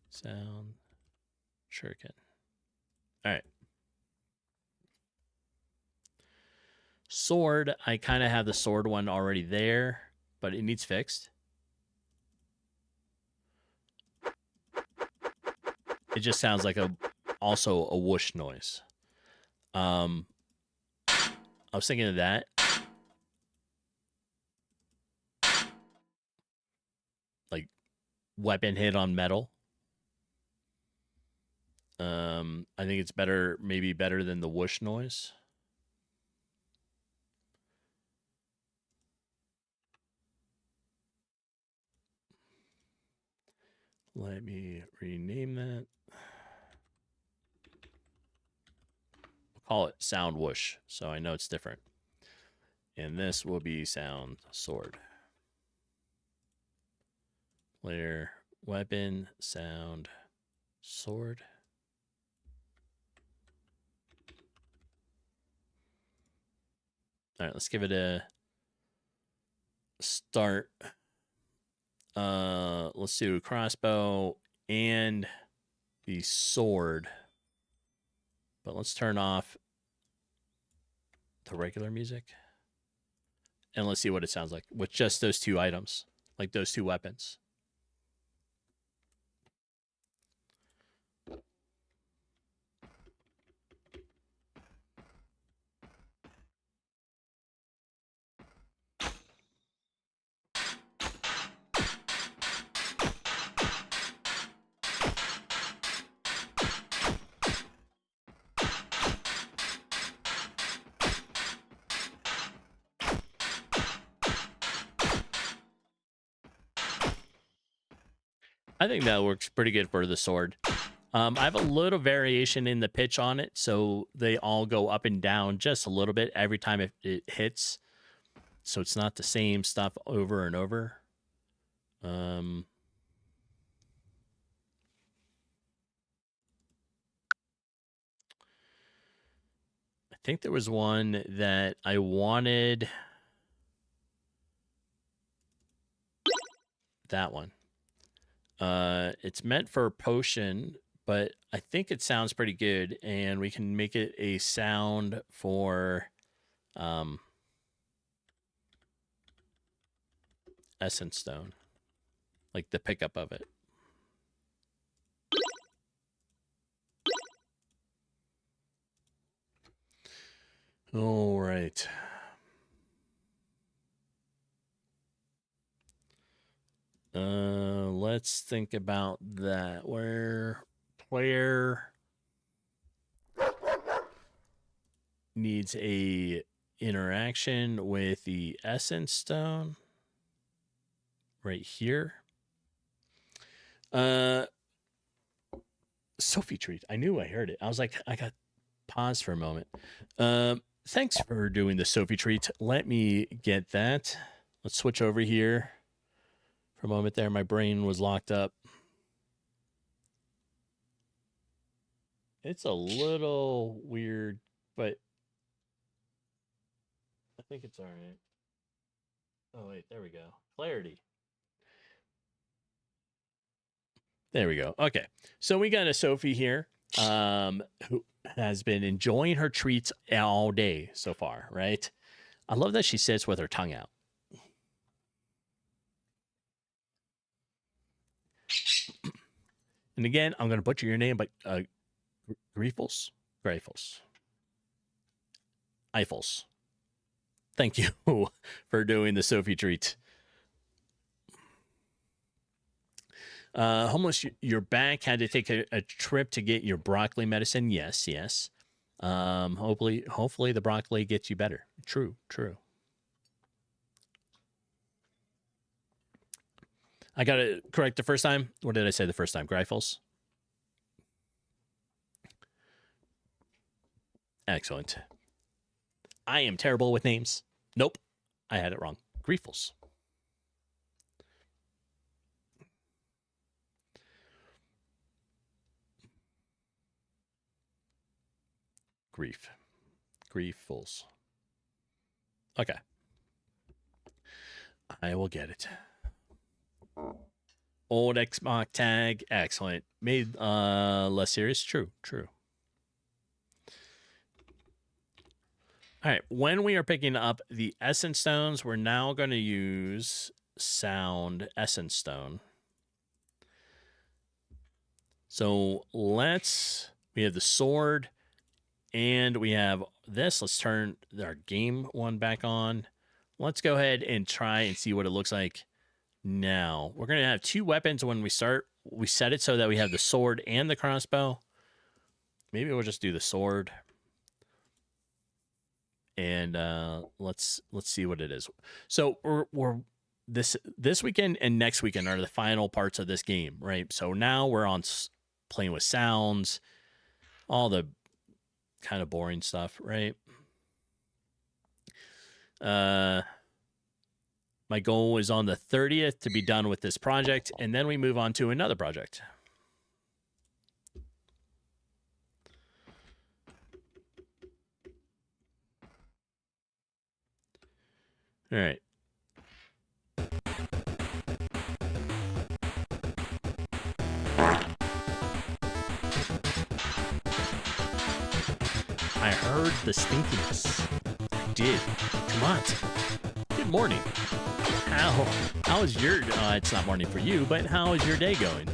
sound. Sure it can. All right. Sword, I kind of have the sword one already there, but it needs fixed. It just sounds like also a whoosh noise. I was thinking of that. Like weapon hit on metal. I think it's better, maybe better than the whoosh noise. Let me rename that. We'll call it sound whoosh, so I know it's different. And this will be sound sword. Player, weapon, sound, sword. All right, let's give it a start. Let's do crossbow and the sword. But let's turn off the regular music. And let's see what it sounds like with just those two items, like those two weapons. I think that works pretty good for the sword. I have a little variation in the pitch on it, so they all go up and down just a little bit every time it hits. So it's not the same stuff over and over. I think there was one that I wanted. That one. It's meant for a potion, but I think it sounds pretty good, and we can make it a sound for Essence Stone, like the pickup of it. All right. Let's think about that. Where player needs a interaction with the Essence Stone right here. Sophie treat. I knew I heard it. I was like, I got paused for a moment. Thanks for doing the Sophie treat. Let me get that. Let's switch over here. For a moment there, my brain was locked up. It's a little weird, but I think it's all right. Oh, wait, there we go. Clarity. There we go. Okay. So we got a Sophie here who has been enjoying her treats all day so far, right? I love that she sits with her tongue out. And again, I'm going to butcher your name, but Greifels? Greifels. Eiffels. Thank you for doing the Sophie treat. Homeless, you're back. Had to take a trip to get your broccoli medicine. Yes, yes. Hopefully the broccoli gets you better. True. I got it correct the first time. What did I say the first time? Greifels? Excellent. I am terrible with names. Nope. I had it wrong. Greifels. Greifels. Okay. I will get it. Old Xbox tag. Excellent. Made less serious. True. All right. When we are picking up the Essence Stones, we're now going to use Sound Essence Stone. So we have the sword and we have this. Let's turn our game one back on. Let's go ahead and try and see what it looks like now. We're going to have two weapons when we start. We set it so that we have the sword and the crossbow. Maybe we'll just do the sword. And let's see what it is. So we're this weekend and next weekend are the final parts of this game, right? So now we're on playing with sounds, all the kind of boring stuff, right? My goal is on the 30th to be done with this project, and then we move on to another project. All right. I heard the stinkiness. I did. Come on. Good morning. How is your it's not morning for you, but how is your day going?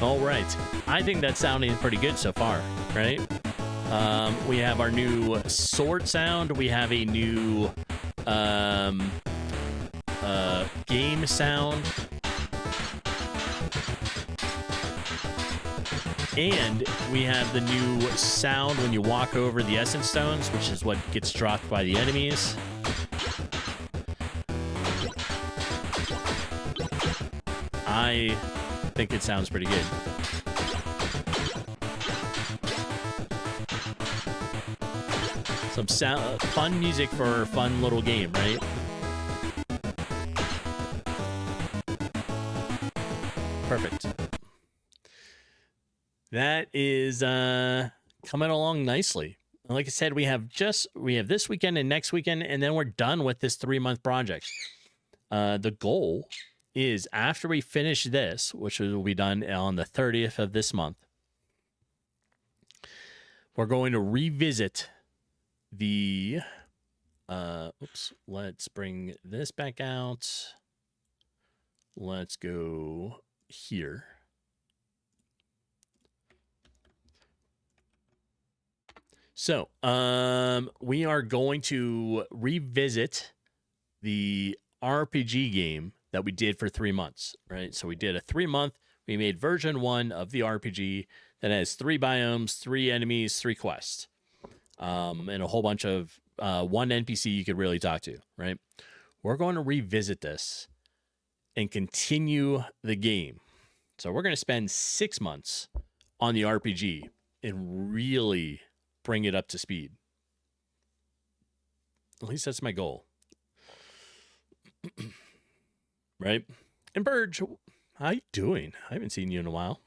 All right. I think that's sounding pretty good so far, right? We have our new sword sound. We have a new game sound. And we have the new sound when you walk over the essence stones, which is what gets dropped by the enemies. I think it sounds pretty good. Some fun music for a fun little game, right? Perfect. That is coming along nicely. Like I said, we have this weekend and next weekend, and then we're done with this 3-month project. The goal is after we finish this, which will be done on the 30th of this month, we're going to revisit the let's bring this back out. Let's go here. So, we are going to revisit the RPG game that we did for 3 months, right? So we did a 3-month, we made version 1 of the RPG that has 3 biomes, 3 enemies, 3 quests, and a whole bunch of 1 NPC you could really talk to, right? We're going to revisit this and continue the game. So we're going to spend 6 months on the RPG and really bring it up to speed. At least that's my goal. Right? And Burge, how you doing? I haven't seen you in a while.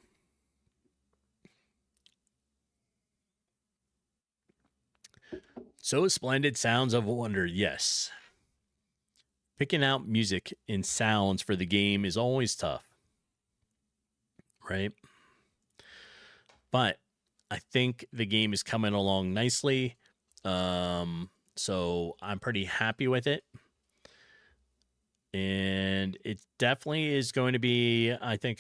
So splendid sounds of wonder, yes. Picking out music and sounds for the game is always tough. Right? But I think the game is coming along nicely. So I'm pretty happy with it. And it definitely is going to be, I think,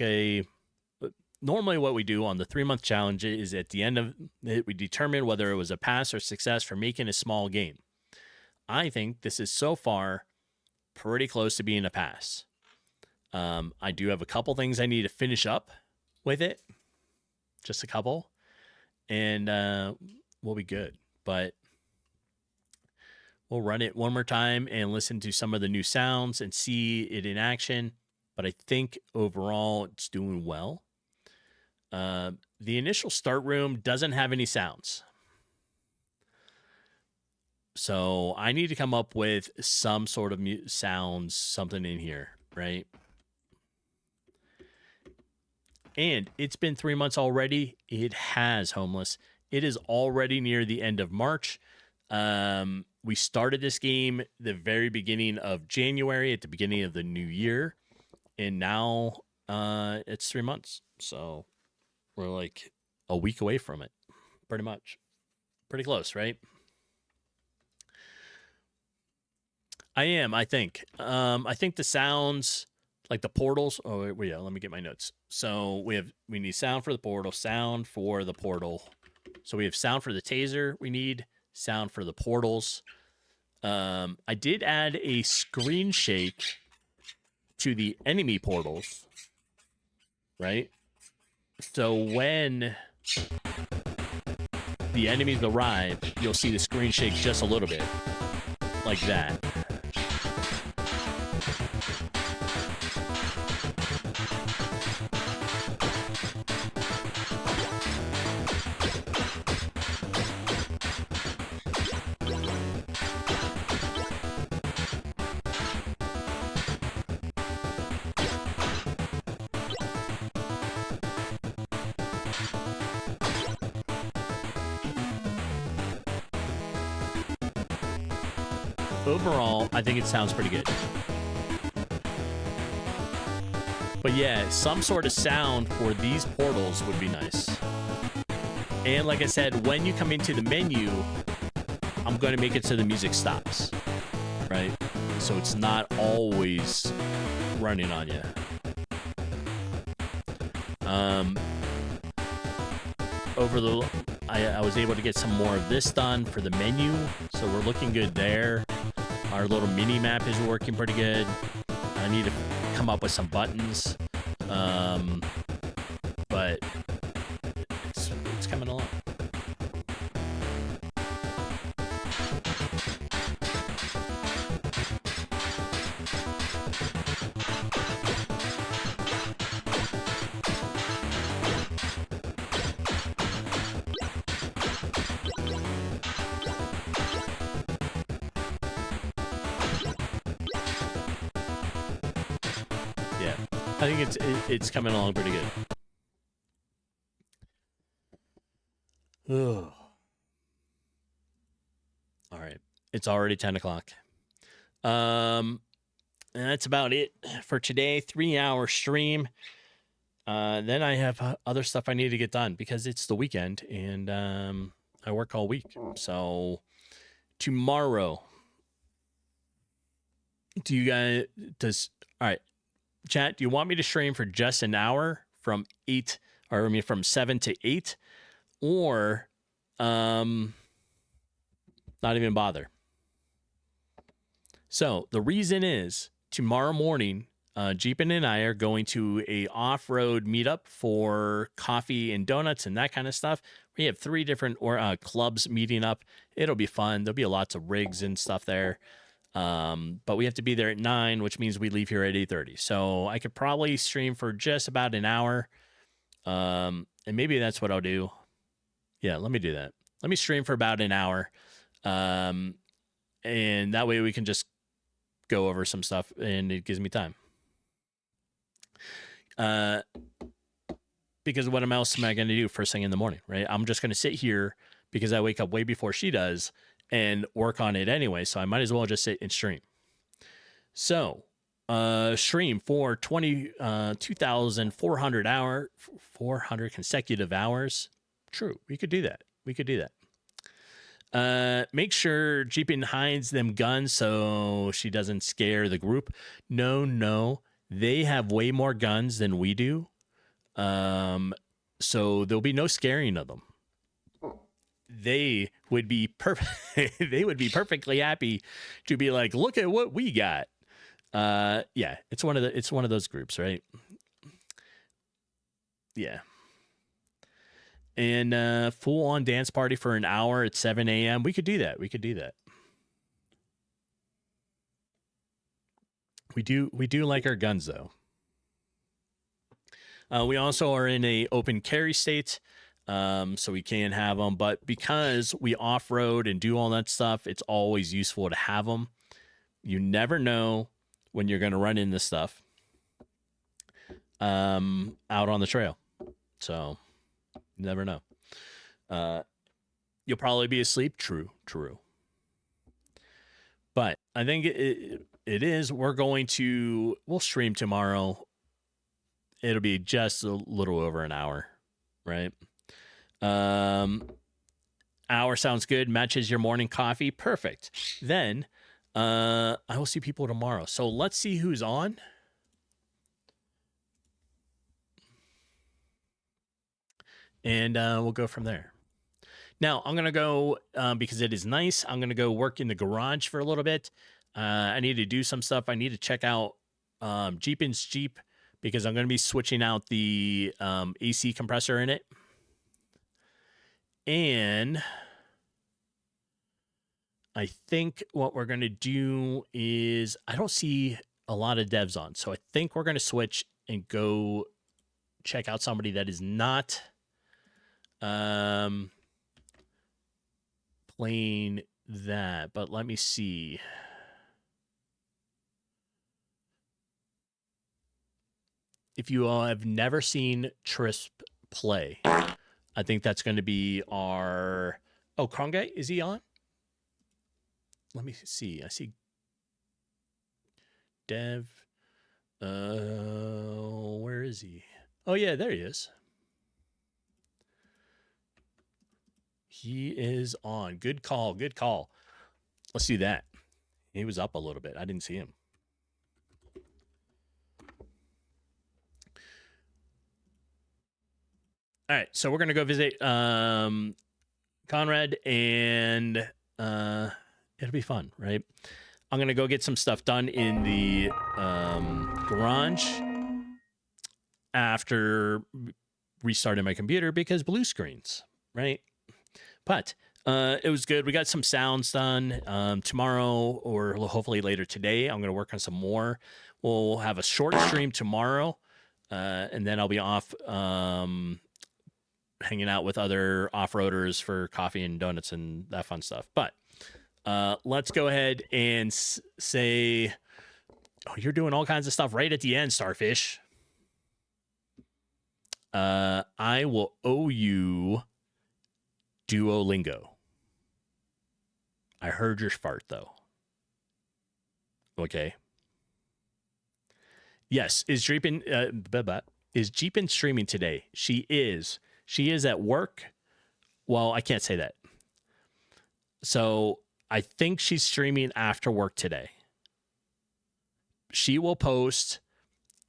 normally what we do on the 3-month challenge is at the end of it, we determine whether it was a pass or success for making a small game. I think this is so far pretty close to being a pass. I do have a couple things I need to finish up with it. Just a couple. And we'll be good. But we'll run it one more time and listen to some of the new sounds and see it in action. But I think overall it's doing well. The initial start room doesn't have any sounds. So I need to come up with some sort of sounds, something in here, right? And it's been 3 months already. It has, Homeless. It is already near the end of March. We started this game the very beginning of January, at the beginning of the new year. And now it's 3 months. So we're like a week away from it, pretty much. Pretty close, right? I think. I think the sounds... like the portals. Oh, yeah. Let me get my notes. So we need sound for the portal, sound for the portal. So we have sound for the taser. We need sound for the portals. I did add a screen shake to the enemy portals, right? So when the enemies arrive, you'll see the screen shake just a little bit, like that. Overall, I think it sounds pretty good. But yeah, some sort of sound for these portals would be nice. And like I said, when you come into the menu, I'm going to make it so the music stops, right? So it's not always running on you. I was able to get some more of this done for the menu, so we're looking good there. Our little mini map is working pretty good. I need to come up with some buttons, but I think it's coming along pretty good. Ugh. All right. It's already 10 o'clock. And that's about it for today. 3-hour stream. Then I have other stuff I need to get done because it's the weekend and I work all week. So tomorrow, all right, chat, do you want me to stream for just an hour from 7 to 8 or not even bother? So the reason is tomorrow morning, Jeepin and I are going to a off-road meetup for coffee and donuts and that kind of stuff. We have 3 different clubs meeting up. It'll be fun. There'll be lots of rigs and stuff there. But we have to be there at 9, which means we leave here at 8:30. So I could probably stream for just about an hour. And maybe that's what I'll do. Yeah, let me do that. Let me stream for about an hour. And that way we can just go over some stuff and it gives me time. Because what else am I going to do first thing in the morning, right? I'm just going to sit here because I wake up way before she does and work on it anyway. So I might as well just sit and stream. So, stream for 400 consecutive hours. True. We could do that. Make sure Jeepin hides them guns so she doesn't scare the group. No. They have way more guns than we do. So there'll be no scaring of them. They would be they would be perfectly happy to be like, look at what we got. Yeah, it's one of those groups, right? Yeah. And full on dance party for an hour at 7 a.m. We could do that. We do like our guns though. We also are in a open carry state, so we can have them. But because we off-road and do all that stuff, it's always useful to have them. You never know when you're going to run into stuff out on the trail. So you never know. You'll probably be asleep. True. But I think it is. We'll stream tomorrow. It'll be just a little over an hour, right? Hour sounds good. Matches your morning coffee. Perfect. Then I will see people tomorrow. So let's see who's on. And we'll go from there. Now, I'm going to go, because it is nice, I'm going to go work in the garage for a little bit. I need to do some stuff. I need to check out Jeepin's Jeep because I'm going to be switching out the AC compressor in it. And I think what we're going to do is, I don't see a lot of devs on. So I think we're going to switch and go check out somebody that is not playing that. But let me see. If you all have never seen Trisp play, I think that's going to be our... Oh, Kronge, is he on? Let me see. I see Dev. Where is he? Oh, yeah, there he is. He is on. Good call. Let's do that. He was up a little bit. I didn't see him. All right, so we're going to go visit Conrad, and it'll be fun, right? I'm going to go get some stuff done in the garage after restarting my computer because blue screens, right? But it was good. We got some sounds done. Tomorrow, or hopefully later today, I'm going to work on some more. We'll have a short stream tomorrow, and then I'll be off hanging out with other off-roaders for coffee and donuts and that fun stuff. But let's go ahead and say, oh, you're doing all kinds of stuff right at the end, Starfish. I will owe you Duolingo. I heard your fart, though. Okay. Yes, is Jeepin streaming today? She is. She is at work. Well, I can't say that. So I think she's streaming after work today. She will post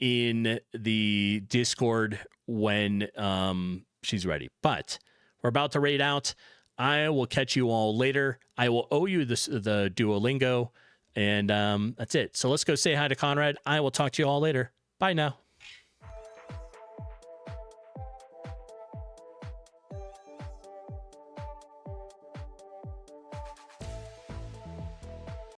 in the Discord when she's ready. But we're about to raid out. I will catch you all later. I will owe you the Duolingo. And that's it. So let's go say hi to Conrad. I will talk to you all later. Bye now.